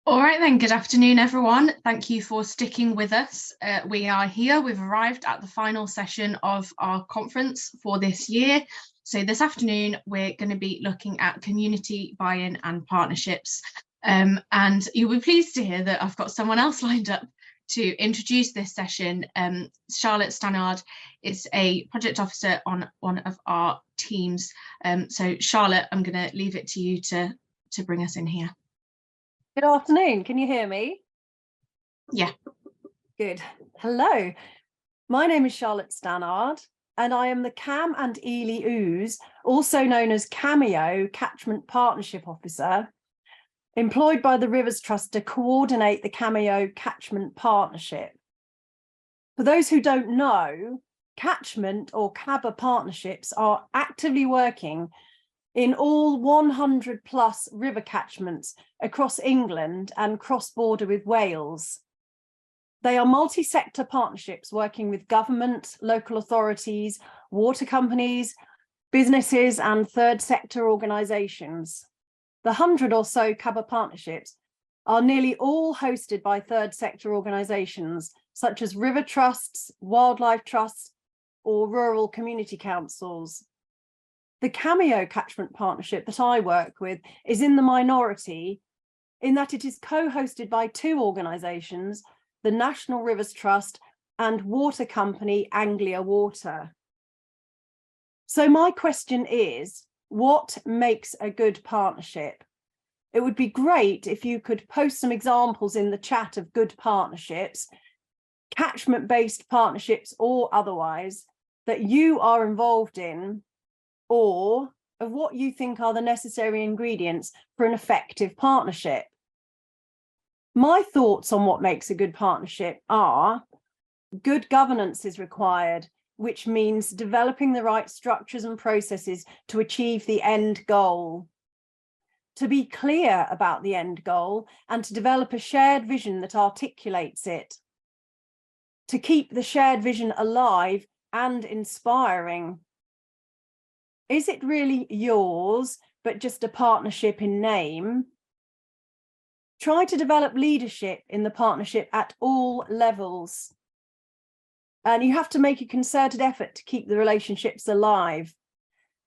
All right then, good afternoon everyone. Thank you for sticking with us. We are here, we've arrived at the final session of our conference for this year. So this afternoon, we're going to be looking at community buy-in and partnerships. And you'll be pleased to hear that I've got someone else lined up to introduce this session. Charlotte Stannard is a project officer on one of our teams. So Charlotte, I'm going to leave it to you to bring us in here. Good afternoon. Can you hear me? Yeah. Good. Hello. My name is Charlotte Stannard, and I am the Cam and Ely Ooze, also known as Cameo Catchment Partnership Officer, employed by the Rivers Trust to coordinate the Cameo Catchment Partnership. For those who don't know, catchment or CABA partnerships are actively working in all 100 plus river catchments across England and cross-border with Wales. They are multi-sector partnerships working with government, local authorities, water companies, businesses and third sector organisations. The 100 or so CABA partnerships are nearly all hosted by third sector organisations such as river trusts, wildlife trusts or rural community councils. The Cameo Catchment Partnership that I work with is in the minority in that it is co-hosted by two organisations, the National Rivers Trust and water company Anglia Water. So my question is, what makes a good partnership? It would be great if you could post some examples in the chat of good partnerships, catchment-based partnerships or otherwise, that you are involved in, or of what you think are the necessary ingredients for an effective partnership. My thoughts on what makes a good partnership are: good governance is required, which means developing the right structures and processes to achieve the end goal. To be clear about the end goal and to develop a shared vision that articulates it. To keep the shared vision alive and inspiring. Is it really yours, but just a partnership in name? Try to develop leadership in the partnership at all levels. And you have to make a concerted effort to keep the relationships alive.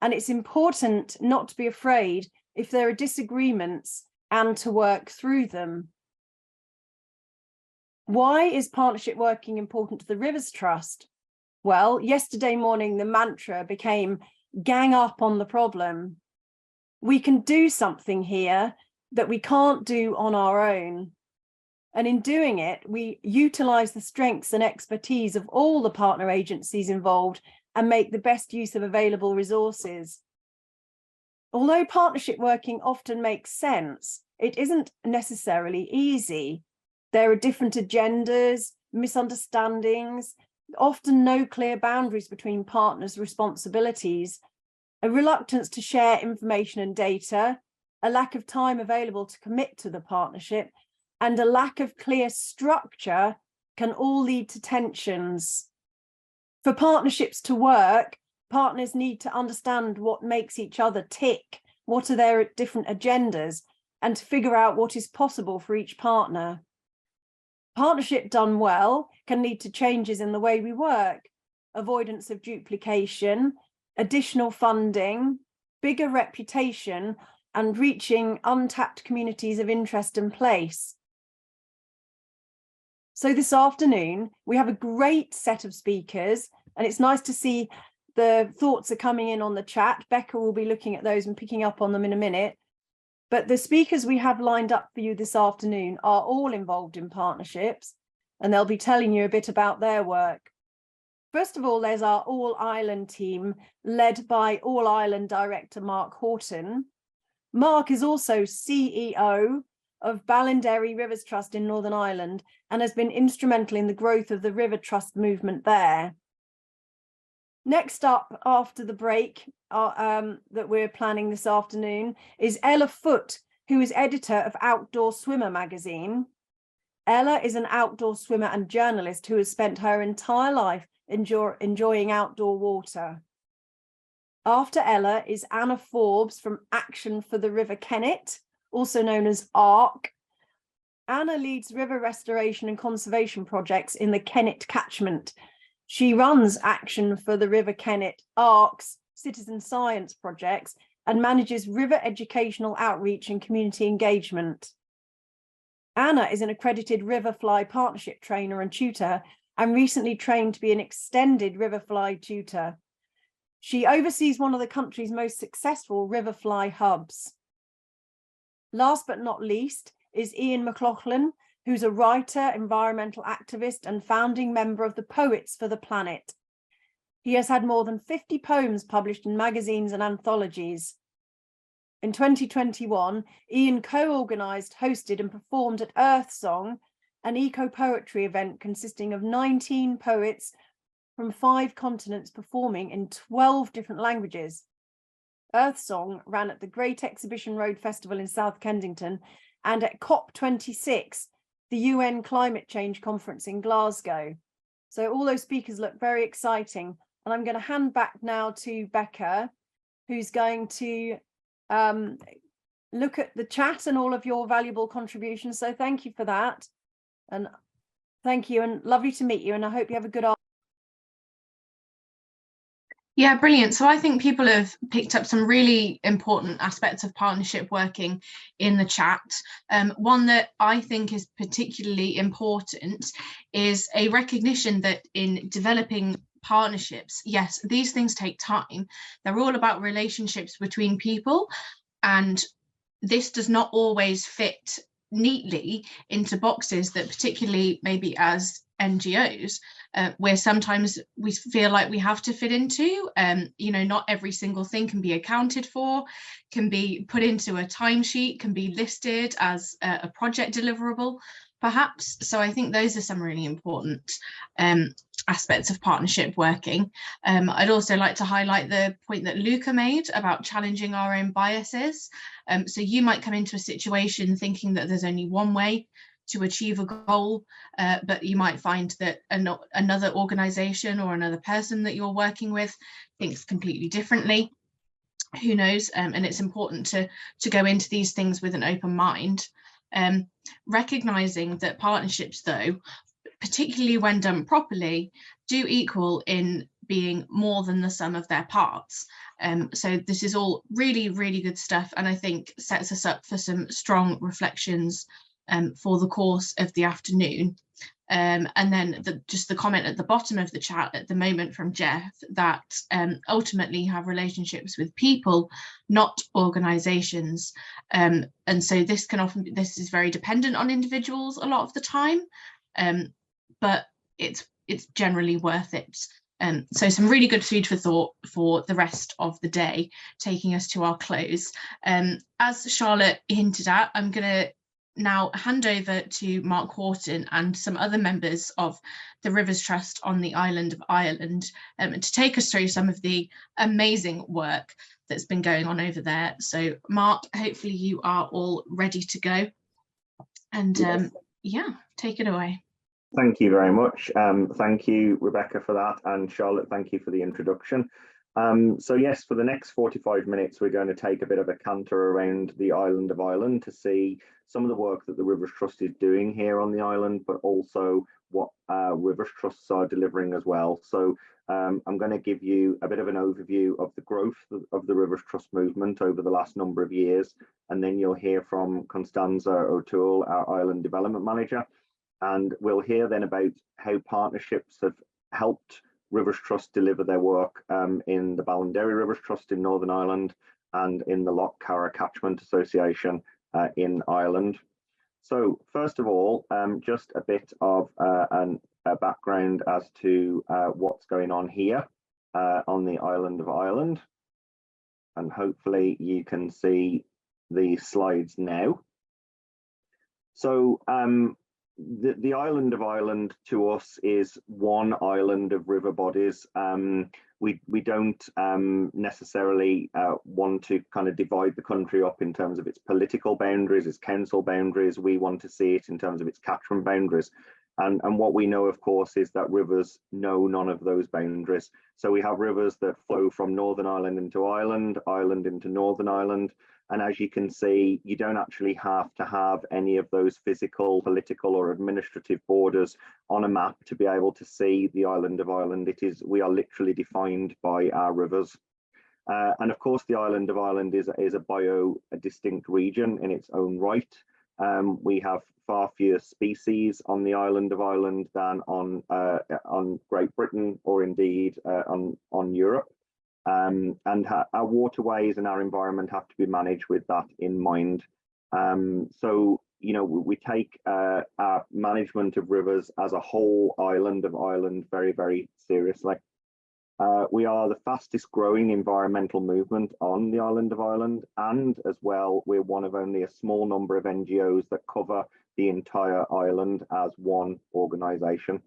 And it's important not to be afraid if there are disagreements and to work through them. Why is partnership working important to the Rivers Trust? Well, yesterday morning, the mantra became gang up on the problem. We can do something here that we can't do on our own. And in doing it, we utilise the strengths and expertise of all the partner agencies involved and make the best use of available resources. Although partnership working often makes sense, it isn't necessarily easy. There are different agendas, misunderstandings, often no clear boundaries between partners' responsibilities, a reluctance to share information and data, a lack of time available to commit to the partnership, and a lack of clear structure can all lead to tensions. For partnerships to work, partners need to understand what makes each other tick, what are their different agendas, and to figure out what is possible for each partner. Partnership done well can lead to changes in the way we work, avoidance of duplication, additional funding, bigger reputation, and reaching untapped communities of interest and place. So this afternoon, we have a great set of speakers, and it's nice to see the thoughts are coming in on the chat. Becca will be looking at those and picking up on them in a minute. But the speakers we have lined up for you this afternoon are all involved in partnerships, and they'll be telling you a bit about their work. First of all, there's our All Ireland team, led by All Ireland Director Mark Horton. Mark is also CEO of Ballinderry Rivers Trust in Northern Ireland and has been instrumental in the growth of the River Trust movement there. Next up after the break that we're planning this afternoon is Ella Foote, who is editor of Outdoor Swimmer magazine. Ella is an outdoor swimmer and journalist who has spent her entire life enjoying outdoor water. After Ella is Anna Forbes from Action for the River Kennet, also known as ARC. Anna leads river restoration and conservation projects in the Kennet catchment. She runs Action for the River Kennet, ARCS, citizen science projects, and manages river educational outreach and community engagement. Anna is an accredited Riverfly partnership trainer and tutor, and recently trained to be an extended Riverfly tutor. She oversees one of the country's most successful Riverfly hubs. Last but not least is Ian McLaughlin, who's a writer, environmental activist, and founding member of the Poets for the Planet. He has had more than 50 poems published in magazines and anthologies. In 2021, Ian co-organised, hosted and performed at Earth Song, an eco-poetry event consisting of 19 poets from 5 continents performing in 12 different languages. Earth Song ran at the Great Exhibition Road Festival in South Kensington and at COP26, the UN Climate Change Conference in Glasgow. So all those speakers look very exciting. And I'm going to hand back now to Becca, who's going to look at the chat and all of your valuable contributions. So thank you for that. And thank you, and lovely to meet you. And I hope you have a good afternoon. Yeah, brilliant. So I think people have picked up some really important aspects of partnership working in the chat. One that I think is particularly important is a recognition that in developing partnerships, yes, these things take time. They're all about relationships between people, and this does not always fit neatly into boxes that, particularly maybe as NGOs, where sometimes we feel like we have to fit into. You know, not every single thing can be accounted for, can be put into a timesheet, can be listed as a project deliverable, perhaps. So I think those are some really important aspects of partnership working. I'd also like to highlight the point that Luca made about challenging our own biases. So you might come into a situation thinking that there's only one way to achieve a goal, but you might find that another organization or another person that you're working with thinks completely differently. Who knows? And it's important to go into these things with an open mind. Recognizing that partnerships, though, particularly when done properly, do equal in being more than the sum of their parts. So this is all really, really good stuff, and I think sets us up for some strong reflections for the course of the afternoon. And then just the comment at the bottom of the chat at the moment from Jeff, that ultimately have relationships with people, not organizations. And so this is very dependent on individuals a lot of the time, but it's generally worth it. So some really good food for thought for the rest of the day, taking us to our close. As Charlotte hinted at, I'm going to now hand over to Mark Wharton and some other members of the Rivers Trust on the island of Ireland to take us through some of the amazing work that's been going on over there. So Mark, hopefully you are all ready to go. And yes. Yeah, take it away. Thank you very much. Thank you, Rebecca, for that, and Charlotte, thank you for the introduction. So yes, for the next 45 minutes, we're going to take a bit of a canter around the island of Ireland to see some of the work that the Rivers Trust is doing here on the island, but also what Rivers Trusts are delivering as well. So I'm going to give you a bit of an overview of the growth of the Rivers Trust movement over the last number of years, and then you'll hear from Constanza O'Toole, our Island Development Manager, and we'll hear then about how partnerships have helped Rivers Trust deliver their work in the Ballinderry Rivers Trust in Northern Ireland and in the Loch Carra Catchment Association in Ireland. So first of all, just a bit of a background as to what's going on here on the island of Ireland. And hopefully you can see the slides now. So the island of Ireland to us is one island of river bodies. We don't necessarily want to kind of divide the country up in terms of its political boundaries, its council boundaries. We want to see it in terms of its catchment boundaries. And what we know, of course, is that rivers know none of those boundaries. So we have rivers that flow from Northern Ireland into Ireland, Ireland into Northern Ireland. And as you can see, you don't actually have to have any of those physical, political or administrative borders on a map to be able to see the island of Ireland. We are literally defined by our rivers. And of course, the island of Ireland is a distinct region in its own right. We have far fewer species on the island of Ireland than on Great Britain or indeed on Europe. And our waterways and our environment have to be managed with that in mind. So, you know, we take our management of rivers as a whole island of Ireland very, very seriously. We are the fastest growing environmental movement on the island of Ireland, and as well, we're one of only a small number of NGOs that cover the entire island as one organisation.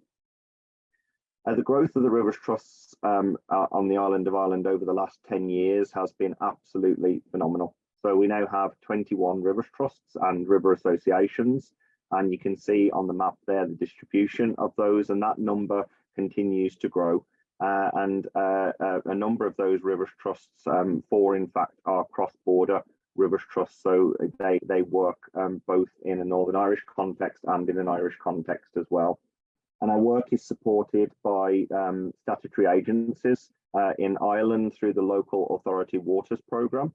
The growth of the Rivers Trusts on the island of Ireland over the last 10 years has been absolutely phenomenal. So we now have 21 Rivers Trusts and river associations, and you can see on the map there the distribution of those, and that number continues to grow. A number of those Rivers Trusts, 4 in fact, are cross-border Rivers Trusts, so they work both in a Northern Irish context and in an Irish context as well. And our work is supported by statutory agencies in Ireland through the Local Authority Waters Programme.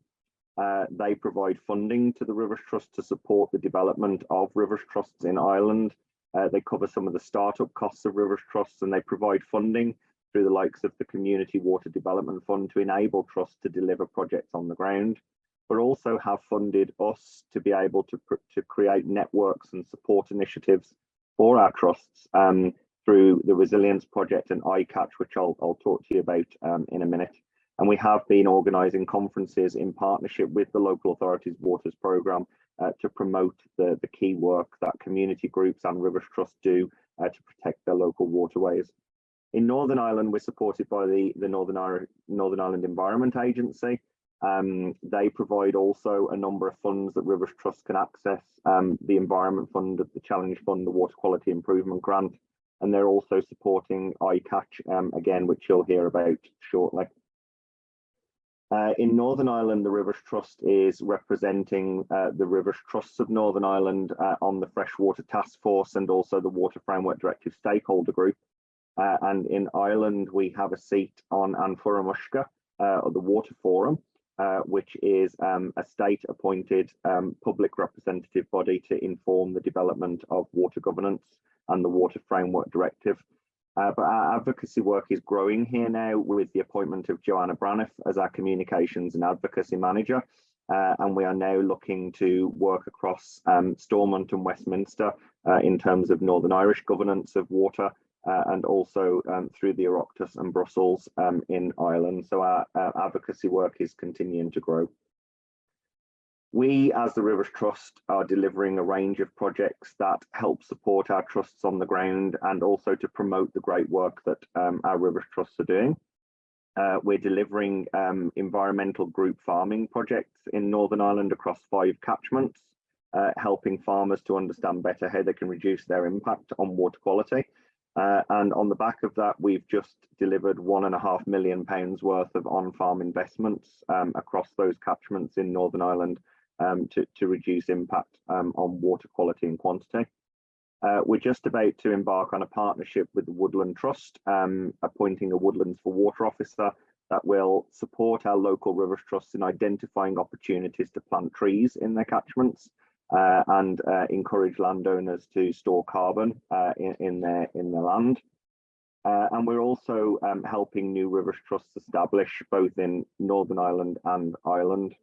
They provide funding to the Rivers Trust to support the development of Rivers Trusts in Ireland. They cover some of the startup costs of Rivers Trusts, and they provide funding through the likes of the Community Water Development Fund to enable trusts to deliver projects on the ground, but also have funded us to be able to create networks and support initiatives for our trusts through the Resilience Project and iCatch, which I'll talk to you about in a minute. And we have been organising conferences in partnership with the Local Authorities Waters Programme to promote the key work that community groups and Rivers Trust do to protect their local waterways. In Northern Ireland, we're supported by the Northern Ireland Environment Agency. They provide also a number of funds that Rivers Trust can access, the Environment Fund, the Challenge Fund, the Water Quality Improvement Grant, and they're also supporting iCatch, again, which you'll hear about shortly. In Northern Ireland, the Rivers Trust is representing the Rivers Trusts of Northern Ireland on the Freshwater Task Force and also the Water Framework Directive Stakeholder Group. And in Ireland, we have a seat on An Furramushka, or the Water Forum, which is a state-appointed public representative body to inform the development of water governance and the Water Framework Directive. But our advocacy work is growing here now with the appointment of Joanna Braniff as our Communications and Advocacy Manager. And we are now looking to work across Stormont and Westminster in terms of Northern Irish governance of water, and also through the Oireachtas and Brussels in Ireland. So our advocacy work is continuing to grow. We, as the Rivers Trust, are delivering a range of projects that help support our trusts on the ground and also to promote the great work that our Rivers Trusts are doing. We're delivering environmental group farming projects in Northern Ireland across 5 catchments, helping farmers to understand better how they can reduce their impact on water quality. And on the back of that, we've just delivered £1.5 million worth of on-farm investments across those catchments in Northern Ireland to reduce impact on water quality and quantity. We're just about to embark on a partnership with the Woodland Trust, appointing a Woodlands for Water officer that will support our local Rivers Trusts in identifying opportunities to plant trees in their catchments and encourage landowners to store carbon in their land. And we're also helping new Rivers Trusts establish both in Northern Ireland and Ireland.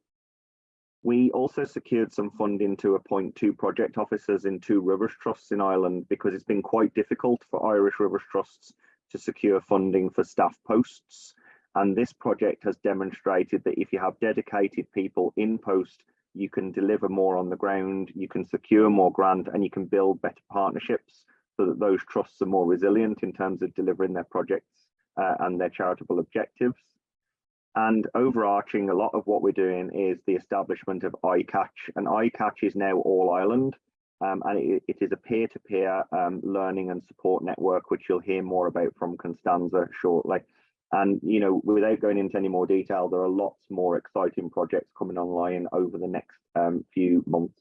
We also secured some funding to appoint 2 project officers in 2 Rivers Trusts in Ireland because it's been quite difficult for Irish Rivers Trusts to secure funding for staff posts. And this project has demonstrated that if you have dedicated people in post, you can deliver more on the ground, you can secure more grant, and you can build better partnerships so that those trusts are more resilient in terms of delivering their projects and their charitable objectives. And overarching, a lot of what we're doing is the establishment of iCatch, and iCatch is now all Ireland. and it is a peer-to-peer learning and support network, which you'll hear more about from Constanza shortly. And, you know, without going into any more detail, there are lots more exciting projects coming online over the next few months.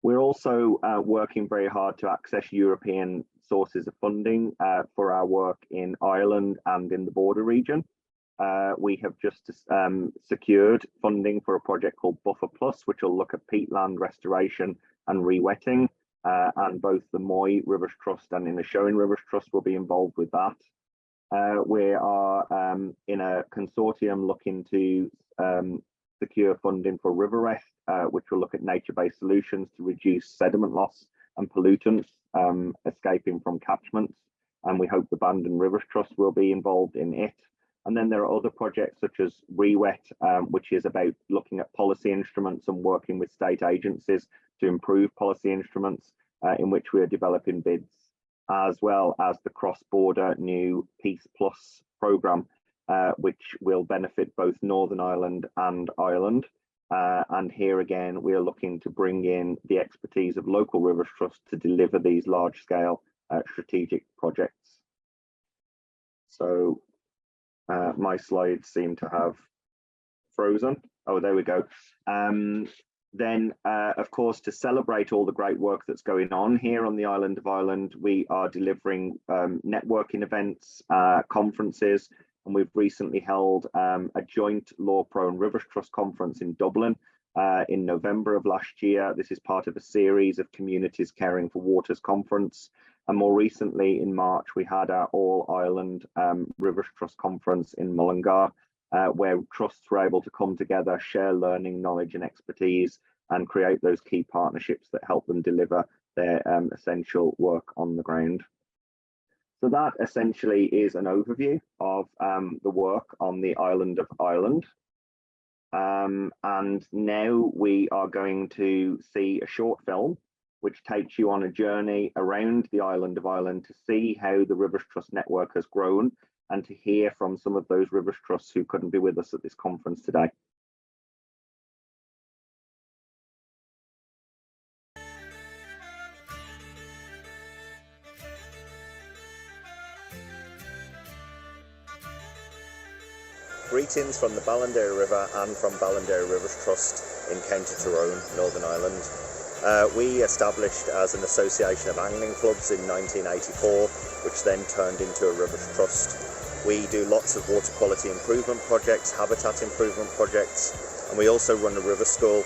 We're also working very hard to access European sources of funding for our work in Ireland and in the border region. We have just secured funding for a project called Buffer Plus, which will look at peatland restoration and re-wetting, and both the Moy Rivers Trust and Inishowen Rivers Trust will be involved with that. We are in a consortium looking to secure funding for River Rest, which will look at nature-based solutions to reduce sediment loss and pollutants escaping from catchments. And we hope the Bandon Rivers Trust will be involved in it. And then there are other projects such as ReWet, which is about looking at policy instruments and working with state agencies to improve policy instruments, in which we are developing bids, as well as the cross-border new Peace Plus programme, which will benefit both Northern Ireland and Ireland. And here again, we are looking to bring in the expertise of local Rivers Trust to deliver these large-scale strategic projects. So my slides seem to have frozen. Oh, there we go. Then, of course, to celebrate all the great work that's going on here on the island of Ireland, we are delivering networking events, conferences, and we've recently held a joint Law Pro and Rivers Trust conference in Dublin in November of last year. This is part of a series of Communities Caring for Waters conference. And more recently in March, we had our All Ireland Rivers Trust conference in Mullingar, where trusts were able to come together, share learning, knowledge and expertise, and create those key partnerships that help them deliver their essential work on the ground. So that essentially is an overview of the work on the island of Ireland. And now we are going to see a short film which takes you on a journey around the island of Ireland to see how the Rivers Trust network has grown and to hear from some of those Rivers Trusts who couldn't be with us at this conference today. Greetings from the Ballinderry River and from Ballinderry Rivers Trust in County Tyrone, Northern Ireland. We established as an association of angling clubs in 1984, which then turned into a Rivers Trust. We do lots of water quality improvement projects, habitat improvement projects, and we also run a river school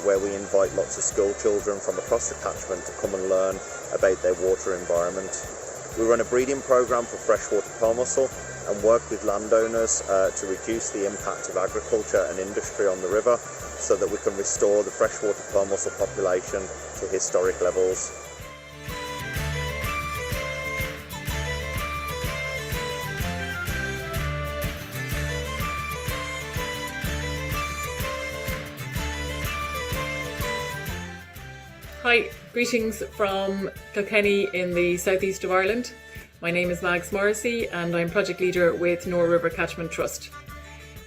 where we invite lots of school children from across the catchment to come and learn about their water environment. We run a breeding programme for freshwater pearl mussel and work with landowners to reduce the impact of agriculture and industry on the river so that we can restore the freshwater pearl mussel population to historic levels. Hi, greetings from Kilkenny in the southeast of Ireland. My name is Mags Morrissey and I'm project leader with Nor River Catchment Trust,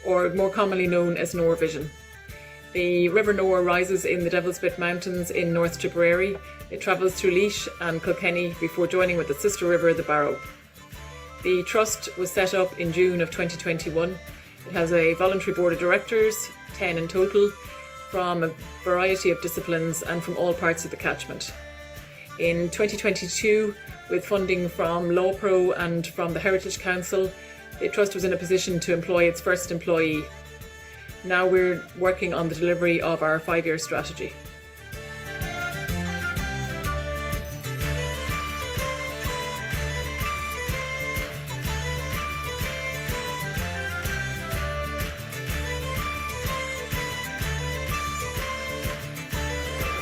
or more commonly known as Nor Vision. The River Nor rises in the Devil's Bit Mountains in North Tipperary. It travels through Laois and Kilkenny before joining with the sister river, the Barrow. The trust was set up in June of 2021. It has a voluntary board of directors, 10 in total, from a variety of disciplines and from all parts of the catchment. In 2022, with funding from Law Pro and from the Heritage Council, the trust was in a position to employ its first employee. Now we're working on the delivery of our 5-year strategy.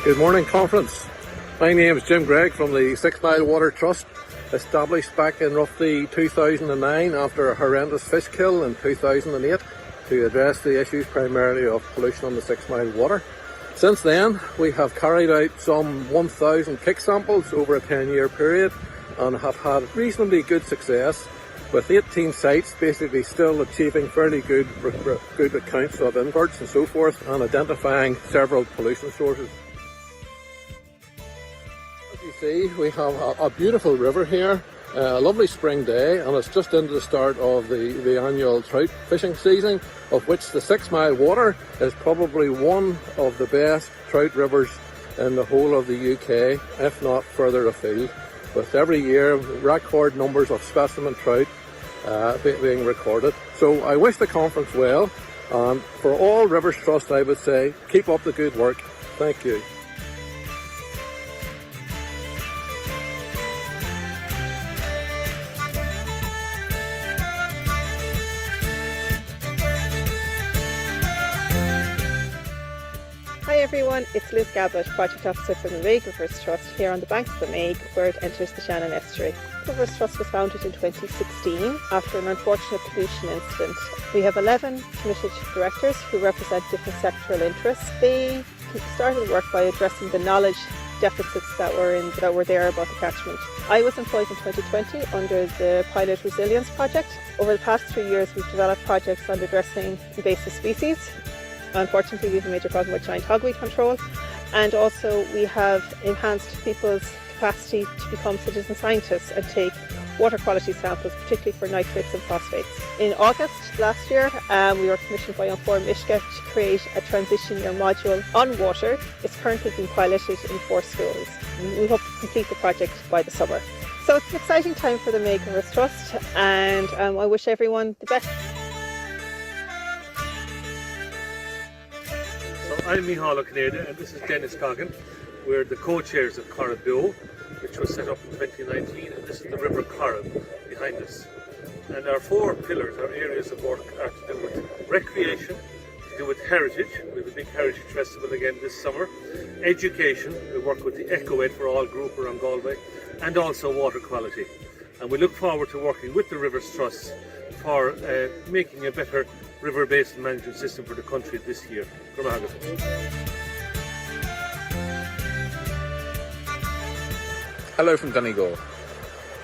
Good morning, conference. My name is Jim Gregg from the 6 Mile Water Trust, established back in roughly 2009 after a horrendous fish kill in 2008 to address the issues primarily of pollution on the 6 Mile water. Since then, we have carried out some 1,000 kick samples over a 10-year period and have had reasonably good success, with 18 sites basically still achieving fairly good accounts of inverts and so forth, and identifying several pollution sources. see, we have a beautiful river here, a lovely spring day, and it's just into the start of the annual trout fishing season, of which the 6 Mile Water is probably one of the best trout rivers in the whole of the UK, if not further afield, with every year record numbers of specimen trout being recorded. So I wish the conference well, and for all Rivers Trust I would say, keep up the good work. Thank you. Hi everyone, it's Liz Gabbett, Project Officer from the Meig Rivers Trust here on the banks of the Meig where it enters the Shannon Estuary. The Rivers Trust was founded in 2016 after an unfortunate pollution incident. We have 11 committed directors who represent different sectoral interests. They started work by addressing the knowledge deficits that were there about the catchment. I was employed in 2020 under the Pilot Resilience Project. Over the past 3 years we've developed projects on addressing invasive species. Unfortunately, we have a major problem with giant hogweed control, and also we have enhanced people's capacity to become citizen scientists and take water quality samples, particularly for nitrates and phosphates. In August last year, we were commissioned by Inform Ishka to create a transition year module on water. It's currently being piloted in 4 schools. We hope to complete the project by the summer. So it's an exciting time for the Meig Rivers Trust, and I wish everyone the best. I'm Micheál O'Cinneide and this is Dennis Coggin. We're the co-chairs of Corrib, which was set up in 2019, and this is the River Corrib behind us. And our 4 pillars, our areas of work, are to do with recreation, to do with heritage. We have a big heritage festival again this summer. Education, we work with the EcoEd for All group around Galway, and also water quality. And we look forward to working with the Rivers Trust for making a better river basin management system for the country this year. Hello from Donegal.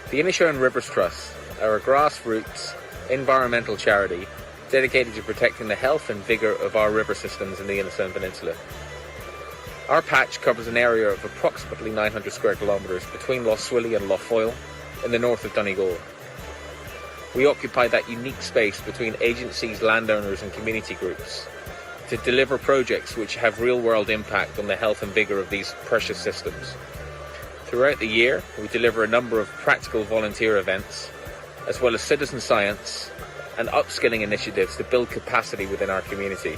The Inishowen Rivers Trust are a grassroots environmental charity dedicated to protecting the health and vigour of our river systems in the Inishowen Peninsula. Our patch covers an area of approximately 900 square kilometres between Lough Swilly and Lough Foyle in the north of Donegal. We occupy that unique space between agencies, landowners and community groups to deliver projects which have real-world impact on the health and vigour of these precious systems. Throughout the year, we deliver a number of practical volunteer events, as well as citizen science and upskilling initiatives to build capacity within our community.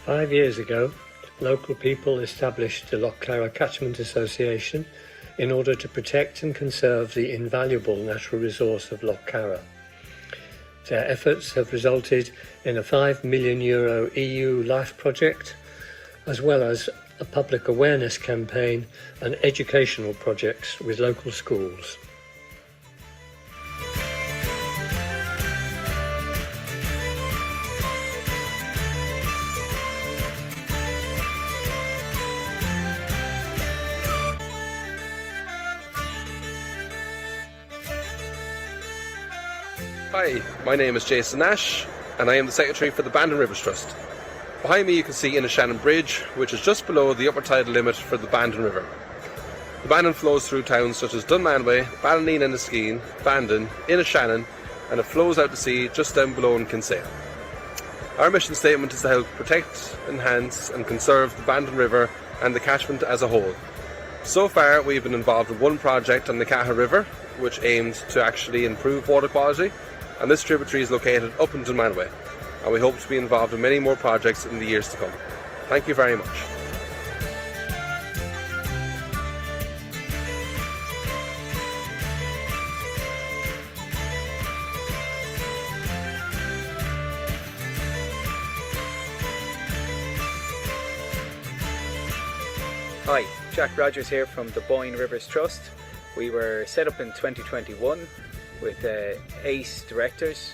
Five years ago, local people established the Lough Clara Catchment Association in order to protect and conserve the invaluable natural resource of Lough Clara. Their efforts have resulted in a €5 million EU LIFE project, as well as a public awareness campaign and educational projects with local schools. Hi, my name is Jason Nash and I am the Secretary for the Bandon Rivers Trust. Behind me you can see Inishannon Bridge, which is just below the upper tidal limit for the Bandon River. The Bandon flows through towns such as Dunmanway, Ballineen-Enniskeane, Bandon, Inishannon, and it flows out to sea just down below in Kinsale. Our mission statement is to help protect, enhance and conserve the Bandon River and the catchment as a whole. So far we've been involved in one project on the Caha River, which aimed to actually improve water quality, and this tributary is located up in Dunmanway, and we hope to be involved in many more projects in the years to come. Thank you very much. Hi, Jack Rogers here from the Boyne Rivers Trust. We were set up in 2021 with 8 directors.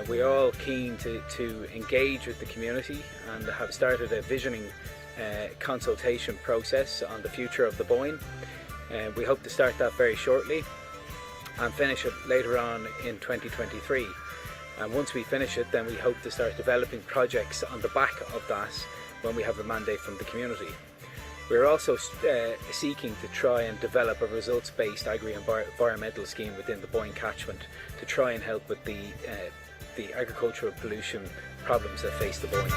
We're all keen to engage with the community and have started a visioning consultation process on the future of the Boyne. We hope to start that very shortly and finish it later on in 2023. And once we finish it, then we hope to start developing projects on the back of that when we have a mandate from the community. We're also seeking to try and develop a results-based agri-environmental scheme within the Boyne catchment to try and help with the agricultural pollution problems that face the Boyne.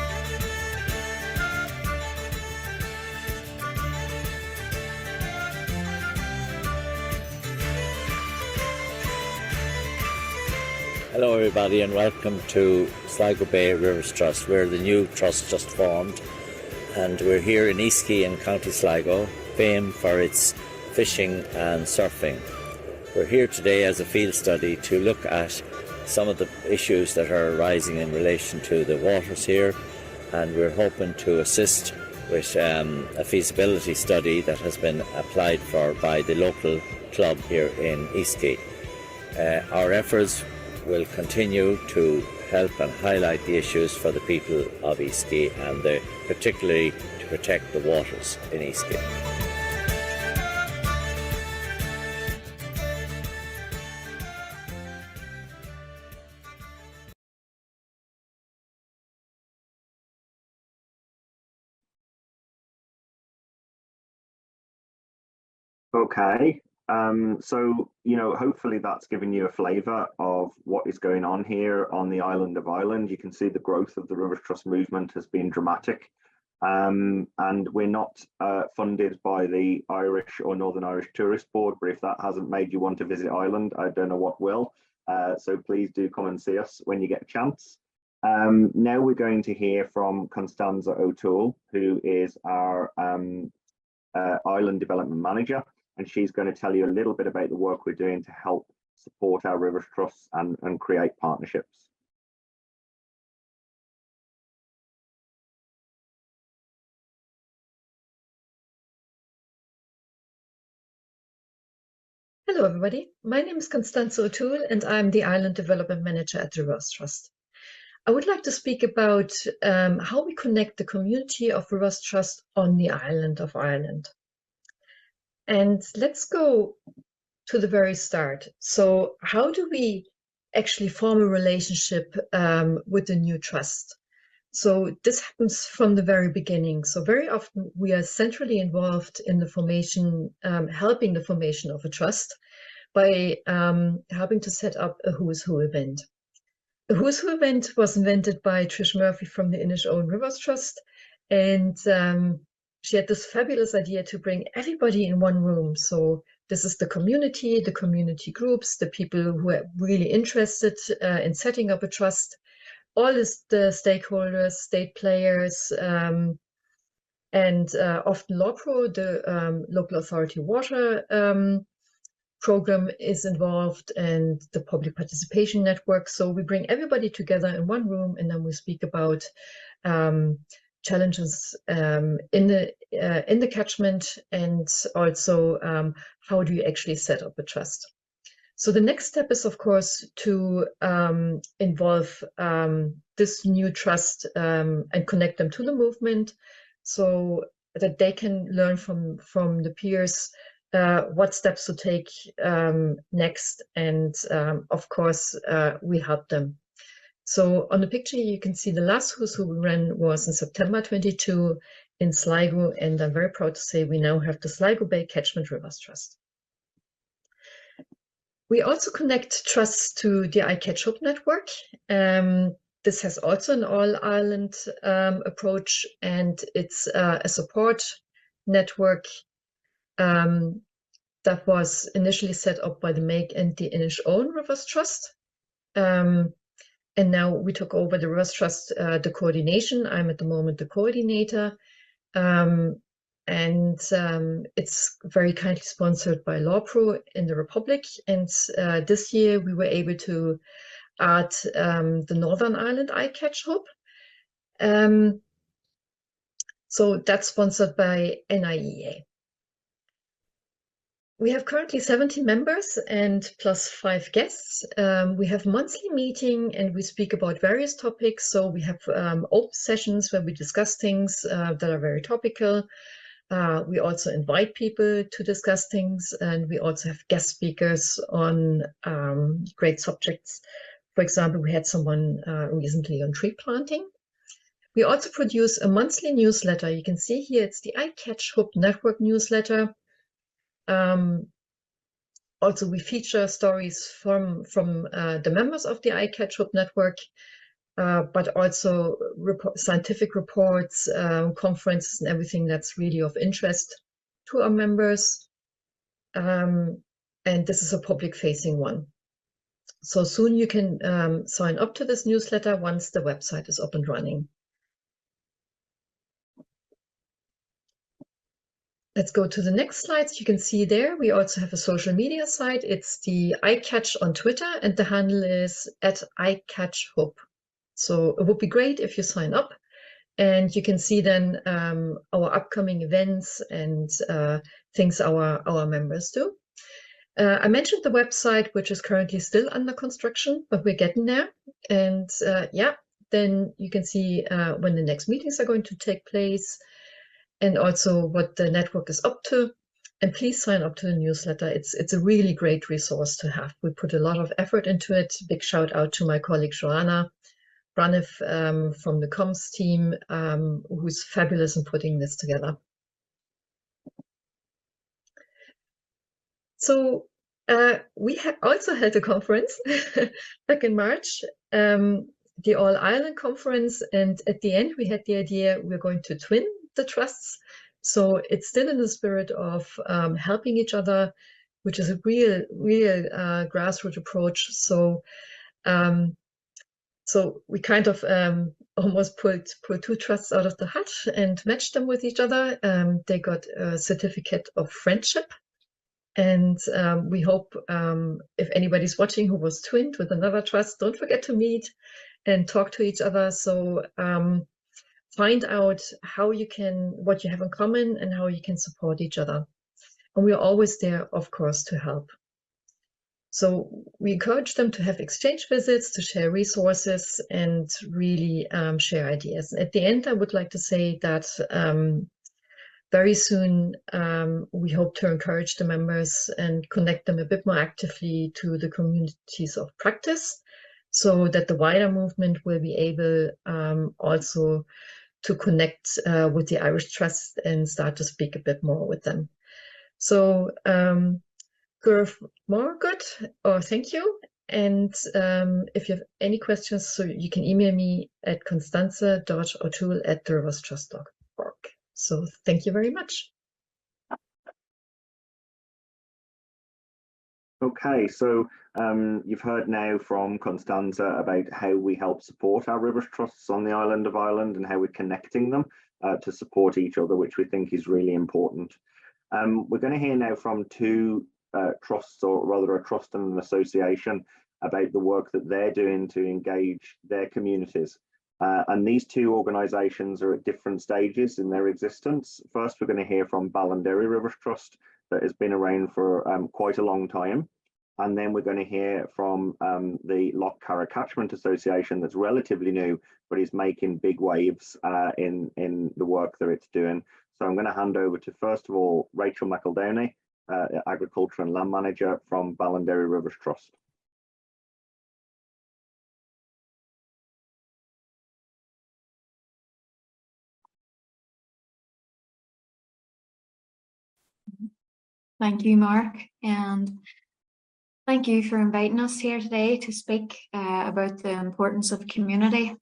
Hello everybody and welcome to Sligo Bay Rivers Trust. We're the new trust just formed and we're here in Eastkey in County Sligo, famed for its fishing and surfing. We're here today as a field study to look at some of the issues that are arising in relation to the waters here, and we're hoping to assist with a feasibility study that has been applied for by the local club here in Eastkey. Our efforts will continue to help and highlight the issues for the people of Eastkey and particularly to protect the waters in Eastkey. Okay. So, hopefully that's given you a flavour of what is going on here on the island of Ireland. You can see the growth of the Rivers Trust movement has been dramatic. And we're not funded by the Irish or Northern Irish Tourist Board, but if that hasn't made you want to visit Ireland, I don't know what will. So please do come and see us when you get a chance. Now we're going to hear from Constanza O'Toole, who is our Island Development Manager. And she's going to tell you a little bit about the work we're doing to help support our Rivers Trusts and create partnerships. Hello everybody, my name is Constanza O'Toole and I'm the Island Development Manager at the Rivers Trust. I would like to speak about how we connect the community of Rivers Trust on the island of Ireland. And let's go to the very start. So how do we actually form a relationship with the new trust? So this happens from the very beginning. So very often we are centrally involved in the formation, helping the formation of a trust by helping to set up a Who's Who event. The Who's Who event was invented by Trish Murphy from the Inishowen Rivers Trust, and she had this fabulous idea to bring everybody in one room. So this is the community groups, the people who are really interested in setting up a trust, all the stakeholders, state players, and often LawPro, the local authority water program is involved, and the public participation network. So we bring everybody together in one room and then we speak about challenges in the catchment, and also how do you actually set up a trust. So the next step is, of course, to involve this new trust and connect them to the movement so that they can learn from the peers what steps to take next, and of course we help them. So on the picture you can see the last Who's Who we ran was in September 22 in Sligo, and I'm very proud to say we now have the Sligo Bay Catchment Rivers Trust. We also connect trusts to the iCatch Hub network. This has also an all-Ireland approach, and it's a support network that was initially set up by the Meg and the Inishowen Rivers Trust. And now we took over the Rivers Trust, the coordination. I'm at the moment the coordinator. And it's very kindly sponsored by LawPro in the Republic. And this year we were able to add the Northern Ireland iCatch Hub. So that's sponsored by NIEA. We have currently 70 members and plus 5 guests. We have monthly meeting and we speak about various topics. So we have open sessions where we discuss things that are very topical. We also invite people to discuss things, and we also have guest speakers on great subjects. For example, we had someone recently on tree planting. We also produce a monthly newsletter. You can see here it's the iCatch Hub Network newsletter. Also, we feature stories from the members of the iCatch Hub Network, but also scientific reports, conferences, and everything that's really of interest to our members. And this is a public-facing one. So soon you can sign up to this newsletter once the website is up and running. Let's go to the next slides. You can see there we also have a social media site. It's the iCatch on Twitter, and the handle is @iCatchHub. So it would be great if you sign up, and you can see then our upcoming events and things our members do. I mentioned the website, which is currently still under construction, but we're getting there. And yeah, then you can see when the next meetings are going to take place, and also what the network is up to. And please sign up to the newsletter. It's a really great resource to have. We put a lot of effort into it. Big shout out to my colleague Joanna Braniff from the comms team, who's fabulous in putting this together. So we have also held a conference back in March, the All Ireland Conference, and at the end we had the idea we're going to twin the trusts. So it's still in the spirit of helping each other, which is a real grassroots approach. So so we kind of almost pulled two trusts out of the hat and matched them with each other. They got a certificate of friendship. And we hope if anybody's watching who was twinned with another trust, don't forget to meet and talk to each other. So find out what you have in common and how you can support each other. And we are always there, of course, to help. So we encourage them to have exchange visits, to share resources, and really share ideas. At the end, I would like to say that very soon, we hope to encourage the members and connect them a bit more actively to the communities of practice, so that the wider movement will be able also to connect with the Irish Trust and start to speak a bit more with them. So, good, or thank you. And if you have any questions, so you can email me at constanza.o'toole@theriverstrust.org. So thank you very much. Okay, so you've heard now from Constanza about how we help support our rivers trusts on the island of Ireland and how we're connecting them to support each other, which we think is really important. We're going to hear now from two trusts, or rather a trust and an association, about the work that they're doing to engage their communities. And these two organisations are at different stages in their existence. First, we're going to hear from Ballinderry Rivers Trust, that has been around for quite a long time. And then we're going to hear from the Lough Carra Catchment Association, that's relatively new, but is making big waves in the work that it's doing. So I'm going to hand over to, first of all, Rachel McEldowney, Agriculture and Land Manager from Ballinderry Rivers Trust. Thank you, Mark, and thank you for inviting us here today to speak about the importance of community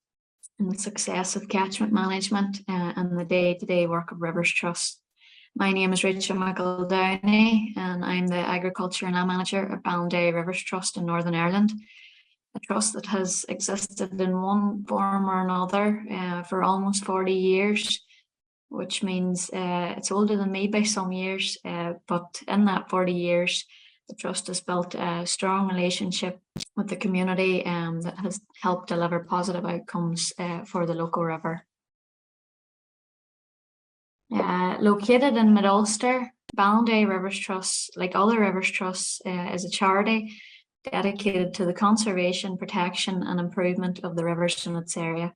and the success of catchment management and the day-to-day work of Rivers Trust. My name is Rachel McEldowney, and I'm the Agriculture and Land Manager at Ballinderry Rivers Trust in Northern Ireland, a trust that has existed in one form or another for almost 40 years. Which means it's older than me by some years, but in that 40 years, the Trust has built a strong relationship with the community that has helped deliver positive outcomes for the local river. Located in Mid-Ulster, Ballinderry Rivers Trust, like other Rivers Trusts, is a charity dedicated to the conservation, protection and improvement of the rivers in its area.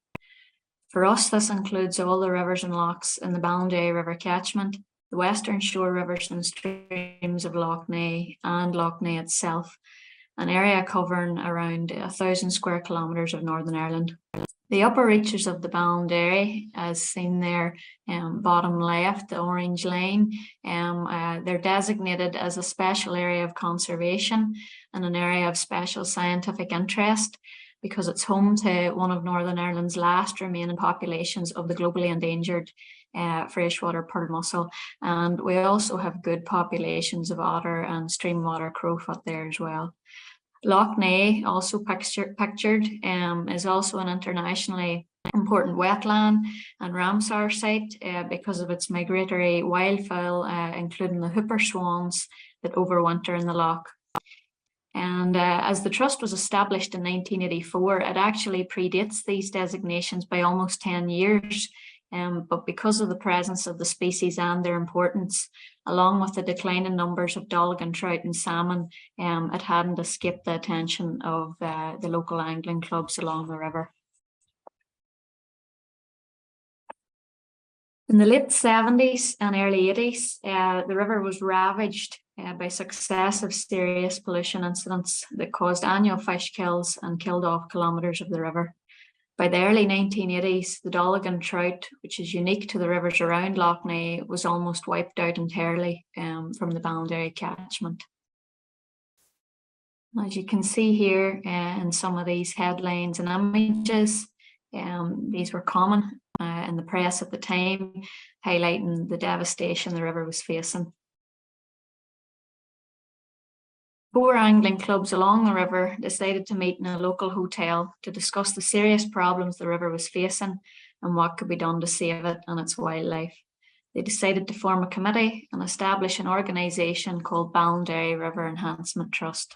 For us, this includes all the rivers and lochs in the Ballinderry River catchment, the western shore rivers and streams of Lough Neagh and Lough Neagh itself, an area covering around 1,000 square kilometres of Northern Ireland. The upper reaches of the Ballinderry, as seen there, bottom left, the orange line, they're designated as a special area of conservation and an area of special scientific interest because it's home to one of Northern Ireland's last remaining populations of the globally endangered freshwater pearl mussel. And we also have good populations of otter and stream water crowfoot there as well. Lough Neagh, also pictured, is also an internationally important wetland and Ramsar site because of its migratory wildfowl, including the hooper swans that overwinter in the loch. And as the trust was established in 1984, it actually predates these designations by almost 10 years. But because of the presence of the species and their importance, along with the declining numbers of dolgan, trout and salmon, it hadn't escaped the attention of the local angling clubs along the river. In the late 70s and early 80s, the river was ravaged by successive serious pollution incidents that caused annual fish kills and killed off kilometres of the river. By the early 1980s, the dolgan trout, which is unique to the rivers around Lough Neagh, was almost wiped out entirely from the Ballinderry catchment. As you can see here in some of these headlines and images, these were common in the press at the time, highlighting the devastation the river was facing. 4 angling clubs along the river decided to meet in a local hotel to discuss the serious problems the river was facing and what could be done to save it and its wildlife. They decided to form a committee and establish an organisation called Ballinderry River Enhancement Trust.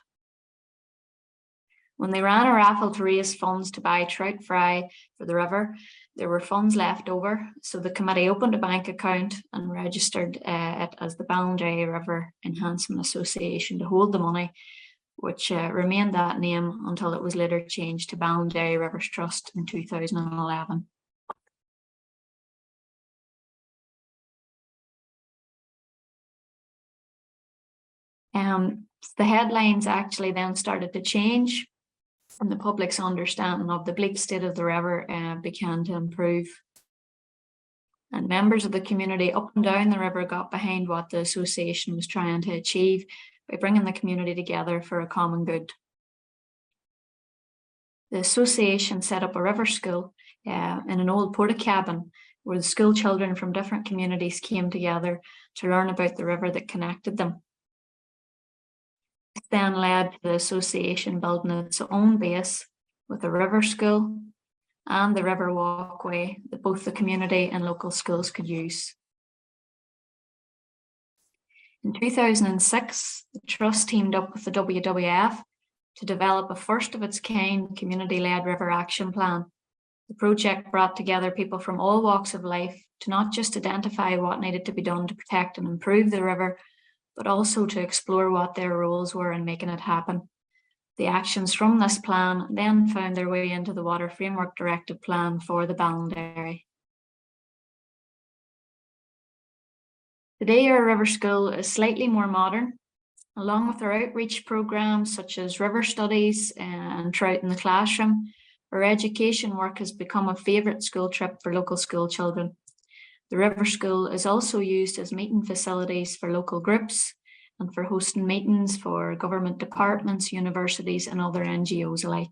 When they ran a raffle to raise funds to buy trout fry for the river, there were funds left over, so the committee opened a bank account and registered it as the Ballinderry River Enhancement Association to hold the money, which remained that name until it was later changed to Ballinderry Rivers Trust in 2011. The headlines actually then started to change, and the public's understanding of the bleak state of the river began to improve. And members of the community up and down the river got behind what the association was trying to achieve by bringing the community together for a common good. The association set up a river school in an old porta cabin where the school children from different communities came together to learn about the river that connected them. This then led to the association building its own base with a river school and the river walkway that both the community and local schools could use. In 2006, the Trust teamed up with the WWF to develop a first-of-its-kind community-led river action plan. The project brought together people from all walks of life to not just identify what needed to be done to protect and improve the river, but also to explore what their roles were in making it happen. The actions from this plan then found their way into the Water Framework Directive Plan for the Ballinderry. Today, our river school is slightly more modern. Along with our outreach programs such as river studies and trout in the classroom, our education work has become a favourite school trip for local school children. The river school is also used as meeting facilities for local groups and for hosting meetings for government departments, universities and other NGOs alike.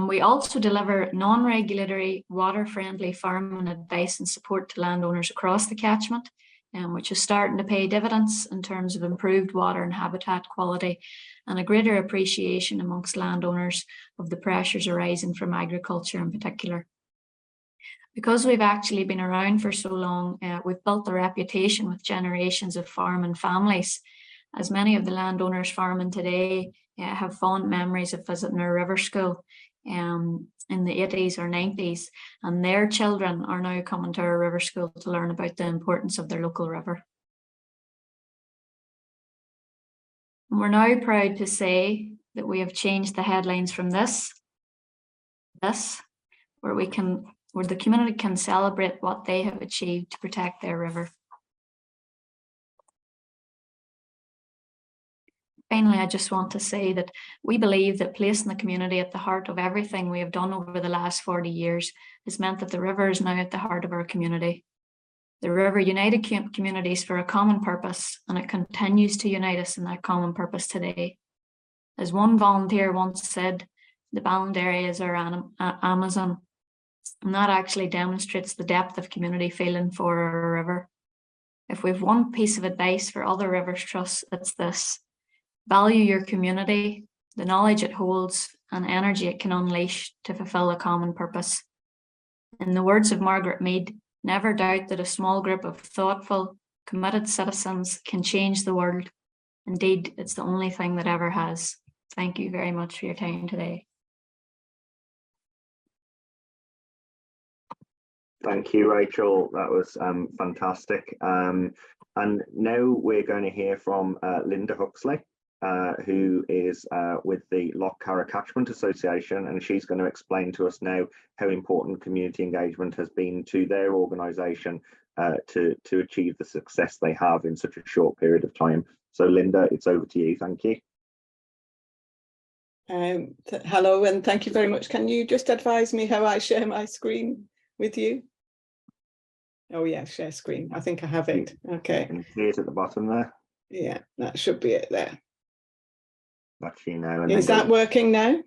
We also deliver non-regulatory, water-friendly farming advice and support to landowners across the catchment, which is starting to pay dividends in terms of improved water and habitat quality and a greater appreciation amongst landowners of the pressures arising from agriculture in particular. Because we've actually been around for so long, we've built a reputation with generations of farming families, as many of the landowners farming today have fond memories of visiting our river school in the 80s or 90s, and their children are now coming to our river school to learn about the importance of their local river. And we're now proud to say that we have changed the headlines from this, where the community can celebrate what they have achieved to protect their river. Finally, I just want to say that we believe that placing the community at the heart of everything we have done over the last 40 years has meant that the river is now at the heart of our community. The river united communities for a common purpose, and it continues to unite us in that common purpose today. As one volunteer once said, the Ballinderry is our Amazon, and that actually demonstrates the depth of community feeling for our river. If we have one piece of advice for other rivers trusts, it's this: value your community, the knowledge it holds, and energy it can unleash to fulfill a common purpose. In the words of Margaret Mead, never doubt that a small group of thoughtful, committed citizens can change the world. Indeed, it's the only thing that ever has. Thank you very much for your time today. Thank you, Rachel. That was fantastic. And now we're going to hear from Linda Huxley, who is with the Loch Carra Catchment Association, and she's going to explain to us now how important community engagement has been to their organisation to achieve the success they have in such a short period of time. So Linda, it's over to you. Thank you. Hello, and thank you very much. Can you just advise me how I share my screen with you? Oh yeah, share screen. I think I have it. Okay. You can see it at the bottom there. Yeah, that should be it there. That's you now. And is that working now?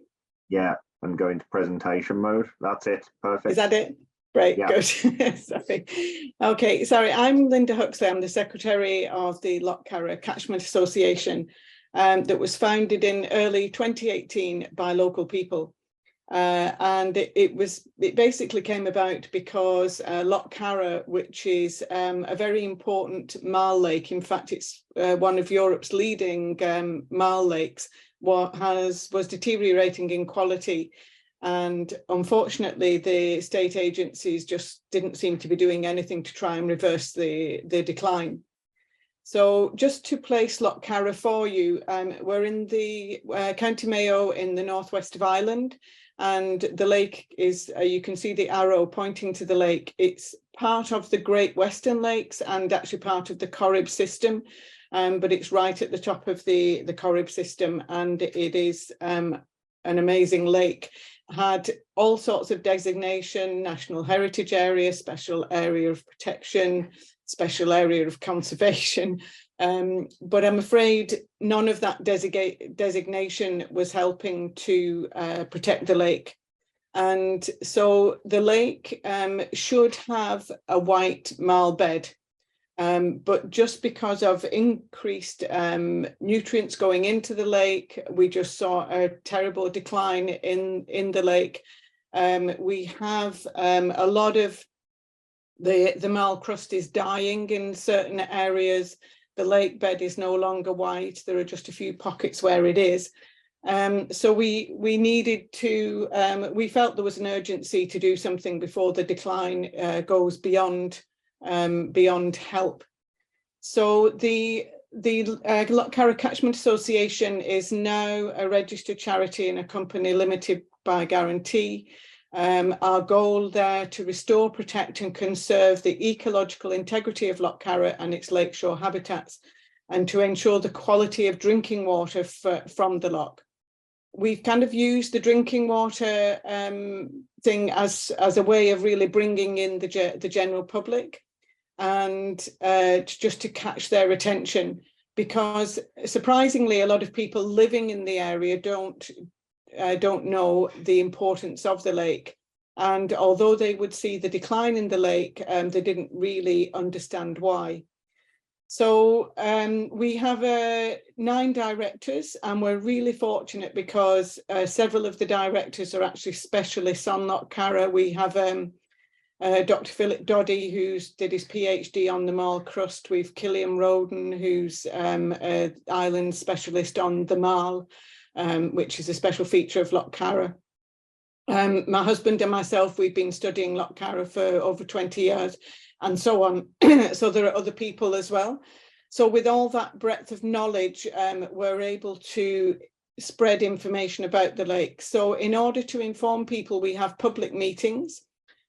Yeah, and go into presentation mode. That's it. Perfect. Is that it? Great, yeah. Good. Sorry. Okay, sorry. I'm Linda Huxley. I'm the Secretary of the Loch Carra Catchment Association that was founded in early 2018 by local people. And it basically came about because Loch Carra, which is a very important marl lake, in fact it's one of Europe's leading marl lakes, was deteriorating in quality, and unfortunately the state agencies just didn't seem to be doing anything to try and reverse the decline. So just to place Loch Carra for you, we're in the County Mayo in the northwest of Ireland. And the lake is, you can see the arrow pointing to the lake. It's part of the Great Western Lakes and actually part of the Corrib system, but it's right at the top of the Corrib system, and it is an amazing lake. Had all sorts of designation: National Heritage Area, Special Area of Protection, Special Area of Conservation. But I'm afraid none of that designation was helping to protect the lake. And so the lake should have a white marl bed, but just because of increased nutrients going into the lake, we just saw a terrible decline in the lake. We have a lot of the marl crust is dying in certain areas. The lake bed is no longer white. There are just a few pockets where it is. So we needed to, we felt there was an urgency to do something before the decline goes beyond help. So the Loch Carra Catchment Association is now a registered charity and a company limited by guarantee. Our goal there to restore, protect and conserve the ecological integrity of Loch Carra and its lakeshore habitats, and to ensure the quality of drinking water from the loch. We've kind of used the drinking water thing as a way of really bringing in the general public and just to catch their attention, because surprisingly a lot of people living in the area don't know the importance of the lake, and although they would see the decline in the lake, they didn't really understand why. So we have 9 directors, and we're really fortunate because several of the directors are actually specialists on Loch Carra. We have Dr. Philip Doddy, who's did his PhD on the marl crust. We've Killian Roden, who's an island specialist on the marl, which is a special feature of Loch Carra. My husband and myself, we've been studying Loch Carra for over 20 years and so on. So there are other people as well. So with all that breadth of knowledge, we're able to spread information about the lake. So in order to inform people, we have public meetings.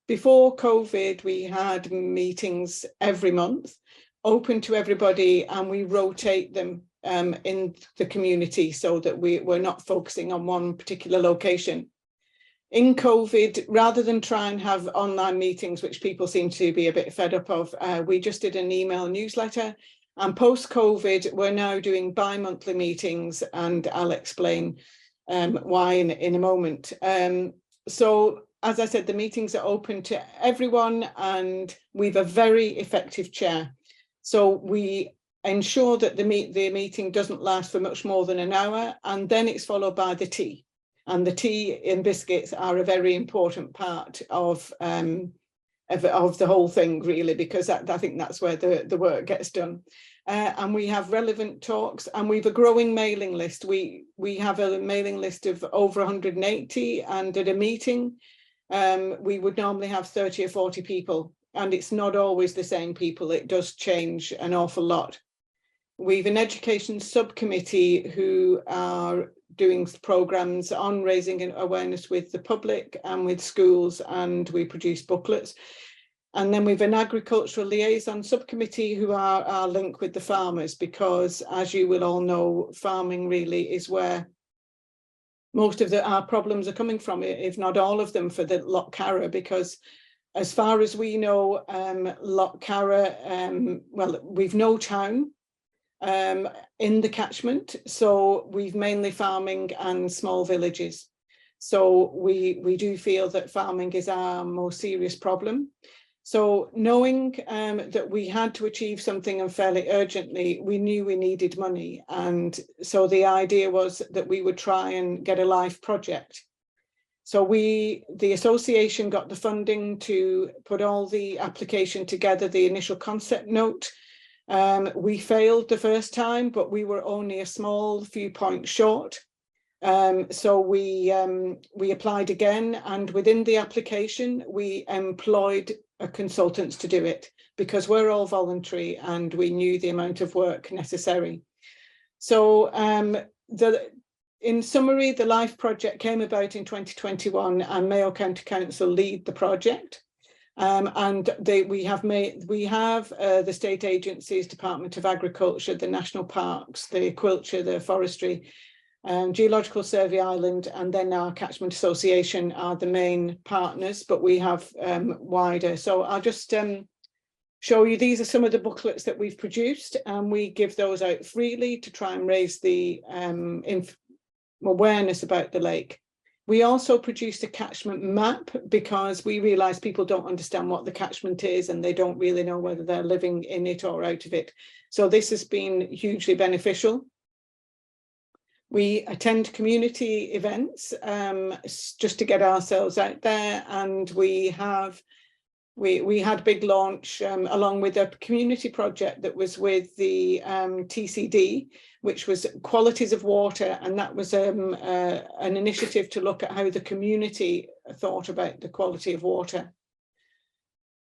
Before COVID, we had meetings every month, open to everybody, and we rotate them in the community so that we're not focusing on one particular location. In COVID, rather than try and have online meetings, which people seem to be a bit fed up of, we just did an email newsletter. And post-COVID, we're now doing bi-monthly meetings, and I'll explain why in a moment. So, as I said, the meetings are open to everyone, and we've a very effective chair. So we ensure that the meeting doesn't last for much more than an hour, and then it's followed by the tea. And the tea and biscuits are a very important part of the whole thing, really, because I think that's where the work gets done. And we have relevant talks, and we've a growing mailing list. We have a mailing list of over 180, and at a meeting, we would normally have 30 or 40 people, and it's not always the same people. It does change an awful lot. We've an education subcommittee who are doing programs on raising awareness with the public and with schools, and we produce booklets. And then we've an agricultural liaison subcommittee who are our link with the farmers, because as you will all know, farming really is where most of our problems are coming from, if not all of them, for the Lough Carra, because as far as we know, Lough Carra, well, we've no town in the catchment, so we've mainly farming and small villages. So we do feel that farming is our most serious problem. So knowing that we had to achieve something, and fairly urgently, we knew we needed money. And so the idea was that we would try and get a live project. So the association got the funding to put all the application together, the initial concept note. We failed the first time, but we were only a small few points short. So we applied again, and within the application, we employed consultants to do it, because we're all voluntary and we knew the amount of work necessary. So in summary, the LIFE project came about in 2021, and Mayo County Council lead the project. And we have the state agencies, Department of Agriculture, the National Parks, the Quilture, the Forestry, Geological Survey Island, and then our Catchment Association are the main partners, but we have wider. So I'll just show you, these are some of the booklets that we've produced, and we give those out freely to try and raise the awareness about the lake. We also produced a catchment map, because we realise people don't understand what the catchment is, and they don't really know whether they're living in it or out of it. So this has been hugely beneficial. We attend community events just to get ourselves out there, and we had a big launch along with a community project that was with the TCD, which was qualities of water, and that was an initiative to look at how the community thought about the quality of water.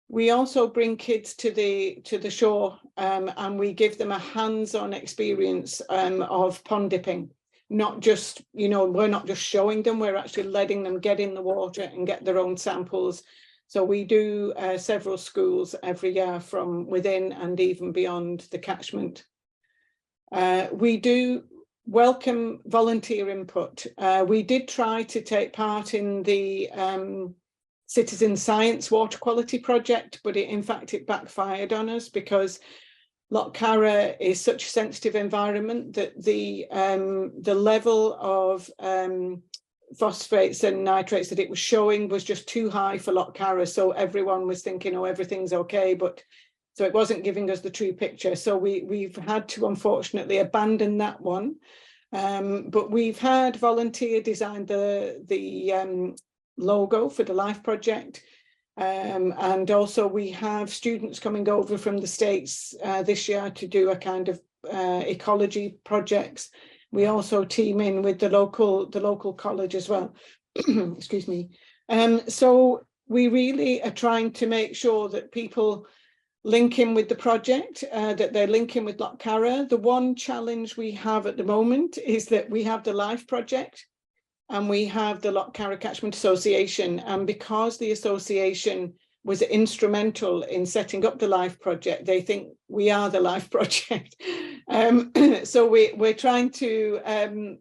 We also bring kids to the shore, and we give them a hands-on experience of pond dipping. Not just, we're not just showing them, we're actually letting them get in the water and get their own samples. So we do several schools every year from within and even beyond the catchment. We do welcome volunteer input. We did try to take part in the Citizen Science Water Quality Project, but in fact it backfired on us, because Lough Carra is such a sensitive environment that the level of phosphates and nitrates that it was showing was just too high for Lough Carra. So everyone was thinking, oh, everything's okay, but so it wasn't giving us the true picture. So we've had to unfortunately abandon that one. But we've had volunteer design the logo for the LIFE project. And also we have students coming over from the States this year to do a kind of ecology projects. We also team in with the local college as well. Excuse me. So we really are trying to make sure that people link in with the project, that they're linking with Lough Carra. The one challenge we have at the moment is that we have the LIFE project, and we have the Lough Carra Catchment Association, and because the association was instrumental in setting up the LIFE project. They think we are the LIFE project. So we're trying to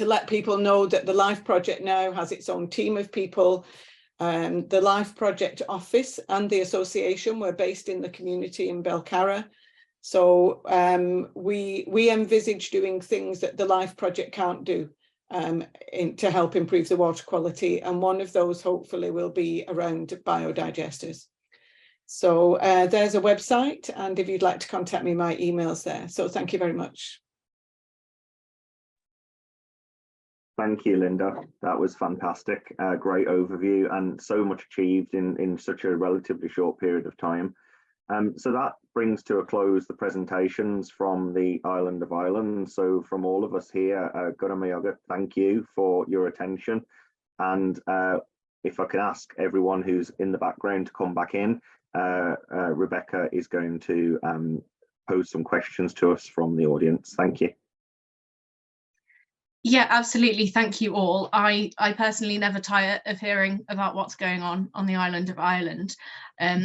let people know that the LIFE project now has its own team of people. The LIFE project office and the association were based in the community in Belcarra. So we envisage doing things that the LIFE project can't do to help improve the water quality. And one of those hopefully will be around biodigesters. So there's a website, and if you'd like to contact me, my email's there. So thank you very much. Thank you, Linda. That was fantastic. Great overview, and so much achieved in such a relatively short period of time. So that brings to a close the presentations from the island of Ireland. So from all of us here, Guramayaga, thank you for your attention. And if I can ask everyone who's in the background to come back in, Rebecca is going to pose some questions to us from the audience. Thank you. Yeah, absolutely. Thank you all. I personally never tire of hearing about what's going on the island of Ireland.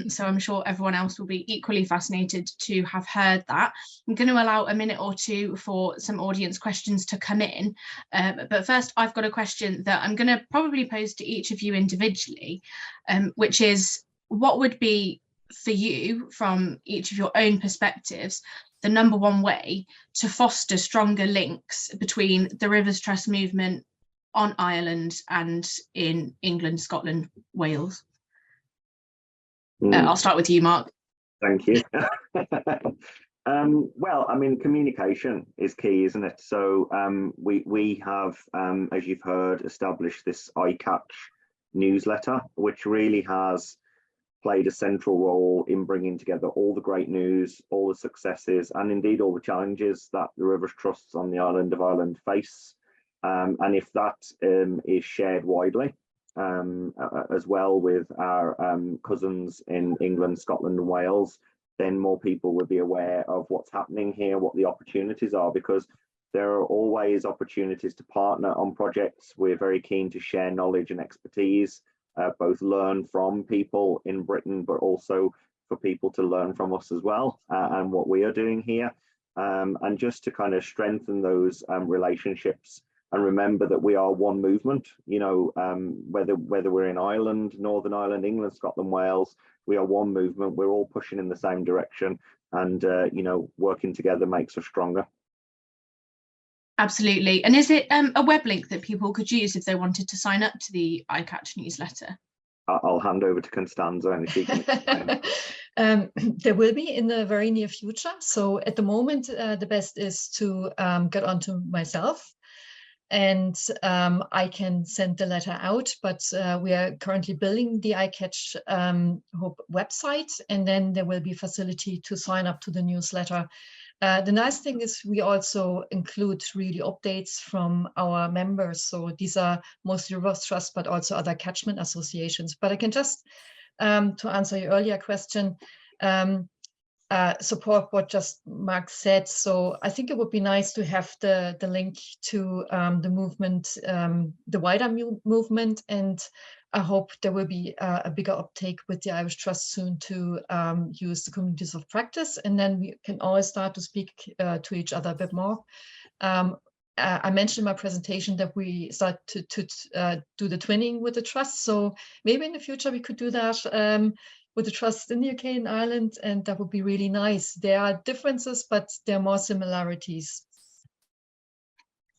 So I'm sure everyone else will be equally fascinated to have heard that. I'm going to allow a minute or two for some audience questions to come in. But first, I've got a question that I'm going to probably pose to each of you individually, which is, what would be for you, from each of your own perspectives, the number one way to foster stronger links between the Rivers Trust movement on Ireland and in England, Scotland, Wales? I'll start with you, Mark. Thank you. Well, I mean, communication is key, isn't it? So we have, as you've heard, established this iCatch newsletter, which really has played a central role in bringing together all the great news, all the successes, and indeed all the challenges that the Rivers Trusts on the island of Ireland face. And if that is shared widely, as well with our cousins in England, Scotland and Wales, then more people will be aware of what's happening here, what the opportunities are, because there are always opportunities to partner on projects. We're very keen to share knowledge and expertise, both learn from people in Britain, but also for people to learn from us as well, and what we are doing here. And just to kind of strengthen those relationships, and remember that we are one movement, you know, whether we're in Ireland, Northern Ireland, England, Scotland, Wales, we are one movement. We're all pushing in the same direction, and you know, working together makes us stronger. Absolutely. And is it a web link that people could use if they wanted to sign up to the iCatch newsletter? I'll hand over to Constanza, and she can there will be in the very near future. So at the moment, the best is to get onto myself, and I can send the letter out, but we are currently building the iCatch website, and then there will be facility to sign up to the newsletter. The nice thing is we also include really updates from our members. So these are mostly Rivers Trust, but also other catchment associations. But I can just, to answer your earlier question, support what just Mark said. So I think it would be nice to have the link to the movement, the wider movement, and I hope there will be a bigger uptake with the Irish Trust soon to use the communities of practice, and then we can always start to speak to each other a bit more. I mentioned in my presentation that we start to do the twinning with the trust, so maybe in the future we could do that with the trust in the UK and Ireland, and that would be really nice. There are differences, but there are more similarities.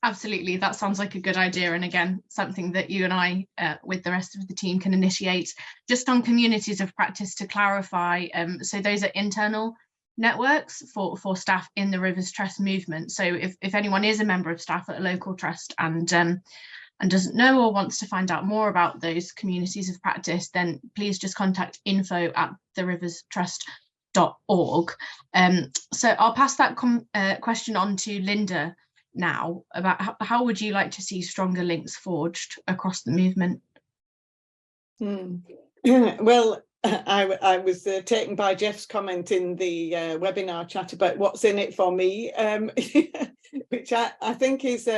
Absolutely, that sounds like a good idea, and again, something that you and I, with the rest of the team, can initiate. Just on communities of practice, to clarify, so those are internal networks for staff in the Rivers Trust movement. So if anyone is a member of staff at a local trust and doesn't know or wants to find out more about those communities of practice, then please just contact info@theriverstrust.org. So I'll pass that question on to Linda now, about how would you like to see stronger links forged across the movement? Well, I was taken by Jeff's comment in the webinar chat about what's in it for me, which I think is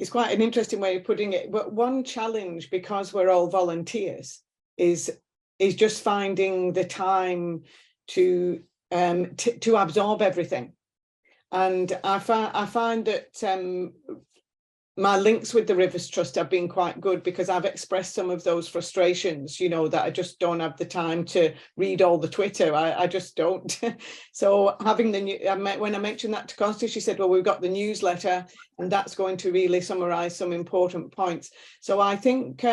quite an interesting way of putting it. But one challenge, because we're all volunteers, is is just finding the time to absorb everything. And I find that my links with the Rivers Trust have been quite good, because I've expressed some of those frustrations, you know, that I just don't have the time to read all the Twitter. I just don't. So having when I mentioned that to Constance, she said, well, we've got the newsletter and that's going to really summarize some important points. So I think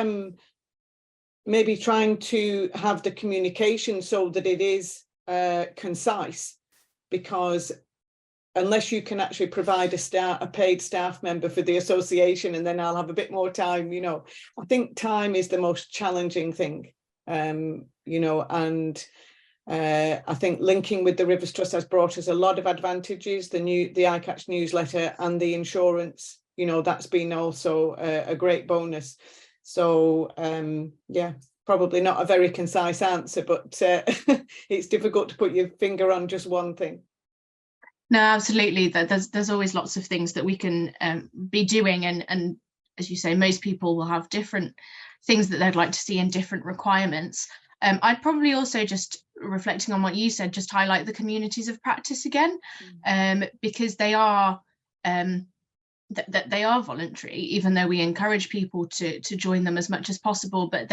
maybe trying to have the communication so that it is concise, because unless you can actually provide a paid staff member for the association, and then I'll have a bit more time, you know. I think time is the most challenging thing, you know, and I think linking with the Rivers Trust has brought us a lot of advantages. The iCatch newsletter and the insurance, you know, that's been also a great bonus. So yeah, probably not a very concise answer, but it's difficult to put your finger on just one thing. No, absolutely. There's always lots of things that we can be doing, and as you say, most people will have different things that they'd like to see and different requirements. I'd probably also, just reflecting on what you said, just highlight the communities of practice again, because they are they are voluntary, even though we encourage people to join them as much as possible. But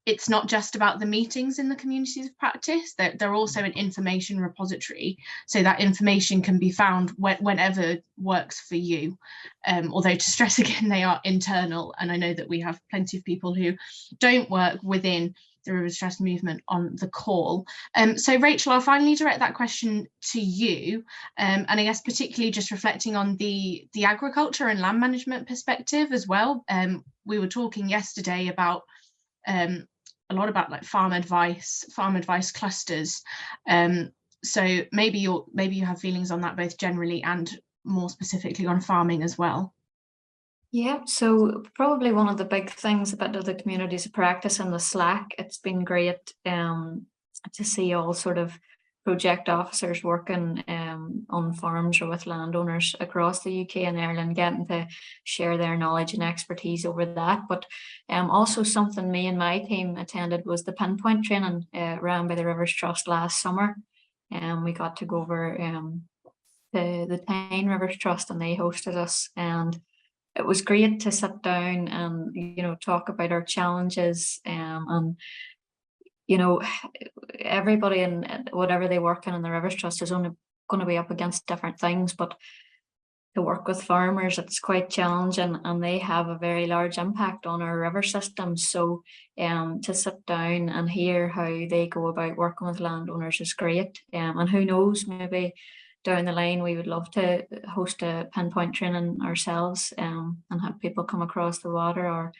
it's not just about the meetings in the communities of practice. They're also an information repository, so that information can be found whenever works for you. Although, to stress again, they are internal, and I know that we have plenty of people who don't work within the Rivers Trust movement on the call. So Rachel, I'll finally direct that question to you, and I guess particularly just reflecting on the agriculture and land management perspective as well. We were talking yesterday about a lot about like farm advice clusters. So maybe you have feelings on that, both generally and more specifically on farming as well. Yeah, so probably one of the big things about the communities of practice and the Slack, it's been great to see all sort of project officers working on farms or with landowners across the UK and Ireland, getting to share their knowledge and expertise over that. But also something me and my team attended was the pinpoint training run by the Rivers Trust last summer. We got to go over the Tyne Rivers Trust, and they hosted us, and it was great to sit down and, you know, talk about our challenges, and, you know, everybody in whatever they work in the Rivers Trust is only going to be up against different things, but to work with farmers, it's quite challenging, and they have a very large impact on our river systems. So to sit down and hear how they go about working with landowners is great. And who knows, maybe down the line we would love to host a pinpoint training ourselves, and have people come across the water or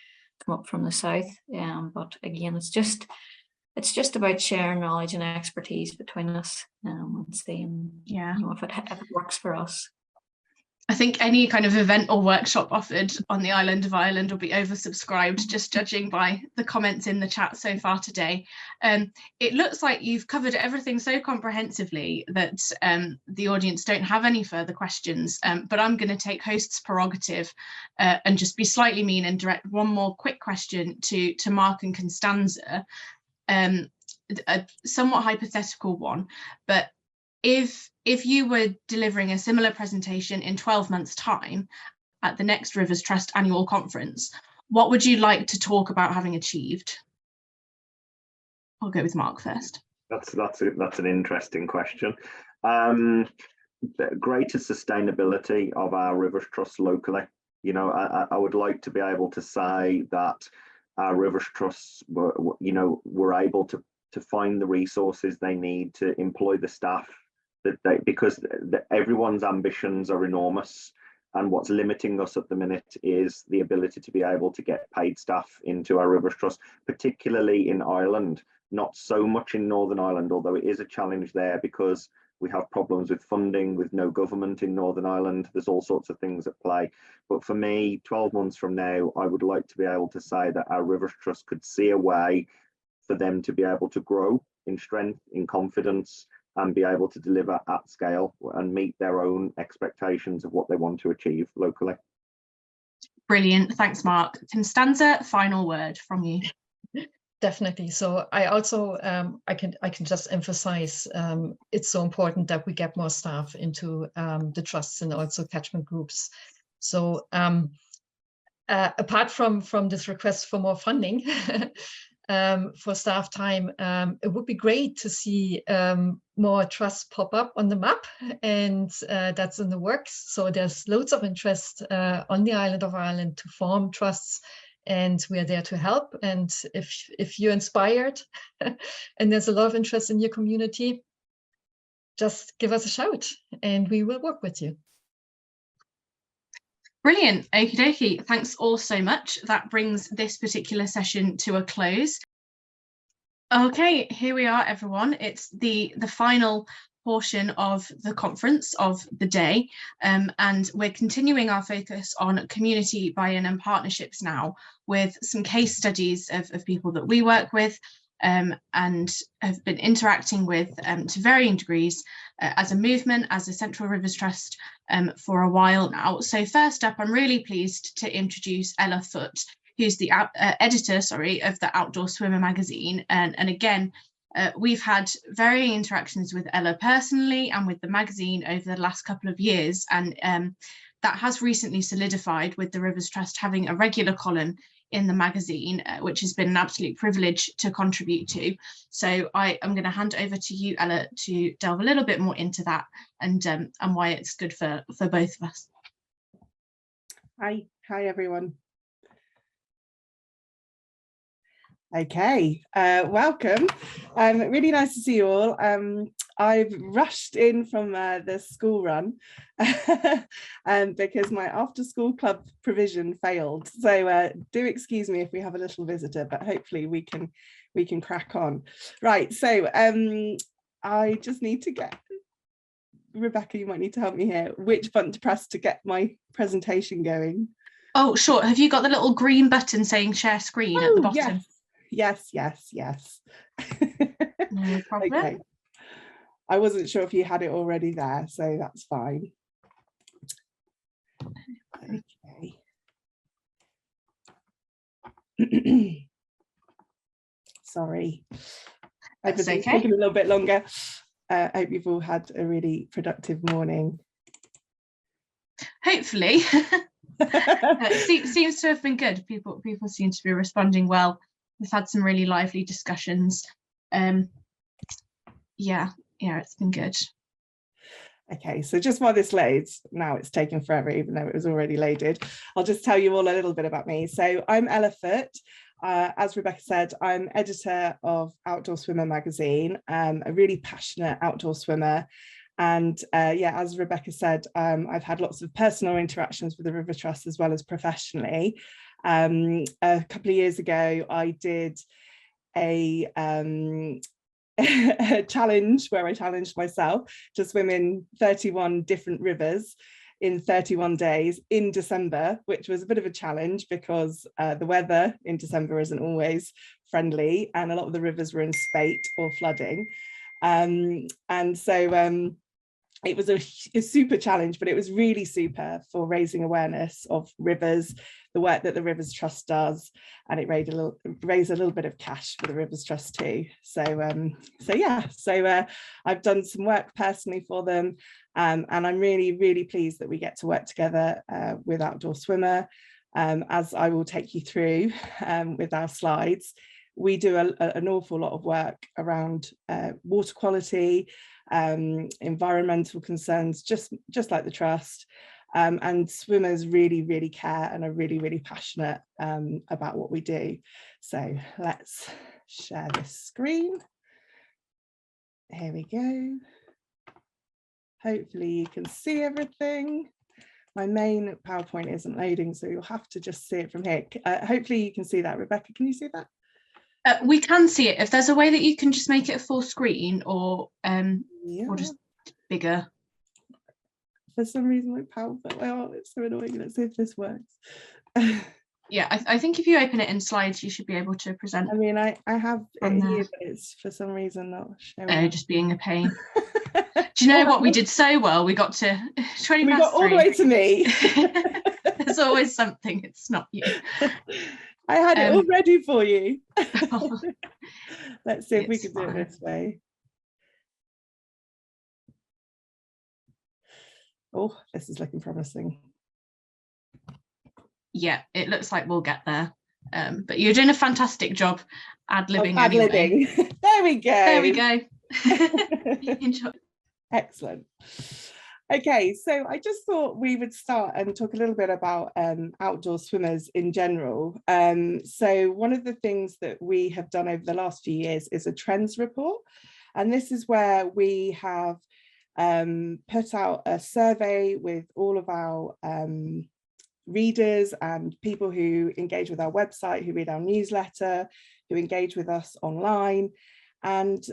come up from the south. But again, it's just about sharing knowledge and expertise between us, and seeing, you know, if it works for us. I think any kind of event or workshop offered on the island of Ireland will be oversubscribed, just judging by the comments in the chat so far today. It looks like you've covered everything so comprehensively that the audience don't have any further questions, but I'm going to take host's prerogative and just be slightly mean and direct one more quick question to Mark and Constanza, a somewhat hypothetical one, but if you were delivering a similar presentation in 12 months' time at the next Rivers Trust annual conference, what would you like to talk about having achieved? I'll go with Mark first. That's an interesting question. The greater sustainability of our Rivers Trust locally. You know, I would like to be able to say that our Rivers Trusts were able to find the resources they need to employ the staff because everyone's ambitions are enormous, and what's limiting us at the minute is the ability to be able to get paid staff into our Rivers Trust, particularly in Ireland, not so much in Northern Ireland, although it is a challenge there because we have problems with funding, with no government in Northern Ireland. There's all sorts of things at play. But for me, 12 months from now, I would like to be able to say that our Rivers Trust could see a way for them to be able to grow in strength, in confidence, and be able to deliver at scale and meet their own expectations of what they want to achieve locally. Brilliant, thanks Mark. Constanza, final word from you. Definitely. So I also I can just emphasize it's so important that we get more staff into the trusts and also catchment groups. So apart from this request for more funding for staff time, it would be great to see more trusts pop up on the map, and that's in the works. So there's loads of interest on the island of Ireland to form trusts, and we are there to help. And if you're inspired and there's a lot of interest in your community, just give us a shout and we will work with you. Brilliant. Okie dokie. Thanks all so much. That brings this particular session to a close. Okay, here we are, everyone. It's the final portion of the conference of the day, and we're continuing our focus on community buy-in and partnerships now, with some case studies of people that we work with and have been interacting with to varying degrees as a movement, as a Central Rivers Trust for a while now. So first up, I'm really pleased to introduce Ella Foote, who's the editor, of the Outdoor Swimmer magazine. And again, we've had varying interactions with Ella personally and with the magazine over the last couple of years. And that has recently solidified with the Rivers Trust having a regular column in the magazine, which has been an absolute privilege to contribute to. So I am going to hand over to you, Ella, to delve a little bit more into that and why it's good for both of us. Hi everyone. Okay, welcome. Really nice to see you all. I've rushed in from the school run because my after school club provision failed. So do excuse me if we have a little visitor, but hopefully we can crack on. Right, so I just need to get, Rebecca, you might need to help me here, which button to press to get my presentation going. Oh, sure. Have you got the little green button saying share screen at the bottom? Yes. No problem. Okay. I wasn't sure if you had it already there, so that's fine. Okay. Sorry. That's It's okay. taking a little bit longer. I hope you've all had a really productive morning. Hopefully. It seems to have been good. People seem to be responding well. We've had some really lively discussions. Yeah, it's been good. Okay, so just while this loads, now it's taken forever, even though it was already loaded, I'll just tell you all a little bit about me. So I'm Ella Foote. As Rebecca said, I'm editor of Outdoor Swimmer magazine, a really passionate outdoor swimmer. And as Rebecca said, I've had lots of personal interactions with the River Trust as well as professionally. A couple of years ago, I did a challenge where I challenged myself to swim in 31 different rivers in 31 days in December, which was a bit of a challenge because the weather in December isn't always friendly and a lot of the rivers were in spate or flooding. And so it was a super challenge, but it was really super for raising awareness of rivers, the work that the Rivers Trust does, and it raised a little bit of cash for the Rivers Trust too. So I've done some work personally for them, and I'm really pleased that we get to work together with Outdoor Swimmer, as I will take you through with our slides. We do an awful lot of work around water quality, environmental concerns, just like the Trust, and swimmers really care and are really passionate about what we do. So let's share this screen. Here we go. Hopefully you can see everything. My main PowerPoint isn't loading, so you'll have to just see it from here. Hopefully you can see that. Rebecca, can you see that? We can see it. If there's a way that you can just make it a full screen or just bigger. For some reason my PowerPoint, it's so annoying. Let's see if this works. Yeah, I think if you open it in slides, you should be able to present. I mean, I have it here, but it's for some reason not showing. Oh, just being a pain. Do you know what? We did so well. We got to 20 we past got all 3. the way to me. There's always something. It's not you. I had it all ready for you. Let's see if we It's can do it this way. Oh, this is looking promising. Yeah, it looks like we'll get there. But you're doing a fantastic job ad-libbing anyway. There we go. There we go. Enjoy. Excellent. Okay, so I just thought we would start and talk a little bit about outdoor swimmers in general. So one of the things that we have done over the last few years is a trends report. And this is where we have put out a survey with all of our readers and people who engage with our website, who read our newsletter, who engage with us online. And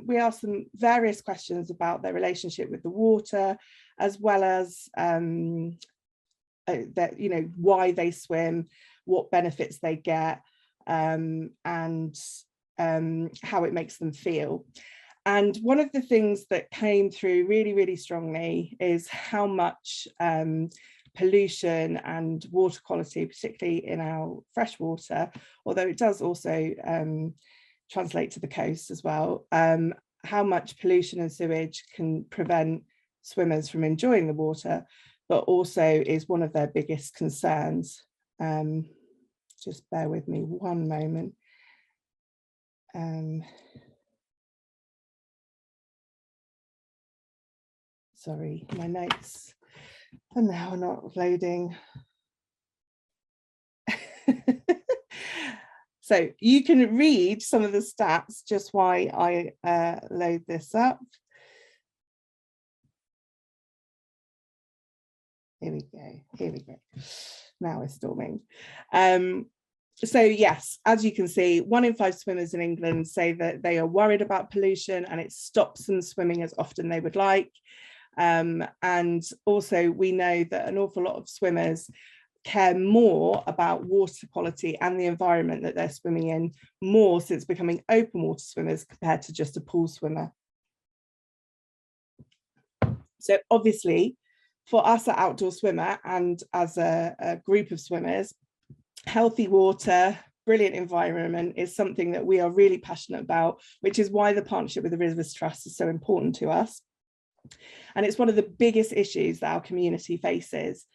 we asked them various questions about their relationship with the water, as well as that, you know, why they swim, what benefits they get, and how it makes them feel. And one of the things that came through really, really strongly is how much pollution and water quality, particularly in our freshwater, although it does also translate to the coast as well, how much pollution and sewage can prevent swimmers from enjoying the water, but also is one of their biggest concerns. Just bear with me one moment. Sorry, my notes are now not loading. So you can read some of the stats just while I load this up. Here we go, here we go. Now we're storming. So yes, as you can see, 1 in 5 swimmers in England say that they are worried about pollution and it stops them swimming as often as they would like. And also we know that an awful lot of swimmers care more about water quality and the environment that they're swimming in, more since becoming open water swimmers compared to just a pool swimmer. So obviously for us at Outdoor Swimmer and as a group of swimmers, healthy water, brilliant environment is something that we are really passionate about, which is why the partnership with the Rivers Trust is so important to us. And it's one of the biggest issues that our community faces.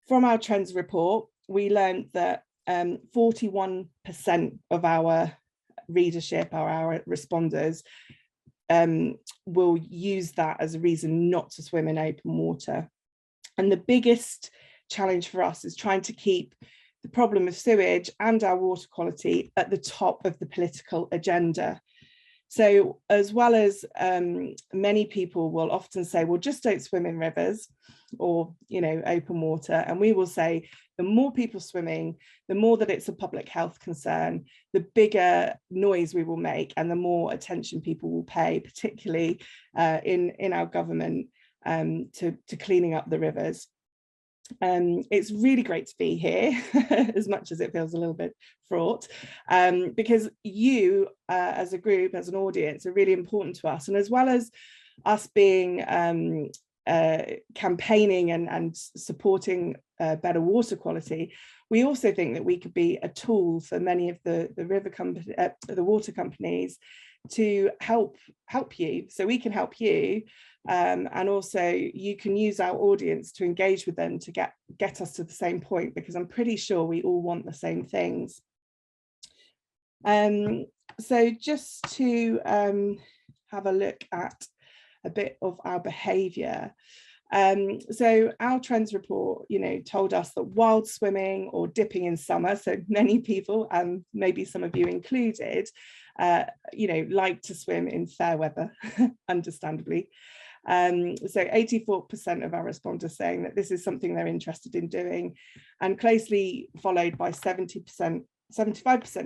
From our trends report, we learned that 41% of our readership, or our responders, will use that as a reason not to swim in open water. And the biggest challenge for us is trying to keep the problem of sewage and our water quality at the top of the political agenda. So as well as many people will often say, well, just don't swim in rivers or, you know, open water. And we will say the more people swimming, the more that it's a public health concern, the bigger noise we will make and the more attention people will pay, particularly in our government to cleaning up the rivers. It's really great to be here, as much as it feels a little bit fraught, because you as a group, as an audience, are really important to us. And as well as us being campaigning and supporting better water quality, we also think that we could be a tool for many of the water companies to help you. So we can help you, and also you can use our audience to engage with them to get us to the same point, because I'm pretty sure we all want the same things. So just to have a look at a bit of our behaviour. So our trends report, you know, told us that wild swimming or dipping in summer, so many people, and maybe some of you included, you know, like to swim in fair weather, understandably. So 84% of our responders saying that this is something they're interested in doing, and closely followed by 75%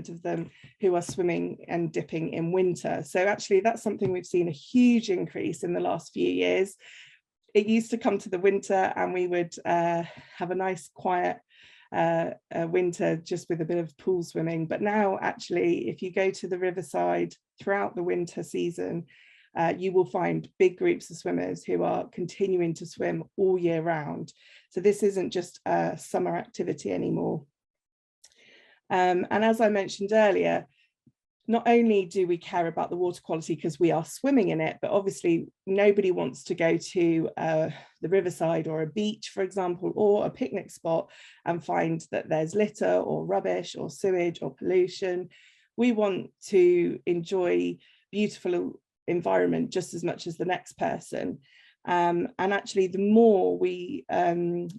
of them who are swimming and dipping in winter. So actually that's something we've seen a huge increase in the last few years. It used to come to the winter and we would have a nice quiet winter just with a bit of pool swimming. But now actually, if you go to the riverside throughout the winter season, you will find big groups of swimmers who are continuing to swim all year round. So this isn't just a summer activity anymore. And as I mentioned earlier, not only do we care about the water quality because we are swimming in it, but obviously nobody wants to go to the riverside or a beach, for example, or a picnic spot and find that there's litter or rubbish or sewage or pollution. We want to enjoy beautiful environment just as much as the next person. And actually, the more we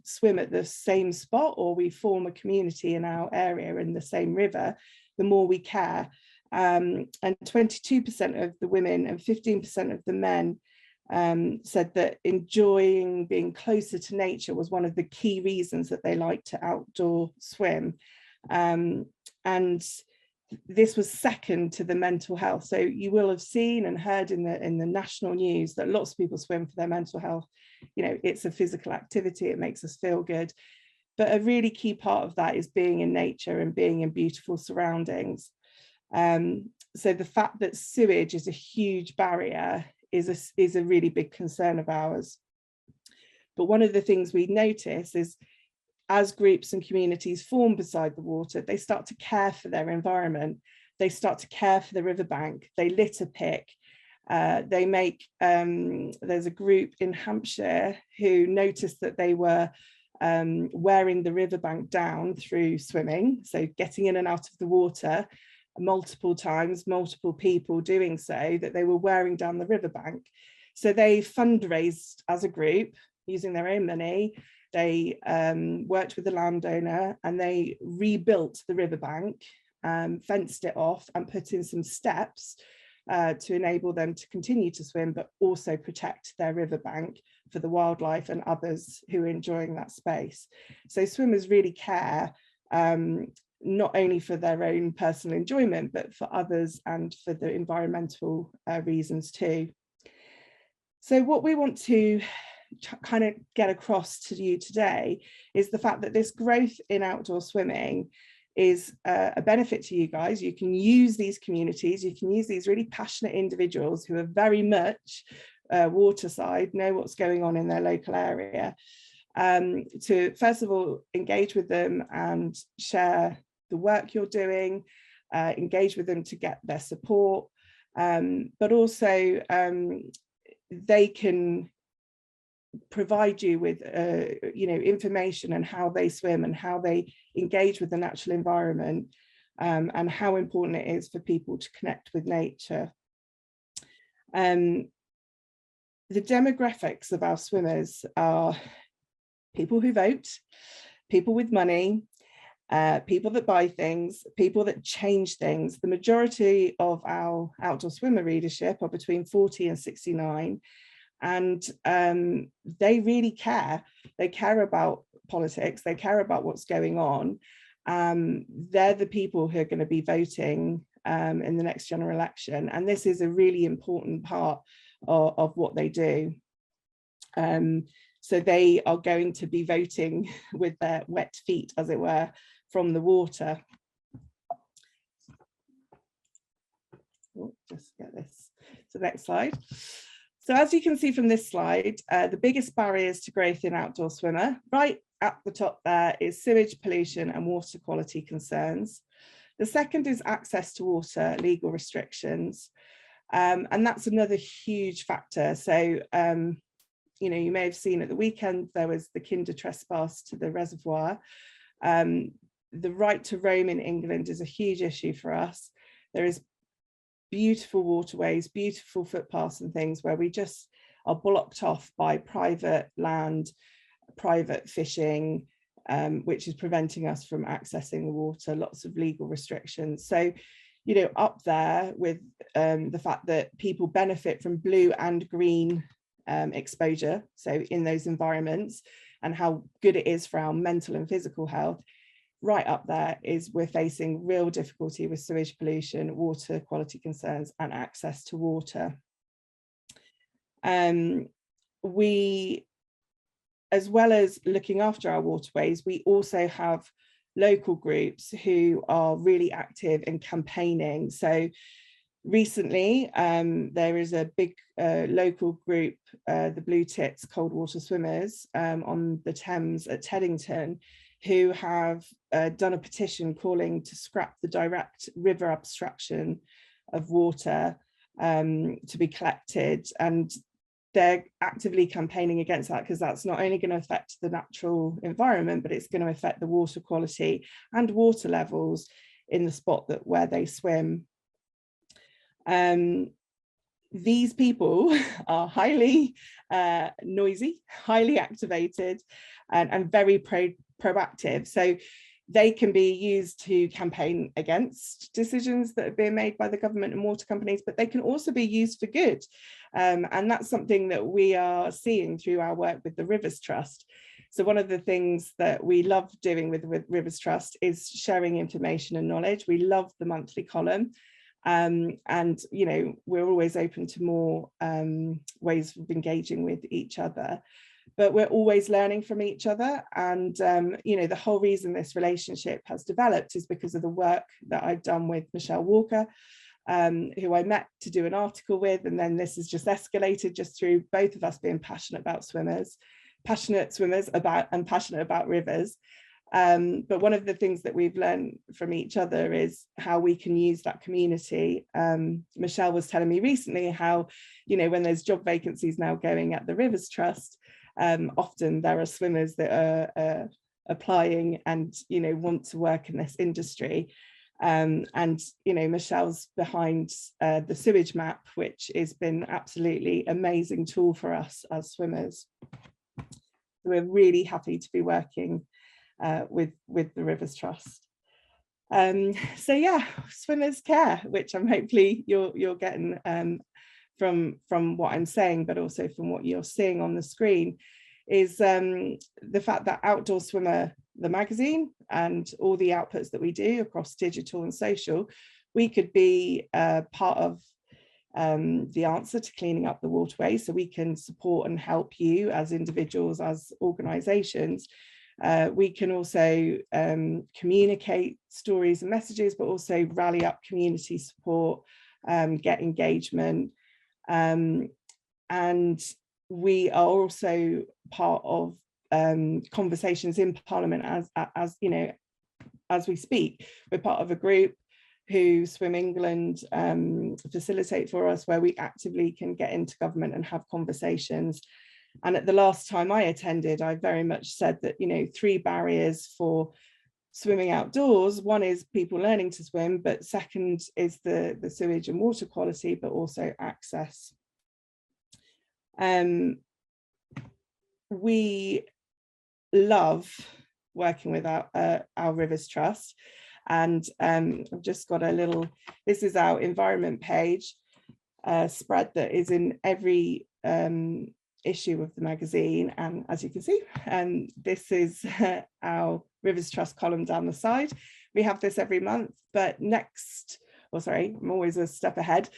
swim at the same spot, or we form a community in our area in the same river, the more we care. And 22% of the women and 15% of the men said that enjoying being closer to nature was one of the key reasons that they like to outdoor swim. And this was second to the mental health. So you will have seen and heard in the national news that lots of people swim for their mental health. You know, it's a physical activity, it makes us feel good. But a really key part of that is being in nature and being in beautiful surroundings. So the fact that sewage is a huge barrier is a really big concern of ours. But one of the things we notice is as groups and communities form beside the water, they start to care for their environment. They start to care for the riverbank. They litter pick. They make, there's a group in Hampshire who noticed that they were wearing the riverbank down through swimming, so getting in and out of the water multiple times, multiple people doing so, that they were wearing down the riverbank. So they fundraised as a group using their own money. They worked with the landowner and they rebuilt the riverbank, fenced it off and put in some steps to enable them to continue to swim, but also protect their riverbank for the wildlife and others who are enjoying that space. So swimmers really care, not only for their own personal enjoyment, but for others and for the environmental reasons too. So what we want to kind of get across to you today is the fact that this growth in outdoor swimming is a benefit to you guys. You can use these communities, you can use these really passionate individuals who are very much waterside, know what's going on in their local area, to first of all engage with them and share the work you're doing, engage with them to get their support, but also they can provide you with information on how they swim and how they engage with the natural environment, and how important it is for people to connect with nature. The demographics of our swimmers are people who vote, people with money, people that buy things, people that change things. The majority of our outdoor swimmer readership are between 40 and 69. And they really care. They care about politics. They care about what's going on. They're the people who are going to be voting in the next general election. And this is a really important part of what they do. So they are going to be voting with their wet feet, as it were, from the water. Oh, just get this to the next slide. So as you can see from this slide, the biggest barriers to growth in outdoor swimmer, right at the top there, is sewage pollution and water quality concerns. The second is access to water, legal restrictions. And that's another huge factor. So, you may have seen at the weekend, there was the kinder trespass to the reservoir. The right to roam in England is a huge issue for us. There is beautiful waterways, beautiful footpaths and things where we just are blocked off by private land, private fishing, which is preventing us from accessing the water, lots of legal restrictions. So, up there with the fact that people benefit from blue and green exposure, so in those environments, and how good it is for our mental and physical health. Right up there is we're facing real difficulty with sewage pollution, water quality concerns, and access to water. We, as well as looking after our waterways, we also have local groups who are really active in campaigning. So recently, there is a big local group, the Blue Tits Cold Water Swimmers, on the Thames at Teddington, who have done a petition calling to scrap the direct river abstraction of water to be collected, and they're actively campaigning against that, because that's not only going to affect the natural environment, but it's going to affect the water quality and water levels in the spot where they swim. These people are highly noisy, highly activated, and very proactive. So they can be used to campaign against decisions that are being made by the government and water companies, but they can also be used for good. And that's something that we are seeing through our work with the Rivers Trust. So one of the things that we love doing with Rivers Trust is sharing information and knowledge. We love the monthly column. And, you know, we're always open to more ways of engaging with each other. But we're always learning from each other. And, you know, the whole reason this relationship has developed is because of the work that I've done with Michelle Walker, who I met to do an article with. And then this has just escalated just through both of us being passionate swimmers about and passionate about rivers. But one of the things that we've learned from each other is how we can use that community. Michelle was telling me recently how, you know, when there's job vacancies now going at the Rivers Trust, often there are swimmers that are applying and, you know, want to work in this industry. And, you know, Michelle's behind the sewage map, which has been absolutely amazing tool for us as swimmers. We're really happy to be working with the Rivers Trust. So yeah, swimmers care, which I'm hopefully you're getting from what I'm saying, but also from what you're seeing on the screen, is the fact that Outdoor Swimmer, the magazine, and all the outputs that we do across digital and social, we could be part of the answer to cleaning up the waterway, so we can support and help you as individuals, as organisations. We can also communicate stories and messages, but also rally up community support, get engagement. And we are also part of conversations in Parliament as you know, as we speak. We're part of a group who Swim England facilitate for us, where we actively can get into government and have conversations. And at the last time I attended, I very much said that, you know, 3 barriers for swimming outdoors. One is people learning to swim, but second is the sewage and water quality, but also access. We love working with our Rivers Trust, and I've just got a little, this is our environment page spread that is in every issue of the magazine, and as you can see, this is our Rivers Trust column down the side. We have this every month, but next, sorry, I'm always a step ahead.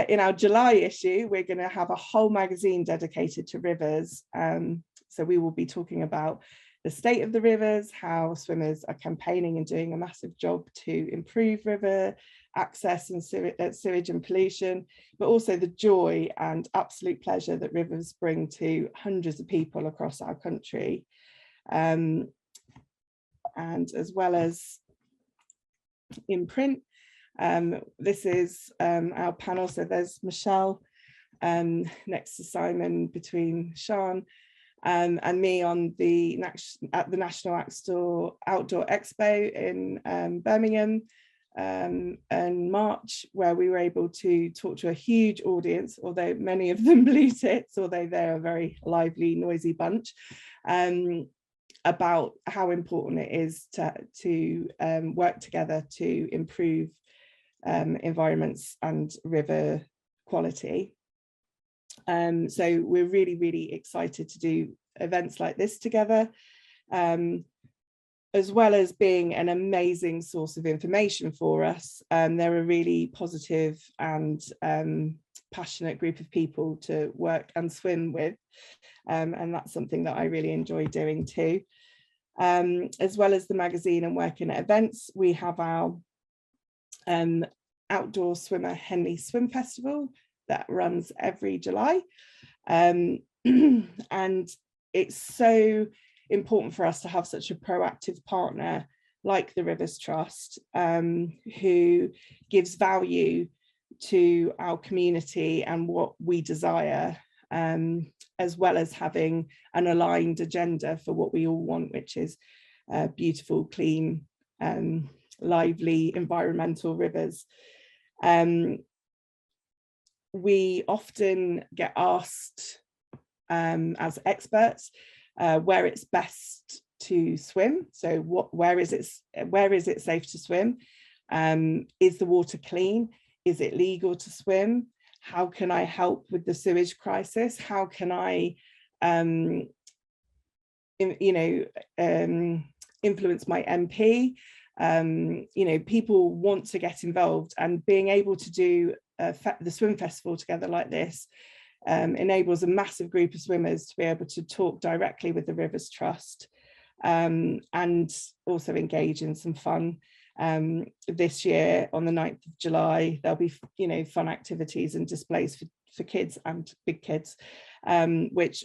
In our July issue, we're going to have a whole magazine dedicated to rivers. So we will be talking about the state of the rivers, how swimmers are campaigning and doing a massive job to improve river access and sewage and pollution, but also the joy and absolute pleasure that rivers bring to hundreds of people across our country. And as well as in print, this is our panel. So there's Michelle next to Simon, between Sean and me on at the National Outdoor Expo in Birmingham in March, where we were able to talk to a huge audience, although many of them blue tits, although they're a very lively, noisy bunch, about how important it is to work together to improve environments and river quality. So we're really, really excited to do events like this together, as well as being an amazing source of information for us. They're a really positive and passionate group of people to work and swim with, and that's something that I really enjoy doing too. As well as the magazine and working at events, we have our Outdoor Swimmer Henley Swim Festival that runs every July, and it's important for us to have such a proactive partner like the Rivers Trust, who gives value to our community and what we desire, as well as having an aligned agenda for what we all want, which is beautiful, clean, lively, environmental rivers. We often get asked as experts where it's best to swim. So where is it safe to swim? Is the water clean? Is it legal to swim? How can I help with the sewage crisis? How can I influence my MP? People want to get involved, and being able to do the swim festival together like this enables a massive group of swimmers to be able to talk directly with the Rivers Trust, and also engage in some fun. This year on the 9th of July, there'll be fun activities and displays for kids and big kids, which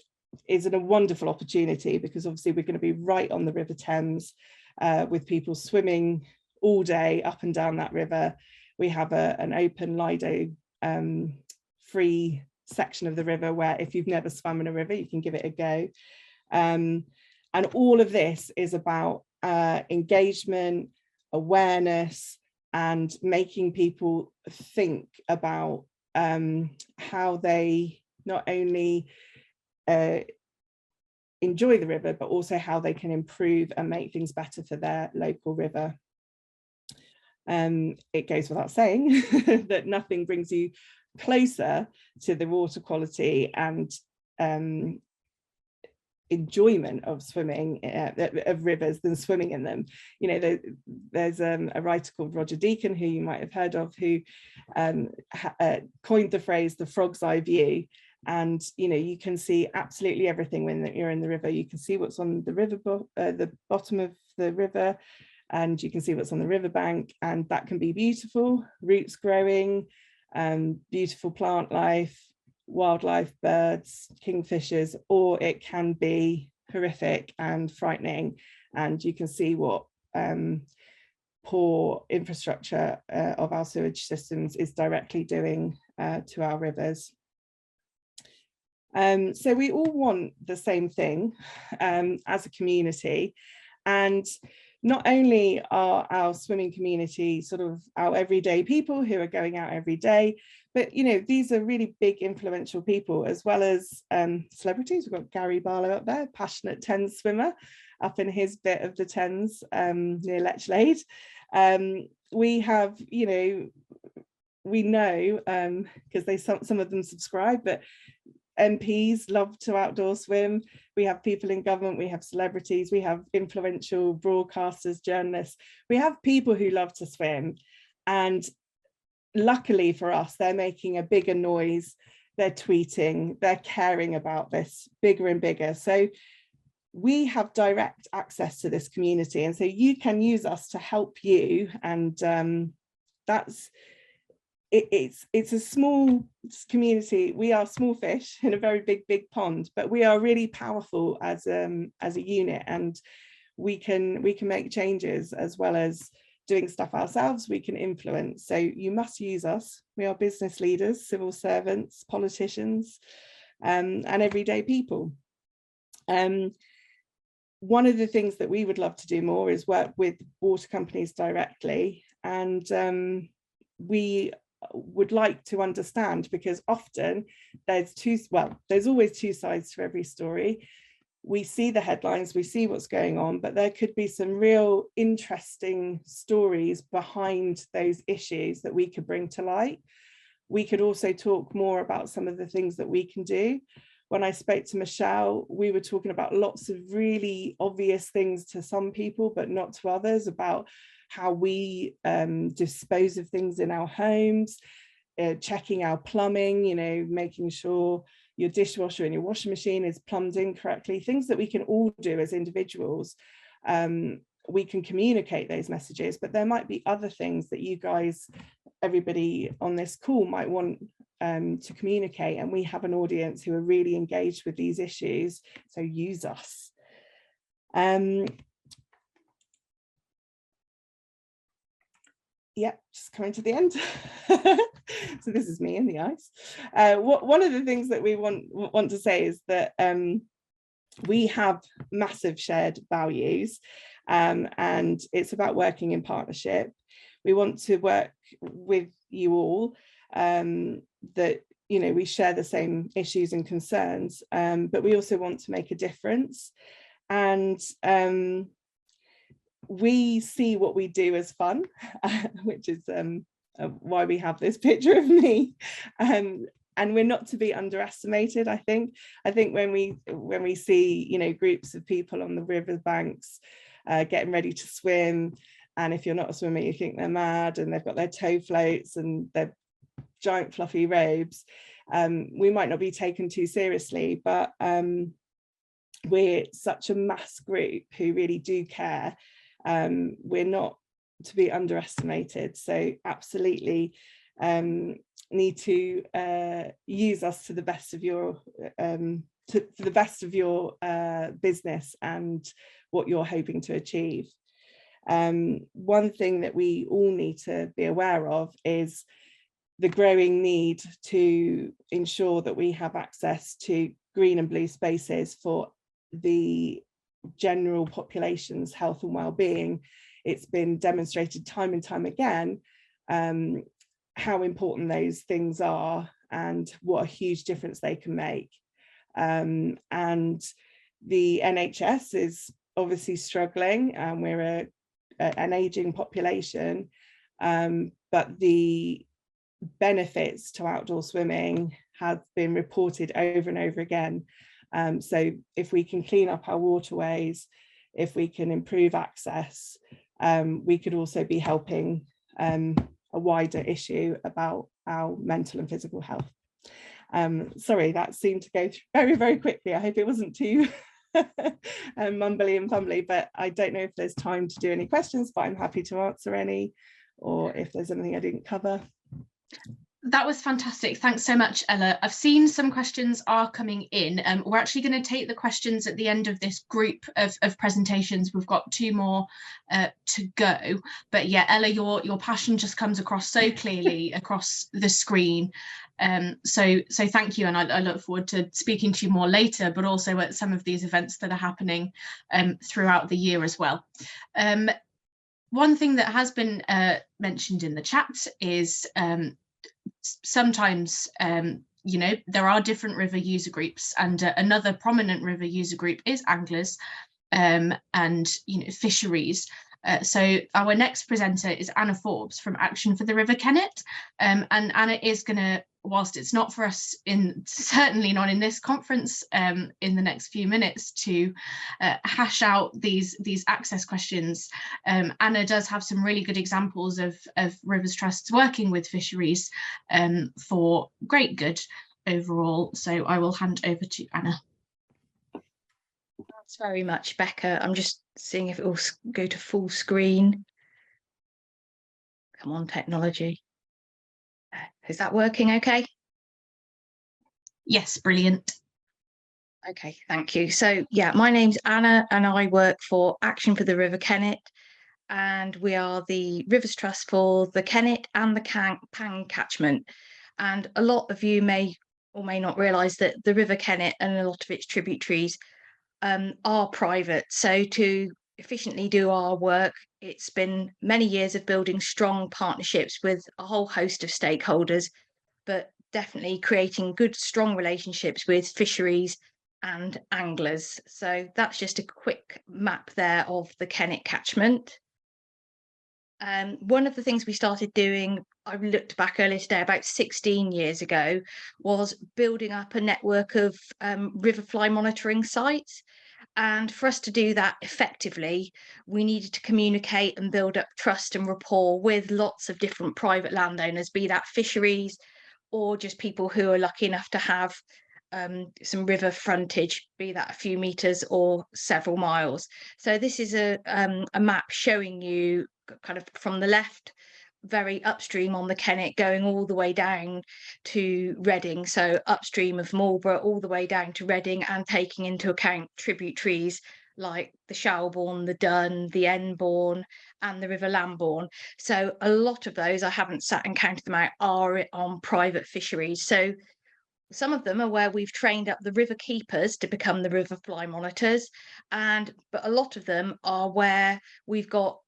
is a wonderful opportunity, because obviously we're going to be right on the River Thames, with people swimming all day up and down that river. We have an open Lido free section of the river where if you've never swum in a river, you can give it a go. And all of this is about engagement, awareness, and making people think about how they not only enjoy the river, but also how they can improve and make things better for their local river. It goes without saying that nothing brings you closer to the water quality and enjoyment of swimming of rivers than swimming in them. There's a writer called Roger Deacon, who you might have heard of, who coined the phrase the frog's eye view. And you can see absolutely everything when you're in the river. You can see what's on the river, the bottom of the river, and you can see what's on the riverbank, and that can be beautiful, roots growing, beautiful plant life, wildlife, birds, kingfishers, or it can be horrific and frightening, and you can see what poor infrastructure of our sewage systems is directly doing to our rivers. So we all want the same thing as a community, and not only are our swimming community sort of our everyday people who are going out every day, but these are really big influential people, as well as celebrities. We've got Gary Barlow up there, passionate Thames swimmer up in his bit of the Thames near Lechlade. We have, we know because some of them subscribe, but MPs love to outdoor swim. We have people in government, we have celebrities, we have influential broadcasters, journalists. We have people who love to swim, and luckily for us, they're making a bigger noise, they're tweeting, they're caring about this bigger and bigger. So we have direct access to this community, and so you can use us to help you, and it's a small community. We are small fish in a very big pond, but we are really powerful as a unit, and we can make changes, as well as doing stuff ourselves. We can influence. So you must use us. We are business leaders, civil servants, politicians, and everyday people. One of the things that we would love to do more is work with water companies directly, and we would like to understand, because often there's always two sides to every story. We see the headlines, we see what's going on, but there could be some real interesting stories behind those issues that we could bring to light. We could also talk more about some of the things that we can do. When I spoke to Michelle, we were talking about lots of really obvious things to some people, but not to others, about how we dispose of things in our homes, checking our plumbing, making sure your dishwasher and your washing machine is plumbed in correctly, things that we can all do as individuals. We can communicate those messages, but there might be other things that you guys, everybody on this call, might want to communicate, and we have an audience who are really engaged with these issues, so use us. Yeah, just coming to the end. So this is me in the ice. One of the things that we want to say is that we have massive shared values, and it's about working in partnership. We want to work with you all, that we share the same issues and concerns, but we also want to make a difference. And we see what we do as fun, which is why we have this picture of me. And we're not to be underestimated. I think when we see groups of people on the riverbanks getting ready to swim, and if you're not a swimmer you think they're mad, and they've got their tow floats and their giant fluffy robes, we might not be taken too seriously, but we're such a mass group who really do care. We're not to be underestimated, so absolutely need to use us to the best of your business and what you're hoping to achieve. One thing that we all need to be aware of is the growing need to ensure that we have access to green and blue spaces for the general population's health and well-being. It's been demonstrated time and time again how important those things are and what a huge difference they can make. And the NHS is obviously struggling, and we're an aging population, but the benefits to outdoor swimming have been reported over and over again. So if we can clean up our waterways, if we can improve access, we could also be helping a wider issue about our mental and physical health. Sorry, that seemed to go very, very quickly. I hope it wasn't too mumbly and fumbly, but I don't know if there's time to do any questions, but I'm happy to answer any, or if there's anything I didn't cover. That was fantastic. Thanks so much, Ella. I've seen some questions are coming in. We're actually going to take the questions at the end of this group of presentations. We've got 2 more to go. But yeah, Ella, your passion just comes across so clearly across the screen. So thank you, and I look forward to speaking to you more later, but also at some of these events that are happening throughout the year as well. One thing that has been mentioned in the chat is sometimes there are different river user groups, and another prominent river user group is anglers and fisheries. So our next presenter is Anna Forbes from Action for the River Kennet, and Anna is going to, whilst it's not for us, certainly not in this conference, in the next few minutes to hash out these access questions. Anna does have some really good examples of Rivers Trusts working with fisheries for great good overall. So I will hand over to Anna. Thanks very much, Becca. I'm just seeing if it will go to full screen. Come on, technology. Is that working okay? Yes, brilliant. Okay, thank you. So yeah, my name's Anna and I work for Action for the River Kennet, and we are the Rivers Trust for the Kennet and the Pang catchment. And a lot of you may or may not realise that the River Kennet and a lot of its tributaries are private. So to efficiently do our work, it's been many years of building strong partnerships with a whole host of stakeholders, but definitely creating good, strong relationships with fisheries and anglers. So that's just a quick map there of the Kennet catchment. One of the things we started doing, I looked back earlier today, about 16 years ago, was building up a network of river fly monitoring sites. And for us to do that effectively, we needed to communicate and build up trust and rapport with lots of different private landowners, be that fisheries or just people who are lucky enough to have some river frontage, be that a few meters or several miles. So this is a map showing you kind of from the left, very upstream on the Kennet, going all the way down to Reading, so upstream of Marlborough all the way down to Reading, and taking into account tributaries like the Shelbourne, the Dun, the Enbourne, and the River Lambourne. So a lot of those, I haven't sat and counted them out, are on private fisheries. So some of them are where we've trained up the river keepers to become the river fly monitors, but a lot of them are where we've got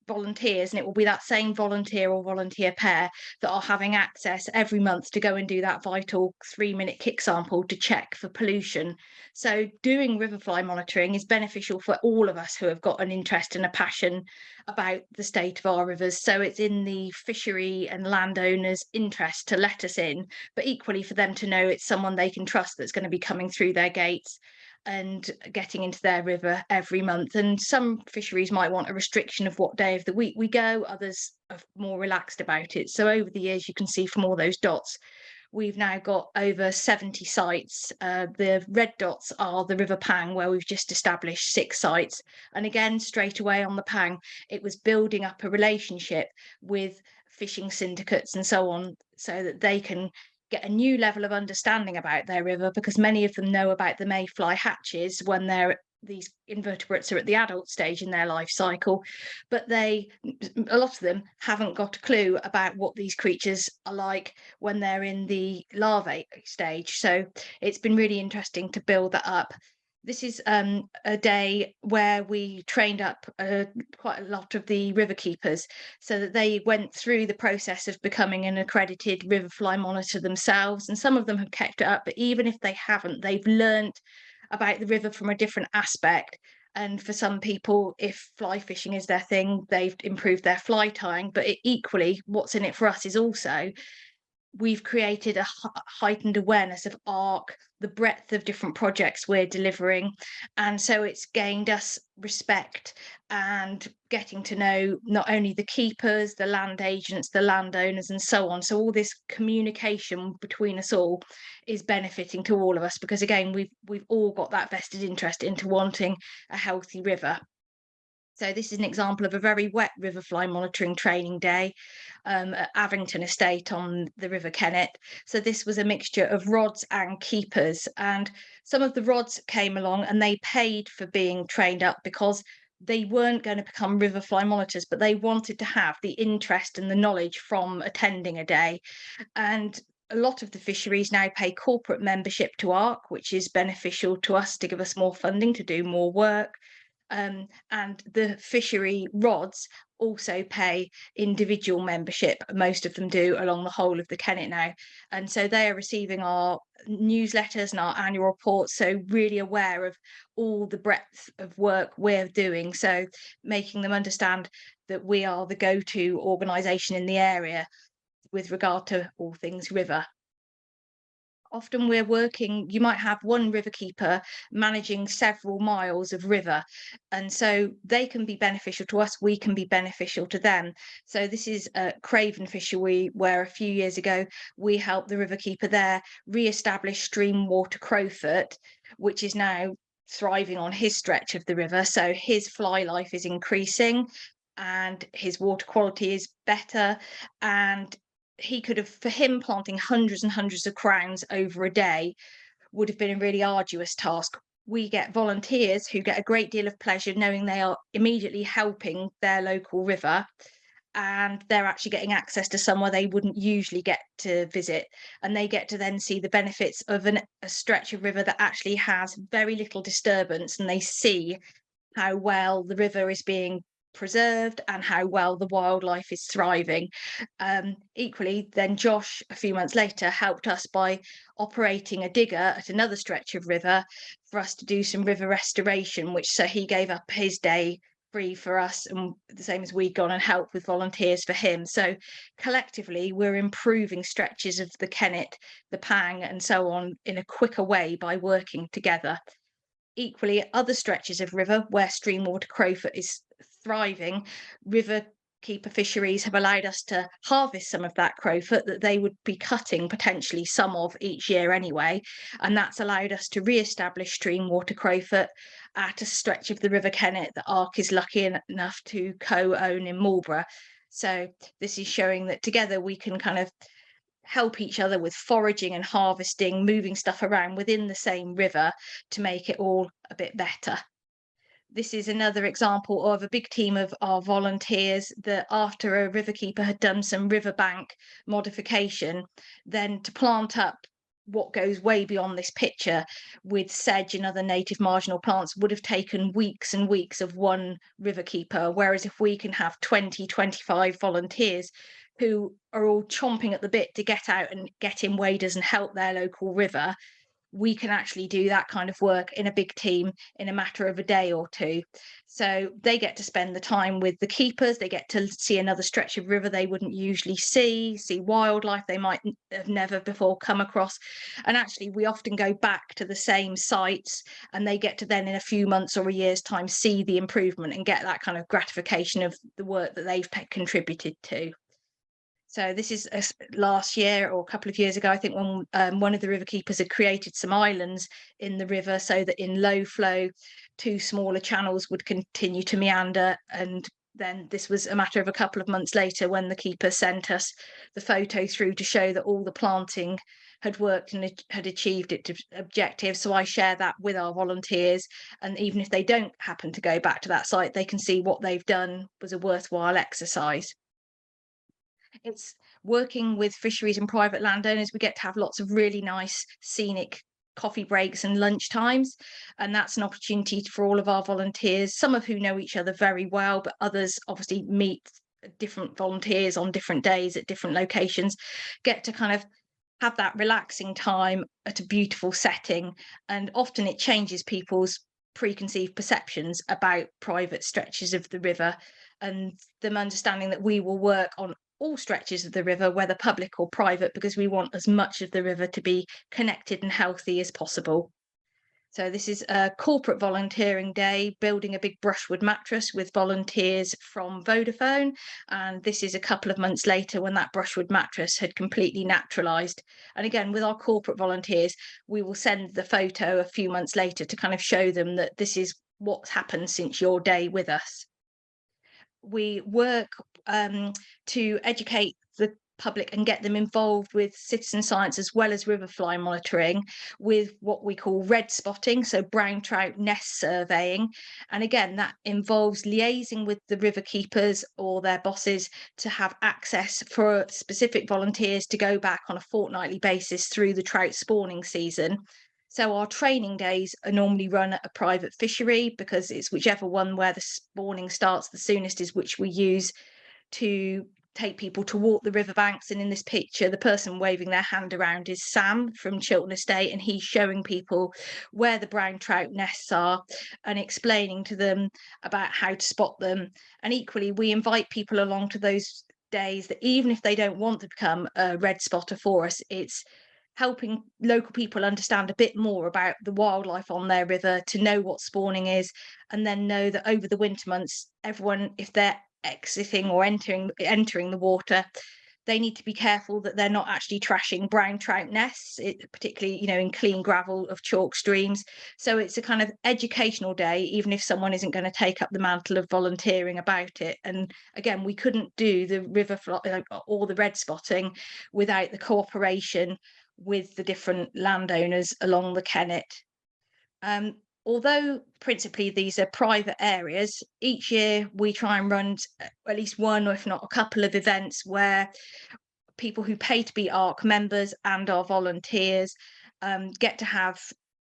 volunteers, and it will be that same volunteer or volunteer pair that are having access every month to go and do that vital 3-minute kick sample to check for pollution. So doing river fly monitoring is beneficial for all of us who have got an interest and a passion about the state of our rivers. So it's in the fishery and landowners' interest to let us in, but equally for them to know it's someone they can trust that's going to be coming through their gates and getting into their river every month. And some fisheries might want a restriction of what day of the week we go, others are more relaxed about it. So over the years, you can see from all those dots, we've now got over 70 sites. The red dots are the River Pang, where we've just established 6 sites. And again, straight away on the Pang, it was building up a relationship with fishing syndicates and so on, so that they can get a new level of understanding about their river, because many of them know about the mayfly hatches when these invertebrates are at the adult stage in their life cycle, but a lot of them haven't got a clue about what these creatures are like when they're in the larvae stage. So it's been really interesting to build that up. This is a day where we trained up quite a lot of the river keepers so that they went through the process of becoming an accredited river fly monitor themselves. And some of them have kept it up, but even if they haven't, they've learnt about the river from a different aspect. And for some people, if fly fishing is their thing, they've improved their fly tying. But equally, what's in it for us is also we've created a heightened awareness of ARC, the breadth of different projects we're delivering. And so it's gained us respect and getting to know not only the keepers, the land agents, the landowners, and so on. So all this communication between us all is benefiting to all of us, because again, we've all got that vested interest into wanting a healthy river. So this is an example of a very wet river fly monitoring training day at Avington Estate on the River Kennet. So this was a mixture of rods and keepers, and some of the rods came along and they paid for being trained up because they weren't going to become river fly monitors, but they wanted to have the interest and the knowledge from attending a day. And a lot of the fisheries now pay corporate membership to ARC, which is beneficial to us to give us more funding to do more work. And the fishery rods also pay individual membership. Most of them do along the whole of the Kennet now. And so they are receiving our newsletters and our annual reports, so really aware of all the breadth of work we're doing. So making them understand that we are the go-to organisation in the area with regard to all things river. Often we're working, you might have one river keeper managing several miles of river, and so they can be beneficial to us, we can be beneficial to them. So this is Craven Fishery, where a few years ago we helped the river keeper there re-establish stream water Crowfoot, which is now thriving on his stretch of the river. So his fly life is increasing and his water quality is better, and he could have, for him, planting hundreds and hundreds of crowns over a day would have been a really arduous task. We get volunteers who get a great deal of pleasure knowing they are immediately helping their local river, and they're actually getting access to somewhere they wouldn't usually get to visit, and they get to then see the benefits of a stretch of river that actually has very little disturbance, and they see how well the river is being preserved and how well the wildlife is thriving. Equally, then Josh, a few months later, helped us by operating a digger at another stretch of river for us to do some river restoration, so he gave up his day free for us, and the same as we'd gone and helped with volunteers for him. So collectively, we're improving stretches of the Kennet, the Pang, and so on in a quicker way by working together. Equally, other stretches of river where stream water Crowfoot is thriving, river keeper fisheries have allowed us to harvest some of that Crowfoot that they would be cutting potentially some of each year anyway, and that's allowed us to re-establish stream water Crowfoot at a stretch of the River Kennet that ARC is lucky enough to co-own in Marlborough. So this is showing that together we can kind of help each other with foraging and harvesting, moving stuff around within the same river to make it all a bit better. This is another example of a big team of our volunteers that after a riverkeeper had done some riverbank modification, then to plant up what goes way beyond this picture with sedge and other native marginal plants would have taken weeks and weeks of one riverkeeper. Whereas if we can have 20, 25 volunteers who are all chomping at the bit to get out and get in waders and help their local river, we can actually do that kind of work in a big team in a matter of a day or two. So they get to spend the time with the keepers, they get to see another stretch of river they wouldn't usually see wildlife they might have never before come across. And actually we often go back to the same sites, and they get to then in a few months or a year's time see the improvement and get that kind of gratification of the work that they've contributed to. So this is last year or a couple of years ago, I think, when one of the river keepers had created some islands in the river so that in low flow, 2 smaller channels would continue to meander. And then this was a matter of a couple of months later when the keeper sent us the photo through to show that all the planting had worked and had achieved its objective. So I share that with our volunteers, and even if they don't happen to go back to that site, they can see what they've done was a worthwhile exercise. It's working with fisheries and private landowners. We get to have lots of really nice scenic coffee breaks and lunch times, and that's an opportunity for all of our volunteers, some of who know each other very well, but others obviously meet different volunteers on different days at different locations, get to kind of have that relaxing time at a beautiful setting. And often it changes people's preconceived perceptions about private stretches of the river, and them understanding that we will work on all stretches of the river, whether public or private, because we want as much of the river to be connected and healthy as possible. So this is a corporate volunteering day, building a big brushwood mattress with volunteers from Vodafone. And this is a couple of months later when that brushwood mattress had completely naturalised. And again, with our corporate volunteers, we will send the photo a few months later to kind of show them that this is what's happened since your day with us. We work to educate the public and get them involved with citizen science as well as river fly monitoring with what we call red spotting, so brown trout nest surveying. And again, that involves liaising with the river keepers or their bosses to have access for specific volunteers to go back on a fortnightly basis through the trout spawning season. So our training days are normally run at a private fishery, because it's whichever one where the spawning starts the soonest is which we use to take people to walk the riverbanks. And in this picture, the person waving their hand around is Sam from Chiltern Estate, and he's showing people where the brown trout nests are and explaining to them about how to spot them. And equally, we invite people along to those days that even if they don't want to become a red spotter for us, it's helping local people understand a bit more about the wildlife on their river, to know what spawning is, and then know that over the winter months, everyone, if they're exiting or entering the water, they need to be careful that they're not actually trashing brown trout nests, particularly in clean gravel of chalk streams. So it's a kind of educational day, even if someone isn't going to take up the mantle of volunteering about it. And again, we couldn't do the river or the red spotting without the cooperation with the different landowners along the Kennet. Although principally these are private areas, each year we try and run at least one, or if not a couple of events where people who pay to be ARC members and our volunteers get to have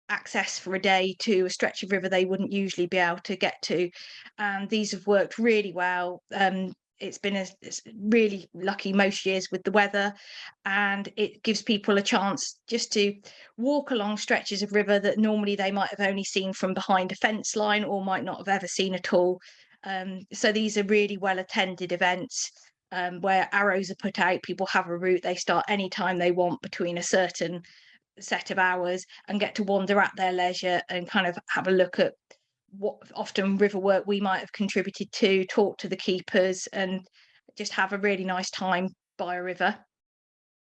access for a day to a stretch of river they wouldn't usually be able to get to. And these have worked really well. It's been it's really lucky most years with the weather, and it gives people a chance just to walk along stretches of river that normally they might have only seen from behind a fence line or might not have ever seen at all. So these are really well attended events where arrows are put out, people have a route, they start anytime they want between a certain set of hours and get to wander at their leisure and kind of have a look at what often river work we might have contributed to, talk to the keepers and just have a really nice time by a river.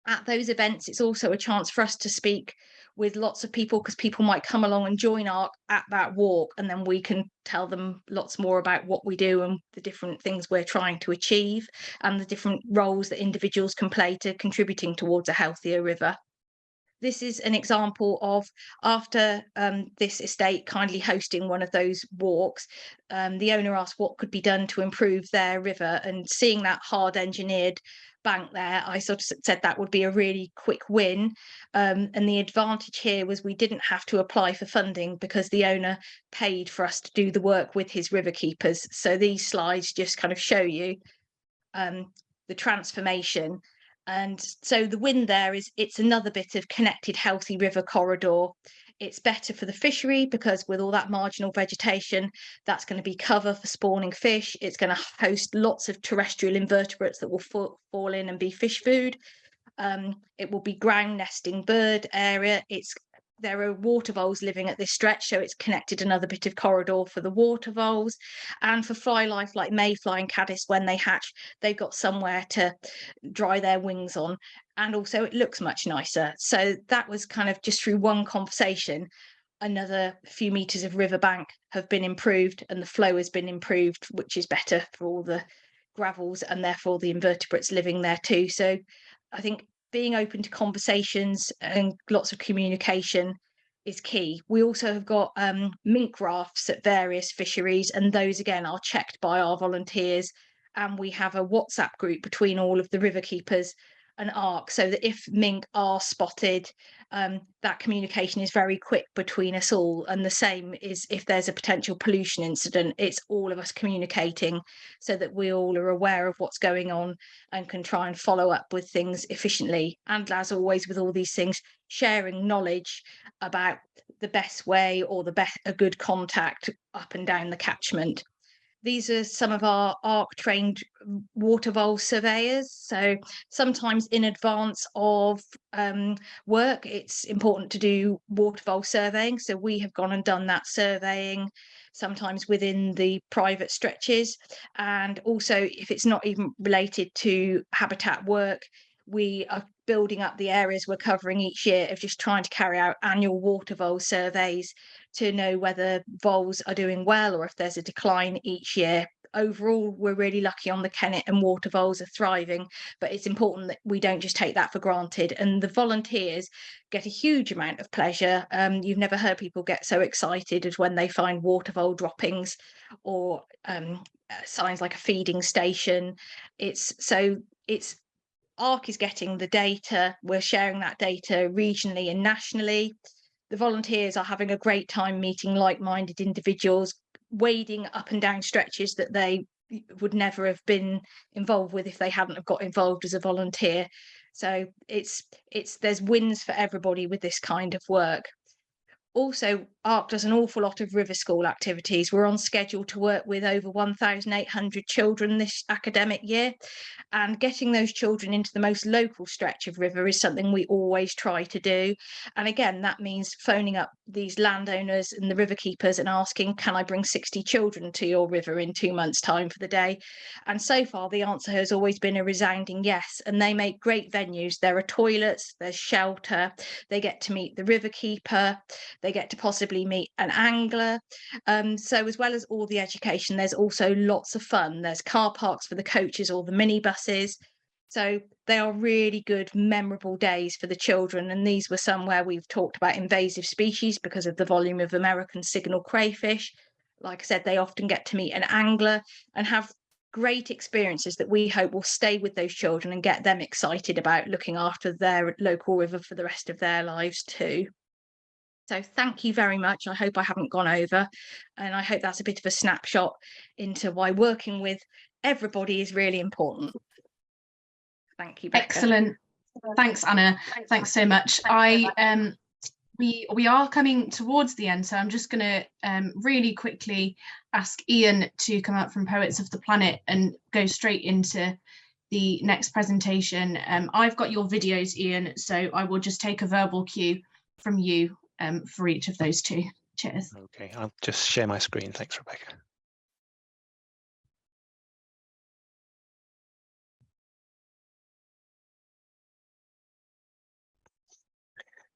At those events, it's also a chance for us to speak with lots of people, because people might come along and join ARC at that walk, and then we can tell them lots more about what we do and the different things we're trying to achieve and the different roles that individuals can play to contributing towards a healthier river. this is an example of, after this estate kindly hosting one of those walks, the owner asked what could be done to improve their river, and seeing that hard engineered bank there, I sort of said that would be a really quick win. And the advantage here was we didn't have to apply for funding because the owner paid for us to do the work with his river keepers. So these slides just kind of show you the transformation. And so the win there is it's another bit of connected, healthy river corridor. It's better for the fishery because with all that marginal vegetation, that's going to be cover for spawning fish. It's going to host lots of terrestrial invertebrates that will fall in and be fish food. It will be ground nesting bird area. There are water voles living at this stretch, so it's connected another bit of corridor for the water voles. And for fly life like mayfly and caddis, when they hatch, they've got somewhere to dry their wings on. And also it looks much nicer. So that was kind of just through one conversation. Another few meters of riverbank have been improved and the flow has been improved, which is better for all the gravels and therefore the invertebrates living there too. So I think being open to conversations and lots of communication is key. We also have got mink rafts at various fisheries, and those again are checked by our volunteers. And we have a WhatsApp group between all of the river keepers and ARC, so that if mink are spotted, that communication is very quick between us all. And the same is if there's a potential pollution incident, it's all of us communicating so that we all are aware of what's going on and can try and follow up with things efficiently. And as always with all these things, sharing knowledge about the best way or a good contact up and down the catchment. These are some of our ARC trained water vole surveyors. So sometimes in advance of work, it's important to do water vole surveying. So we have gone and done that surveying, sometimes within the private stretches. And also if it's not even related to habitat work, we are building up the areas we're covering each year of just trying to carry out annual water vole surveys to know whether voles are doing well or if there's a decline each year. Overall, we're really lucky on the Kennet and water voles are thriving, but it's important that we don't just take that for granted. And the volunteers get a huge amount of pleasure. You've never heard people get so excited as when they find water vole droppings or signs like a feeding station. ARC is getting the data, we're sharing that data regionally and nationally. The volunteers are having a great time meeting like-minded individuals, wading up and down stretches that they would never have been involved with if they hadn't have got involved as a volunteer. So there's wins for everybody with this kind of work. Also, ARC does an awful lot of river school activities. We're on schedule to work with over 1,800 children this academic year, and getting those children into the most local stretch of river is something we always try to do. And again, that means phoning up these landowners and the river keepers and asking, can I bring 60 children to your river in 2 months' time for the day? And so far, the answer has always been a resounding yes. And they make great venues. There are toilets, there's shelter, they get to meet the river keeper, they get to possibly meet an angler. So as well as all the education, there's also lots of fun. There's car parks for the coaches or the minibuses. So they are really good, memorable days for the children. And these were some where we've talked about invasive species because of the volume of American signal crayfish. Like I said, they often get to meet an angler and have great experiences that we hope will stay with those children and get them excited about looking after their local river for the rest of their lives too. So thank you very much. I hope I haven't gone over, and I hope that's a bit of a snapshot into why working with everybody is really important. Thank you, Becca. Excellent. Thanks, Anna. Thanks so much. We are coming towards the end, so I'm just going to really quickly ask Ian to come up from Poets of the Planet and go straight into the next presentation. I've got your videos, Ian, so I will just take a verbal cue from you for each of those two. Cheers. Okay, I'll just share my screen. Thanks, Rebecca.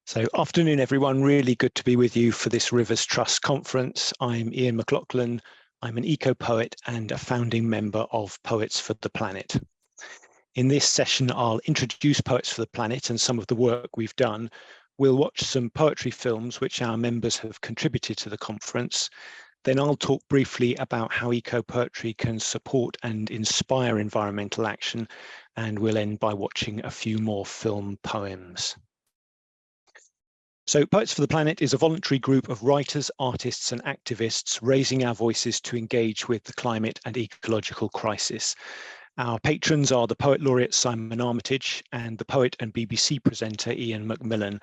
So afternoon, everyone. Really good to be with you for this Rivers Trust conference. I'm Ian McLaughlin. I'm an eco-poet and a founding member of Poets for the Planet. In this session, I'll introduce Poets for the Planet and some of the work we've done, We'll watch some poetry films which our members have contributed to the conference. Then I'll talk briefly about how eco-poetry can support and inspire environmental action, and we'll end by watching a few more film poems. So Poets for the Planet is a voluntary group of writers, artists and activists raising our voices to engage with the climate and ecological crisis. Our patrons are the Poet Laureate Simon Armitage and the poet and BBC presenter Ian Macmillan,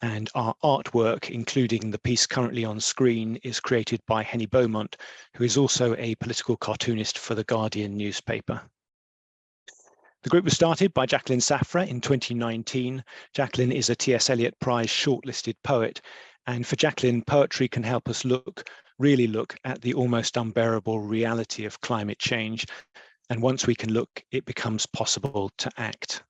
and our artwork, including the piece currently on screen, is created by Henny Beaumont, who is also a political cartoonist for The Guardian newspaper. The group was started by Jacqueline Safra in 2019. Jacqueline is a T.S. Eliot Prize shortlisted poet, and for Jacqueline, poetry can help us really look at the almost unbearable reality of climate change. And once we can look, it becomes possible to act.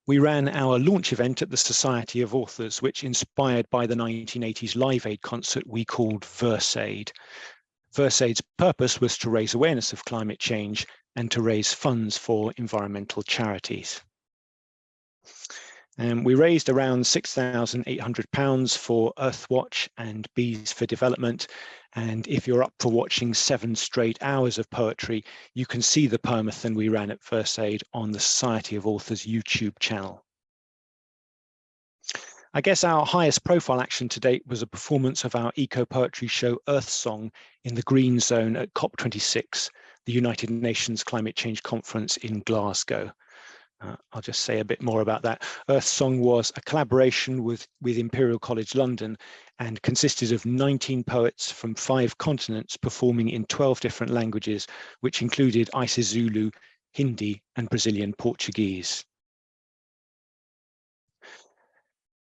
We ran our launch event at the Society of Authors, which inspired by the 1980s Live Aid concert we called Verse Aid. Verse Aid's purpose was to raise awareness of climate change and to raise funds for environmental charities. We raised around £6,800 for Earthwatch and Bees for Development. And if you're up for watching 7 straight hours of poetry, you can see the poemathon we ran at Verse Aid on the Society of Authors YouTube channel. I guess our highest profile action to date was a performance of our eco-poetry show Earth Song in the Green Zone at COP26, the United Nations Climate Change Conference in Glasgow. I'll just say a bit more about that. Earth Song was a collaboration with Imperial College London and consisted of 19 poets from 5 continents performing in 12 different languages, which included isiZulu, Hindi, and Brazilian Portuguese.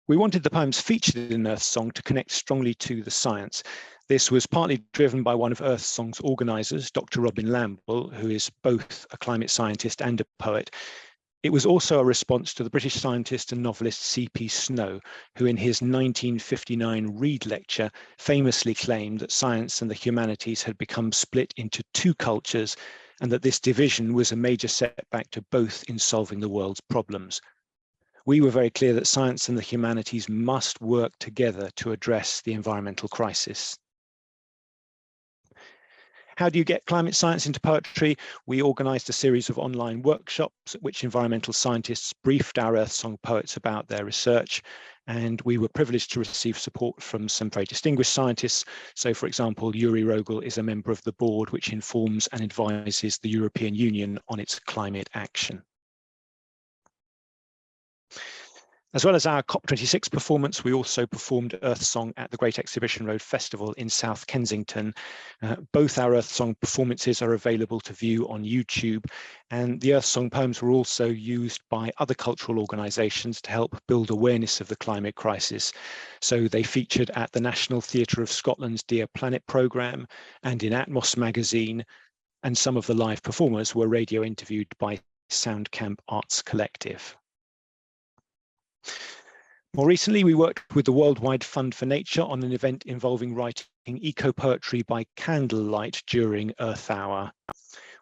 We wanted the poems featured in Earth Song to connect strongly to the science. This was partly driven by one of Earth Song's organisers, Dr. Robin Lamble, who is both a climate scientist and a poet. It was also a response to the British scientist and novelist C.P. Snow, who in his 1959 Reed lecture famously claimed that science and the humanities had become split into 2 cultures, and that this division was a major setback to both in solving the world's problems. We were very clear that science and the humanities must work together to address the environmental crisis. How do you get climate science into poetry? We organised a series of online workshops at which environmental scientists briefed our Earth Song poets about their research, and we were privileged to receive support from some very distinguished scientists. So, for example, Yuri Rogel is a member of the board which informs and advises the European Union on its climate action. As well as our COP26 performance, we also performed Earth Song at the Great Exhibition Road Festival in South Kensington. Both our Earth Song performances are available to view on YouTube, and the Earth Song poems were also used by other cultural organisations to help build awareness of the climate crisis. So they featured at the National Theatre of Scotland's Dear Planet programme and in Atmos magazine, and some of the live performers were radio interviewed by Soundcamp Arts Collective. More recently, we worked with the Worldwide Fund for Nature on an event involving writing eco-poetry by candlelight during Earth Hour.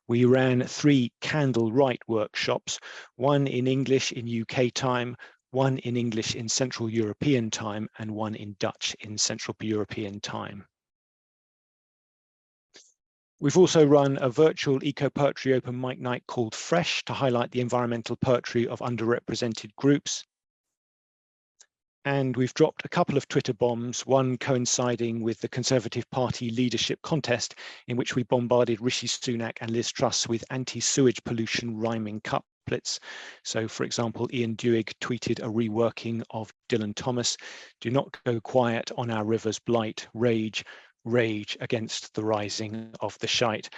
We ran 3 candle write workshops, one in English in UK time, one in English in Central European time, and one in Dutch in Central European time. We've also run a virtual eco-poetry open mic night called Fresh to highlight the environmental poetry of underrepresented groups. And we've dropped a couple of Twitter bombs, one coinciding with the Conservative Party leadership contest, in which we bombarded Rishi Sunak and Liz Truss with anti-sewage pollution rhyming couplets. So, for example, Ian Duig tweeted a reworking of Dylan Thomas: "Do not go quiet on our river's blight, rage, rage against the rising of the shite."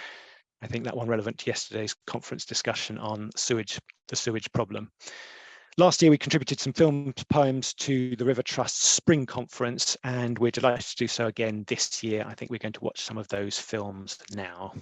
I think that one relevant to yesterday's conference discussion on the sewage problem. Last year, we contributed some film poems to the River Trust's Spring Conference, and we're delighted to do so again this year. I think we're going to watch some of those films now.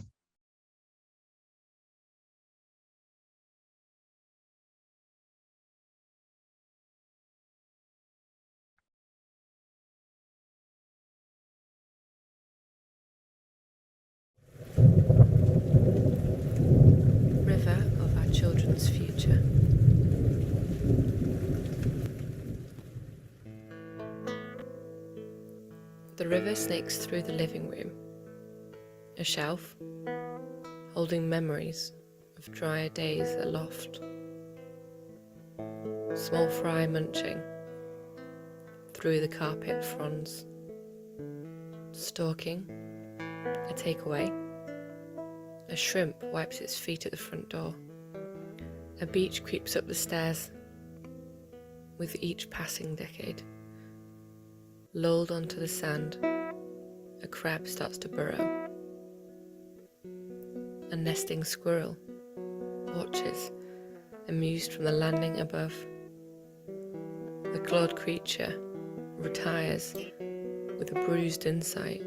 River of our children's future. river snakes through the living room. A shelf, holding memories of drier days aloft. Small fry munching through the carpet fronds. Stalking, a takeaway. A shrimp wipes its feet at the front door. A beach creeps up the stairs with each passing decade. Lulled onto the sand, a crab starts to burrow. A nesting squirrel watches, amused from the landing above. The clawed creature retires with a bruised insight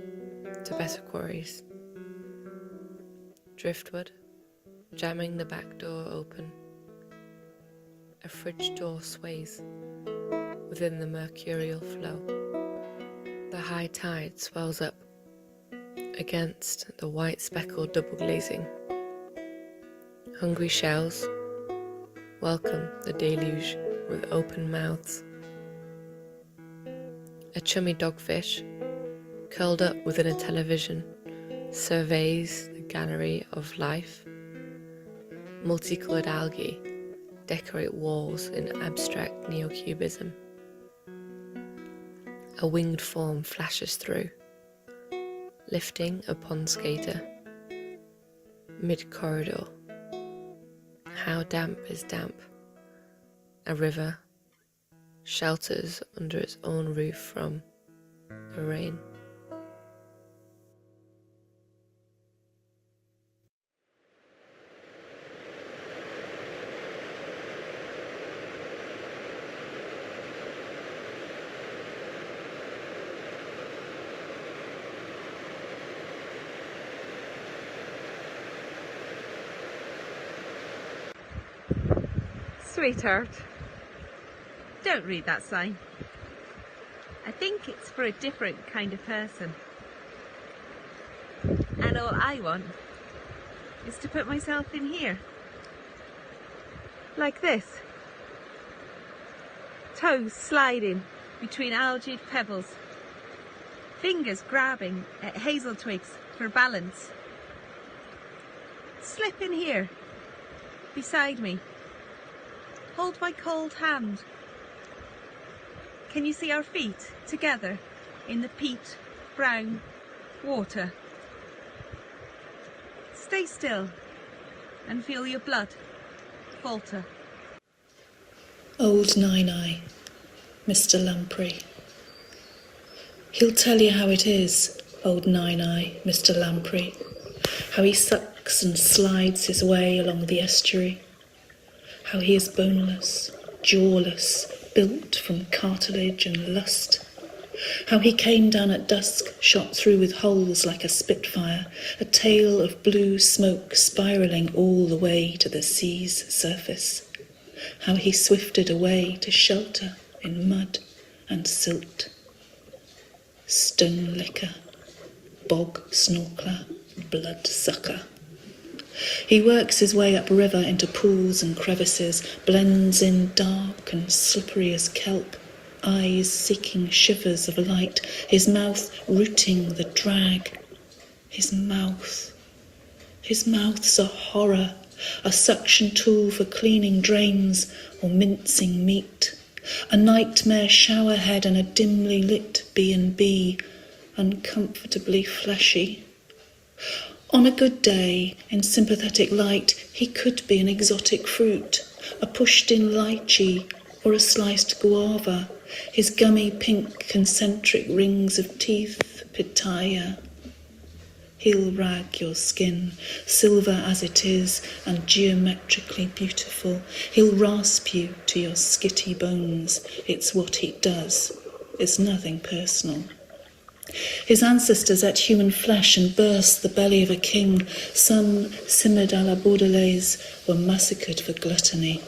to better quarries. Driftwood, jamming the back door open. A fridge door sways within the mercurial flow. The high tide swells up against the white speckled double glazing. Hungry shells welcome the deluge with open mouths. A chummy dogfish, curled up within a television, surveys the gallery of life. Multicoloured algae decorate walls in abstract neo-cubism. A winged form flashes through, lifting a pond skater. Mid-corridor, how damp is damp? A river shelters under its own roof from the rain. Sweetheart, don't read that sign. I think it's for a different kind of person. And all I want is to put myself in here. Like this. Toes sliding between algae pebbles. Fingers grabbing at hazel twigs for balance. Slip in here, beside me. Hold my cold hand. Can you see our feet together in the peat brown water? Stay still and feel your blood falter. Old Nine-Eye, Mr. Lamprey. He'll tell you how it is, old Nine-Eye, Mr. Lamprey, how he sucks and slides his way along the estuary, how he is boneless, jawless, built from cartilage and lust, how he came down at dusk, shot through with holes like a spitfire, a tail of blue smoke spiralling all the way to the sea's surface, how he swifted away to shelter in mud and silt. Stone licker, bog snorkler, blood sucker. He works his way upriver into pools and crevices, blends in dark and slippery as kelp, eyes seeking shivers of light, his mouth rooting the drag. His mouth's a horror, a suction tool for cleaning drains or mincing meat, a nightmare showerhead and a dimly lit B&B, uncomfortably fleshy. On a good day, in sympathetic light, he could be an exotic fruit, a pushed-in lychee or a sliced guava, his gummy pink concentric rings of teeth, pitaya. He'll rag your skin, silver as it is and geometrically beautiful. He'll rasp you to your skitty bones. It's what he does. It's nothing personal. His ancestors ate human flesh and burst the belly of a king. Some simmered à la Bordelaise were massacred for gluttony.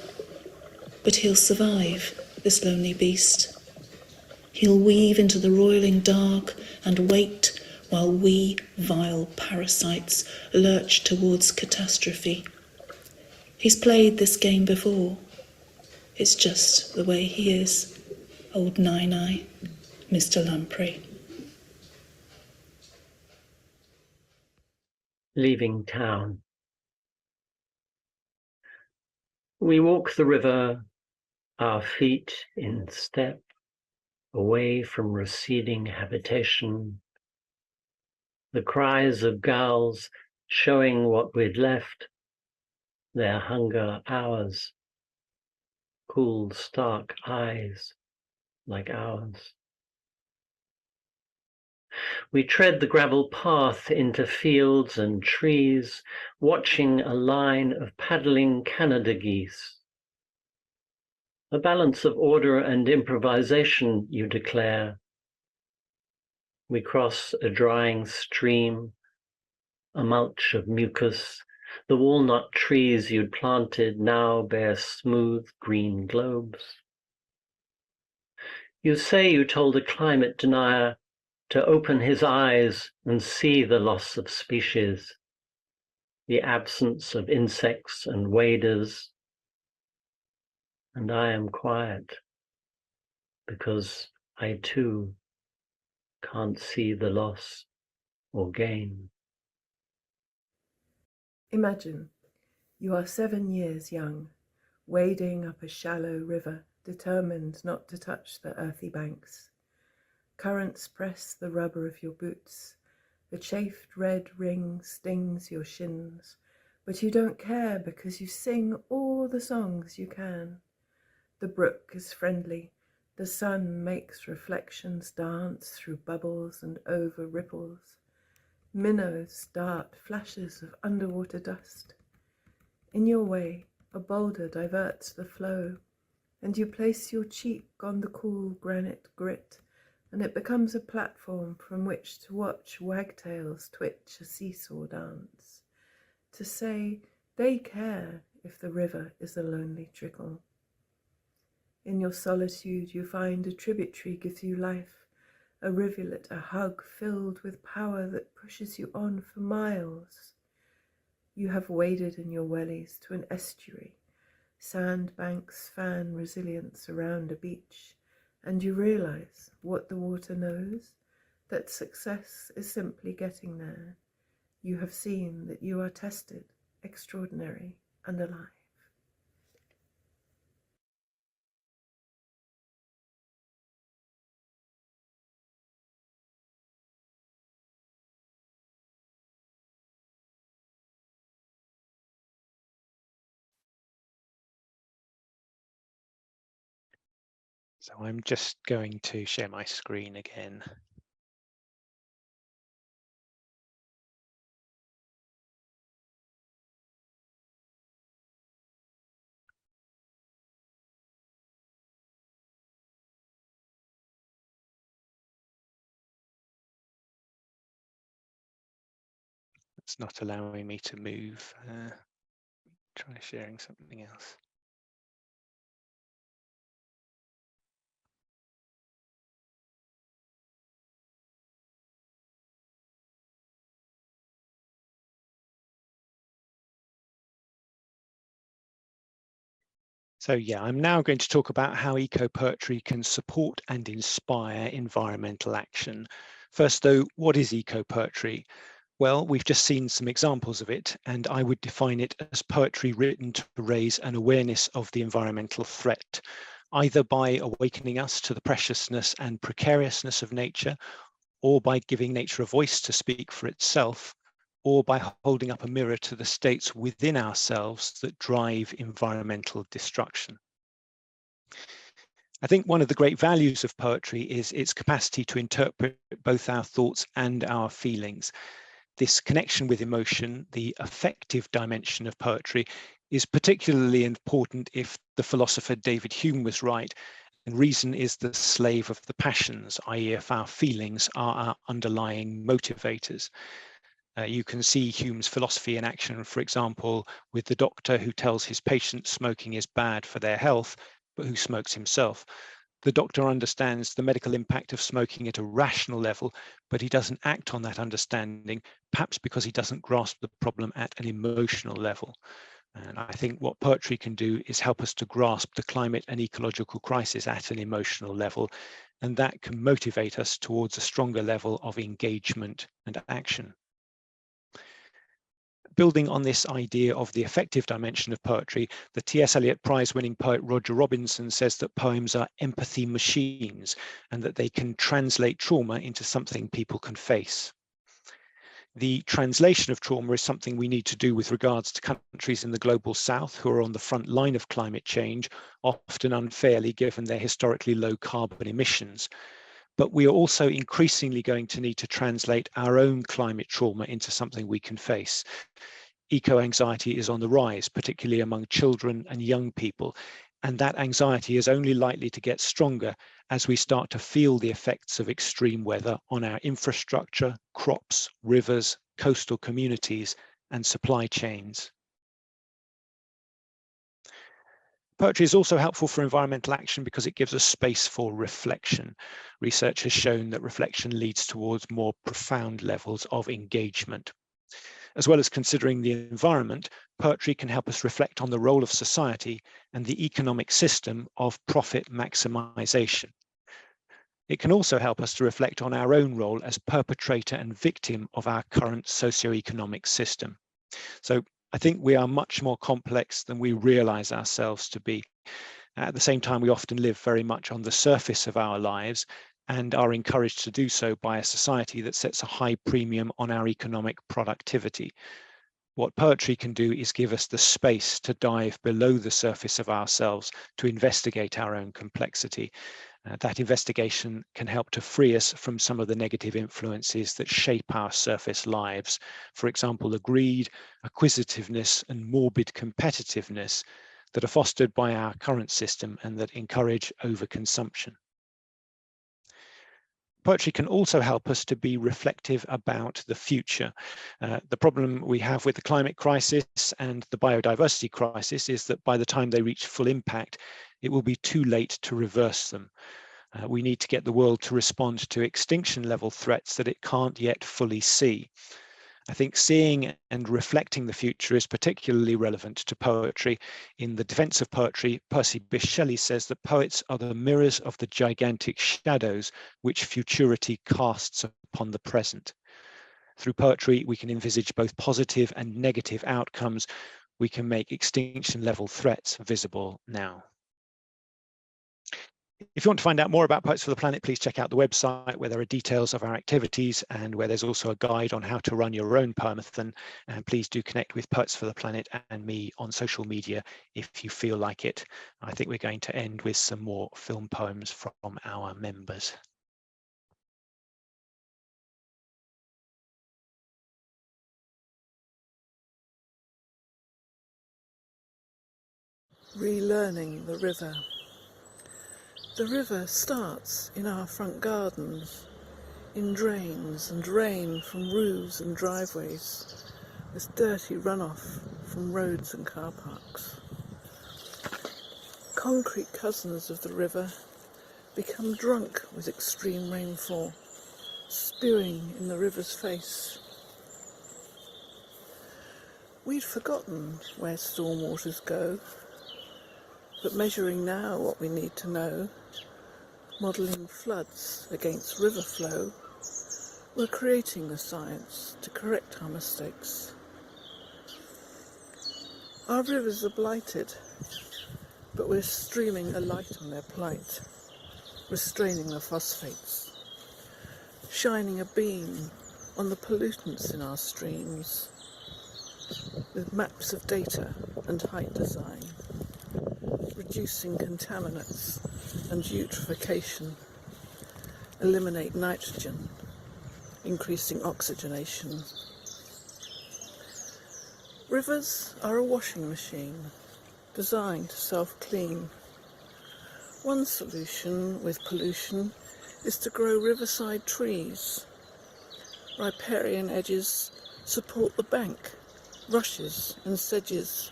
But he'll survive, this lonely beast. He'll weave into the roiling dark and wait while we, vile parasites, lurch towards catastrophe. He's played this game before. It's just the way he is, old Nine-Eye, Mr. Lamprey. leaving town. We walk the river, our feet in step, away from receding habitation, the cries of gulls showing what we'd left, their hunger ours, cool, stark eyes like ours. We tread the gravel path into fields and trees, watching a line of paddling Canada geese. A balance of order and improvisation, you declare. We cross a drying stream, a mulch of mucus. The walnut trees you'd planted now bear smooth green globes. You say you told a climate denier to open his eyes and see the loss of species, the absence of insects and waders. And I am quiet because I too can't see the loss or gain. Imagine you are 7 years young, wading up a shallow river, determined not to touch the earthy banks. Currents press the rubber of your boots. The chafed red ring stings your shins, but you don't care because you sing all the songs you can. The brook is friendly. The sun makes reflections dance through bubbles and over ripples. Minnows dart flashes of underwater dust. In your way, a boulder diverts the flow, and you place your cheek on the cool granite grit, and it becomes a platform from which to watch wagtails twitch a seesaw dance, to say they care if the river is a lonely trickle. In your solitude you find a tributary gives you life, a rivulet, a hug filled with power that pushes you on for miles. You have waded in your wellies to an estuary. Sandbanks fan resilience around a beach, and you realize what the water knows, that success is simply getting there. You have seen that you are tested, extraordinary, and alive. So I'm just going to share my screen again. It's not allowing me to move. Try sharing something else. So yeah, I'm now going to talk about how eco-poetry can support and inspire environmental action. First though, what is eco-poetry? Well, we've just seen some examples of it, and I would define it as poetry written to raise an awareness of the environmental threat, either by awakening us to the preciousness and precariousness of nature, or by giving nature a voice to speak for itself, or by holding up a mirror to the states within ourselves that drive environmental destruction. I think one of the great values of poetry is its capacity to interpret both our thoughts and our feelings. This connection with emotion, the affective dimension of poetry, is particularly important if the philosopher David Hume was right, and reason is the slave of the passions, i.e. if our feelings are our underlying motivators. You can see Hume's philosophy in action, for example, with the doctor who tells his patients smoking is bad for their health, but who smokes himself. The doctor understands the medical impact of smoking at a rational level, but he doesn't act on that understanding, perhaps because he doesn't grasp the problem at an emotional level. And I think what poetry can do is help us to grasp the climate and ecological crisis at an emotional level, and that can motivate us towards a stronger level of engagement and action. building on this idea of the affective dimension of poetry, the T.S. Eliot Prize-winning poet Roger Robinson says that poems are empathy machines and that they can translate trauma into something people can face. The translation of trauma is something we need to do with regards to countries in the global south who are on the front line of climate change, often unfairly given their historically low carbon emissions. But we are also increasingly going to need to translate our own climate trauma into something we can face. Eco-anxiety is on the rise, particularly among children and young people, and that anxiety is only likely to get stronger as we start to feel the effects of extreme weather on our infrastructure, crops, rivers, coastal communities, and supply chains. Poetry is also helpful for environmental action because it gives us space for reflection. Research has shown that reflection leads towards more profound levels of engagement. As well as considering the environment, poetry can help us reflect on the role of society and the economic system of profit maximization. It can also help us to reflect on our own role as perpetrator and victim of our current socioeconomic system. So I think we are much more complex than we realize ourselves to be. At the same time, we often live very much on the surface of our lives and are encouraged to do so by a society that sets a high premium on our economic productivity. What poetry can do is give us the space to dive below the surface of ourselves, to investigate our own complexity. That investigation can help to free us from some of the negative influences that shape our surface lives. For example, the greed, acquisitiveness, and morbid competitiveness that are fostered by our current system and that encourage overconsumption. Poetry can also help us to be reflective about the future. The problem we have with the climate crisis and the biodiversity crisis is that by the time they reach full impact, it will be too late to reverse them. We need to get the world to respond to extinction level threats that it can't yet fully see. I think seeing and reflecting the future is particularly relevant to poetry. In The Defense of Poetry, Percy Bysshe Shelley says that poets are the mirrors of the gigantic shadows which futurity casts upon the present. Through poetry, we can envisage both positive and negative outcomes. We can make extinction level threats visible now. If you want to find out more about Poets for the Planet, please check out the website where there are details of our activities and where there's also a guide on how to run your own poemathon. And please do connect with Poets for the Planet and me on social media if you feel like it. I think we're going to end with some more film poems from our members. Relearning the river. The river starts in our front gardens, in drains and rain from roofs and driveways, with dirty runoff from roads and car parks. Concrete cousins of the river become drunk with extreme rainfall, spewing in the river's face. We'd forgotten where storm waters go, but measuring now what we need to know, modelling floods against river flow, we're creating the science to correct our mistakes. Our rivers are blighted, but we're streaming a light on their plight, restraining the phosphates, shining a beam on the pollutants in our streams, with maps of data and height design, reducing contaminants and eutrophication, eliminate nitrogen, increasing oxygenation. Rivers are a washing machine designed to self-clean. One solution with pollution is to grow riverside trees. Riparian edges support the bank, rushes and sedges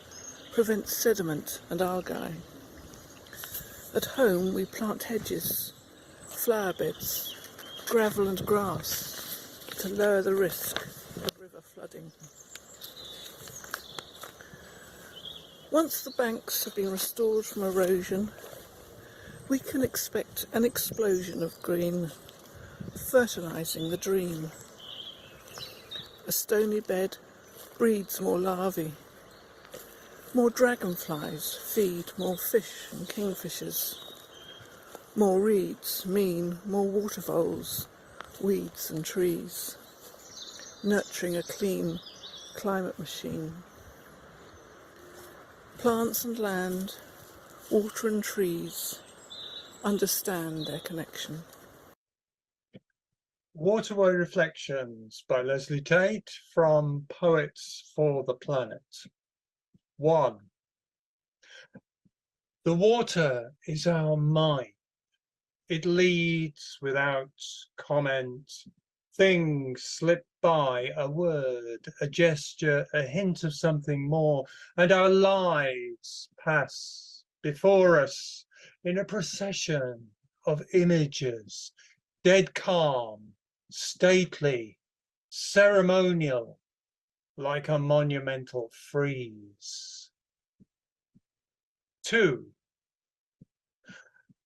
prevent sediment and algae. At home we plant hedges, flower beds, gravel and grass to lower the risk of river flooding. Once the banks have been restored from erosion, we can expect an explosion of green, fertilising the dream. A stony bed breeds more larvae. More dragonflies feed more fish and kingfishers. More reeds mean more water voles, weeds and trees, nurturing a clean climate machine. Plants and land, water and trees understand their connection. Waterway Reflections by Leslie Tate from Poets for the Planet. 1. The water is our mind. It leads without comment. Things slip by, a word, a gesture, a hint of something more, and our lives pass before us in a procession of images, dead calm, stately, ceremonial, like a monumental frieze. 2.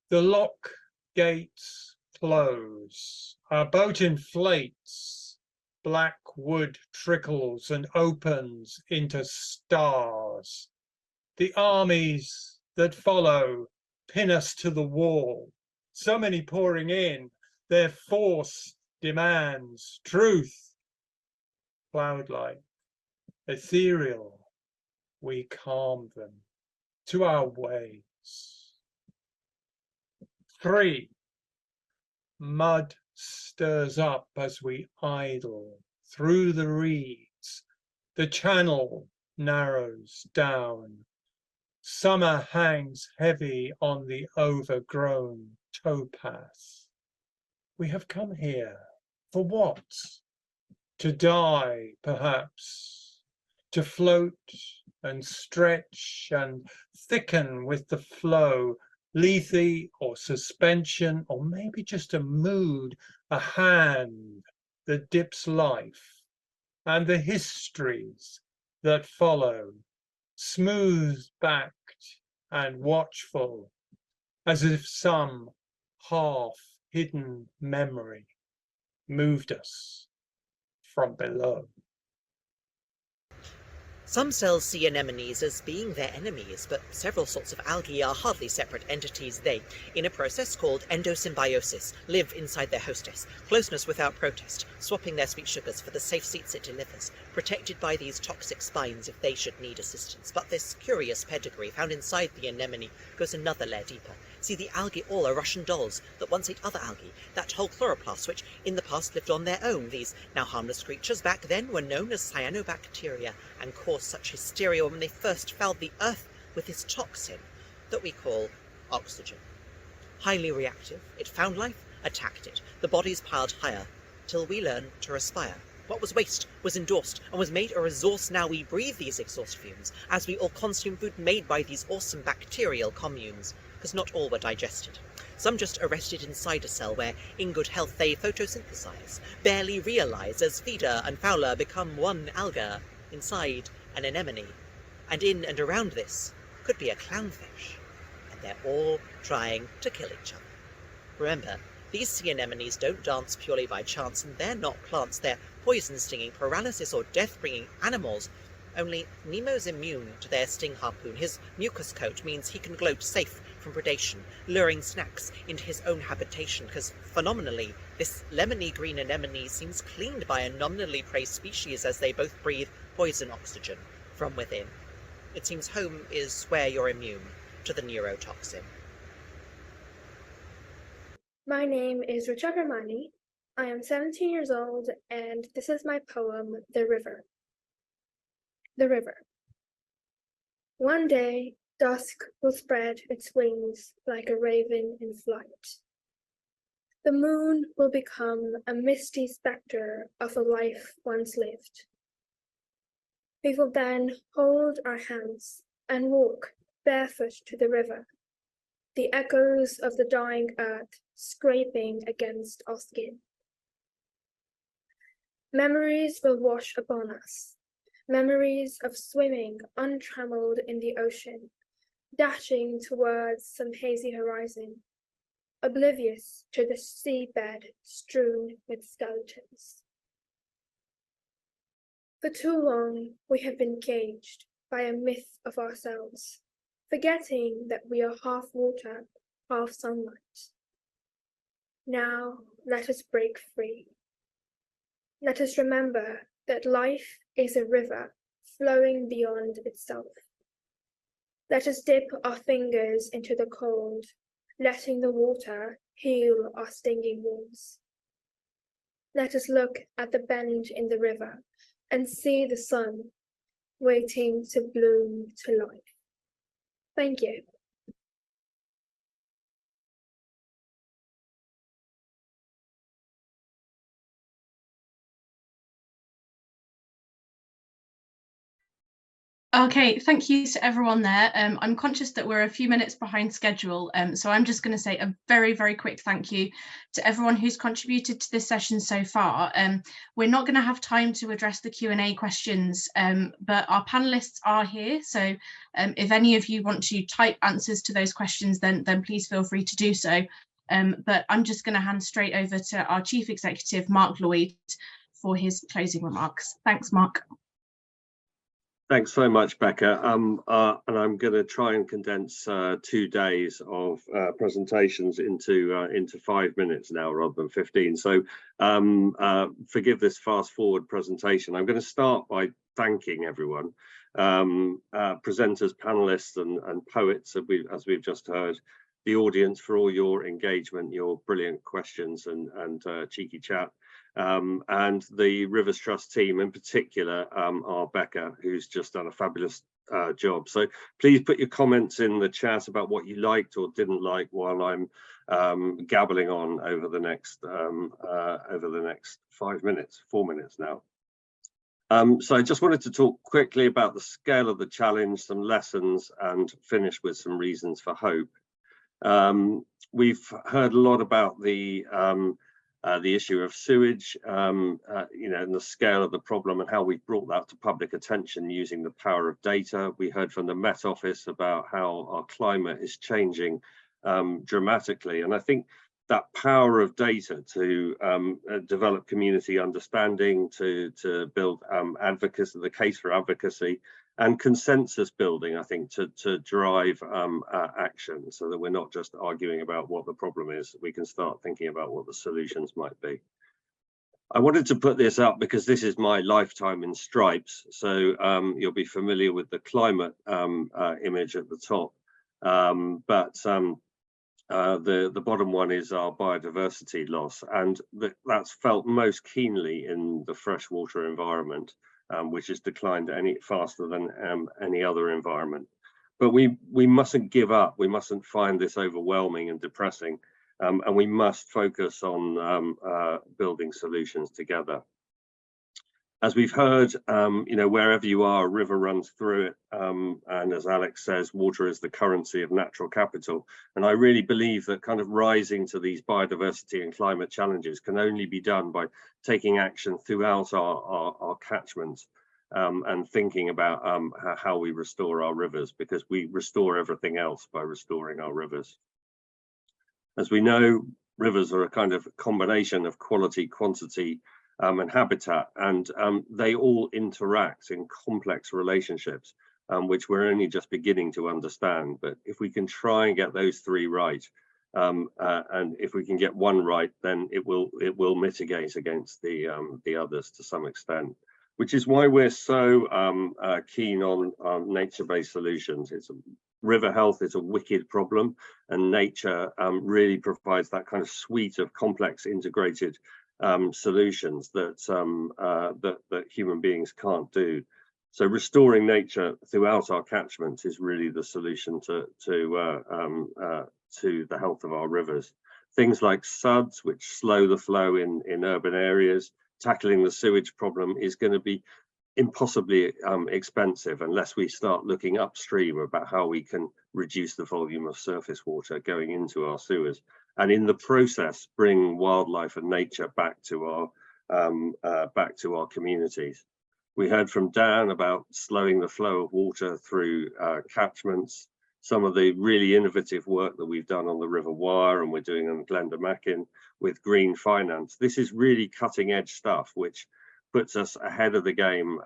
The lock gates close. Our boat inflates. Black wood trickles and opens into stars. The armies that follow pin us to the wall. So many pouring in, their force demands truth. Cloud-like, ethereal, we calm them to our ways. 3. Mud stirs up as we idle through the reeds. The channel narrows down. Summer hangs heavy on the overgrown towpath. We have come here for what? To die, perhaps, to float and stretch and thicken with the flow, lethe or suspension, or maybe just a mood, a hand that dips life, and the histories that follow, smooth-backed and watchful, as if some half-hidden memory moved us from below. Some cells see anemones as being their enemies, but several sorts of algae are hardly separate entities. They, in a process called endosymbiosis, live inside their hostess, closeness without protest, swapping their sweet sugars for the safe seats it delivers, protected by these toxic spines if they should need assistance. But this curious pedigree found inside the anemone goes another layer deeper. See, the algae all are Russian dolls that once ate other algae, that whole chloroplast which in the past lived on their own. These now harmless creatures back then were known as cyanobacteria and caused such hysteria when they first fouled the earth with this toxin that we call oxygen. Highly reactive, it found life, attacked it. The bodies piled higher, till we learned to respire. What was waste was endorsed and was made a resource. Now we breathe these exhaust fumes as we all consume food made by these awesome bacterial communes, because not all were digested. Some just arrested inside a cell where, in good health, they photosynthesize, barely realize as feeder and fowler become one alga inside an anemone. And in and around this could be a clownfish, and they're all trying to kill each other. Remember, these sea anemones don't dance purely by chance, and they're not plants, they're poison-stinging, paralysis or death-bringing animals. Only Nemo's immune to their sting harpoon. His mucus coat means he can gloat safe from predation, luring snacks into his own habitation, because phenomenally, this lemony green anemone seems cleaned by a nominally prey species as they both breathe poison oxygen from within. It seems home is where you're immune to the neurotoxin. My name is Richa Ramani. I am 17 years old, and this is my poem, The River. The river. One day, dusk will spread its wings like a raven in flight. The moon will become a misty spectre of a life once lived. We will then hold our hands and walk barefoot to the river, the echoes of the dying earth scraping against our skin. Memories will wash upon us. Memories of swimming untrammeled in the ocean, dashing towards some hazy horizon, oblivious to the seabed strewn with skeletons. For too long, we have been caged by a myth of ourselves, forgetting that we are half water, half sunlight. Now, let us break free. Let us remember that life is a river flowing beyond itself. Let us dip our fingers into the cold, letting the water heal our stinging wounds. Let us look at the bend in the river and see the sun waiting to bloom to life. Thank you. Okay, thank you to everyone there. I'm conscious that we're a few minutes behind schedule, so I'm just going to say a very, very quick thank you to everyone who's contributed to this session so far. We're not going to have time to address the Q&A questions, but our panelists are here, so if any of you want to type answers to those questions, then please feel free to do so. But I'm just going to hand straight over to our Chief Executive, Mark Lloyd, for his closing remarks. Thanks, Mark. Thanks so much, Becca. And I'm going to try and condense 2 days of presentations into 5 minutes now rather than 15. So forgive this fast forward presentation. I'm going to start by thanking everyone, presenters, panelists, and poets, as we've just heard, the audience for all your engagement, your brilliant questions and cheeky chat. And the Rivers Trust team in particular, our Becca, who's just done a fabulous job. So please put your comments in the chat about what you liked or didn't like while I'm gabbling on over the next 4 minutes now. So I just wanted to talk quickly about the scale of the challenge, some lessons, and finish with some reasons for hope. We've heard a lot about the issue of sewage, and the scale of the problem and how we've brought that to public attention using the power of data. We heard from the Met Office about how our climate is changing dramatically. And I think that power of data to develop community understanding, to build advocacy, the case for advocacy, and consensus building, I think, to drive action so that we're not just arguing about what the problem is, we can start thinking about what the solutions might be. I wanted to put this up because this is my lifetime in stripes. So you'll be familiar with the climate image at the top, but the bottom one is our biodiversity loss, and that's felt most keenly in the freshwater environment, which has declined faster than any other environment. But we mustn't give up. We mustn't find this overwhelming and depressing, and we must focus on building solutions together. As we've heard, wherever you are, a river runs through it, and as Alex says, water is the currency of natural capital. And I really believe that kind of rising to these biodiversity and climate challenges can only be done by taking action throughout our catchments, and thinking about how we restore our rivers, because we restore everything else by restoring our rivers. As we know, rivers are a kind of combination of quality, quantity, and habitat, and they all interact in complex relationships, which we're only just beginning to understand. But if we can try and get those three right, and if we can get one right, then it will mitigate against the others to some extent. Which is why we're so keen on nature-based solutions. River health is a wicked problem, and nature really provides that kind of suite of complex integrated solutions that human beings can't do. So restoring nature throughout our catchments is really the solution to the health of our rivers. Things like SUDs, which slow the flow in urban areas. Tackling the sewage problem is going to be impossibly expensive unless we start looking upstream about how we can reduce the volume of surface water going into our sewers, and in the process bring wildlife and nature back to our communities. We heard from Dan about slowing the flow of water through catchments. Some of the really innovative work that we've done on the River Wyre and we're doing on Glendamachin with green finance. This is really cutting edge stuff, which puts us ahead of the game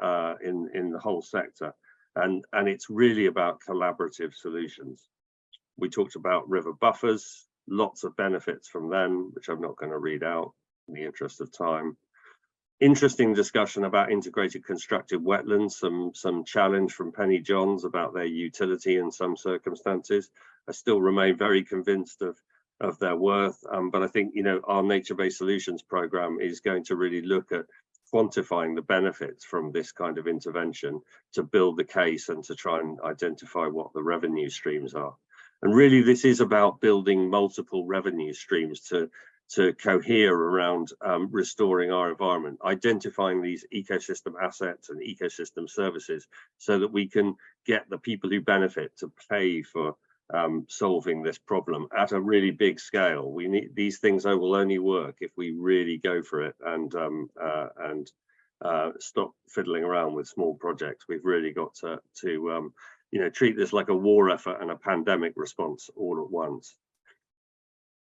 in the whole sector. And it's really about collaborative solutions. We talked about river buffers, lots of benefits from them, which I'm not going to read out in the interest of time. Interesting discussion about integrated constructive wetlands, some challenge from Penny Johns about their utility in some circumstances. I still remain very convinced of their worth, but I think, you know, our nature-based solutions program is going to really look at quantifying the benefits from this kind of intervention to build the case and to try and identify what the revenue streams are. And really, this is about building multiple revenue streams to cohere around restoring our environment, identifying these ecosystem assets and ecosystem services so that we can get the people who benefit to pay for solving this problem at a really big scale. We need these things will only work if we really go for it and stop fiddling around with small projects. We've really got to you know, treat this like a war effort and a pandemic response all at once.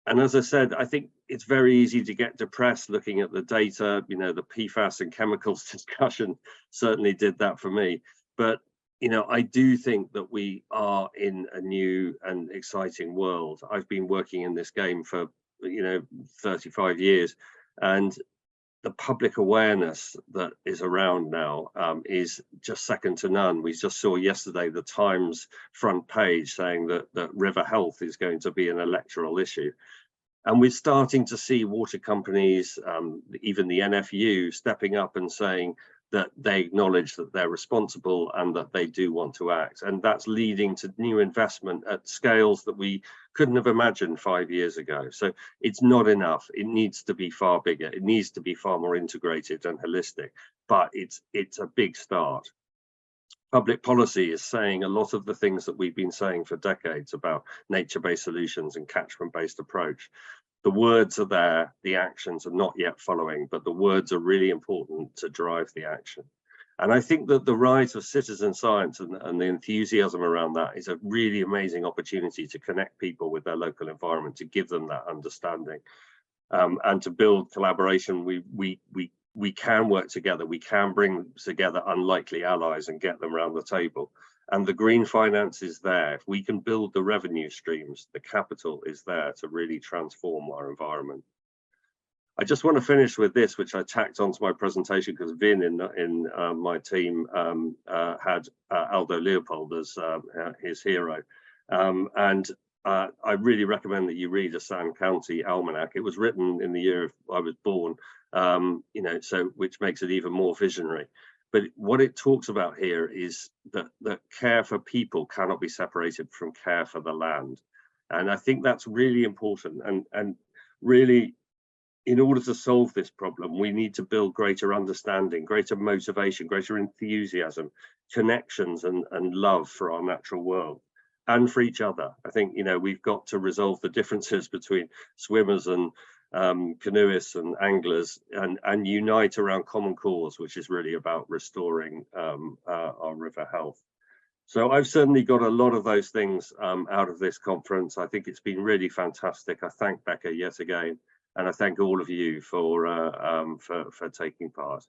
And as I said, I think it's very easy to get depressed looking at the data. You know, the PFAS and chemicals discussion certainly did that for me. But, you know, I do think that we are in a new and exciting world. I've been working in this game for, you know, 35 years. And the public awareness that is around now is just second to none. We just saw yesterday the Times front page saying that river health is going to be an electoral issue. And we're starting to see water companies, even the NFU, stepping up and saying that they acknowledge that they're responsible and that they do want to act. And that's leading to new investment at scales that we couldn't have imagined 5 years ago. So it's not enough. It needs to be far bigger. It needs to be far more integrated and holistic, but it's a big start. Public policy is saying a lot of the things that we've been saying for decades about nature-based solutions and catchment-based approach. The words are there, the actions are not yet following, but the words are really important to drive the action. And I think that the rise of citizen science and the enthusiasm around that is a really amazing opportunity to connect people with their local environment, to give them that understanding, and to build collaboration. We can work together, we can bring together unlikely allies and get them around the table. And the green finance is there. If we can build the revenue streams, the capital is there to really transform our environment. I just want to finish with this, which I tacked onto my presentation because Vin in my team had Aldo Leopold as his hero. I really recommend that you read a Sand County Almanac. It was written in the year I was born, you know, so which makes it even more visionary. But what it talks about here is that care for people cannot be separated from care for the land. And I think that's really important. And really, in order to solve this problem, we need to build greater understanding, greater motivation, greater enthusiasm, connections and love for our natural world and for each other. I think, you know, we've got to resolve the differences between swimmers and canoeists and anglers and unite around common cause, which is really about restoring our river health. So I've certainly got a lot of those things out of this conference. I think it's been really fantastic. I thank Becca yet again, and I thank all of you for taking part.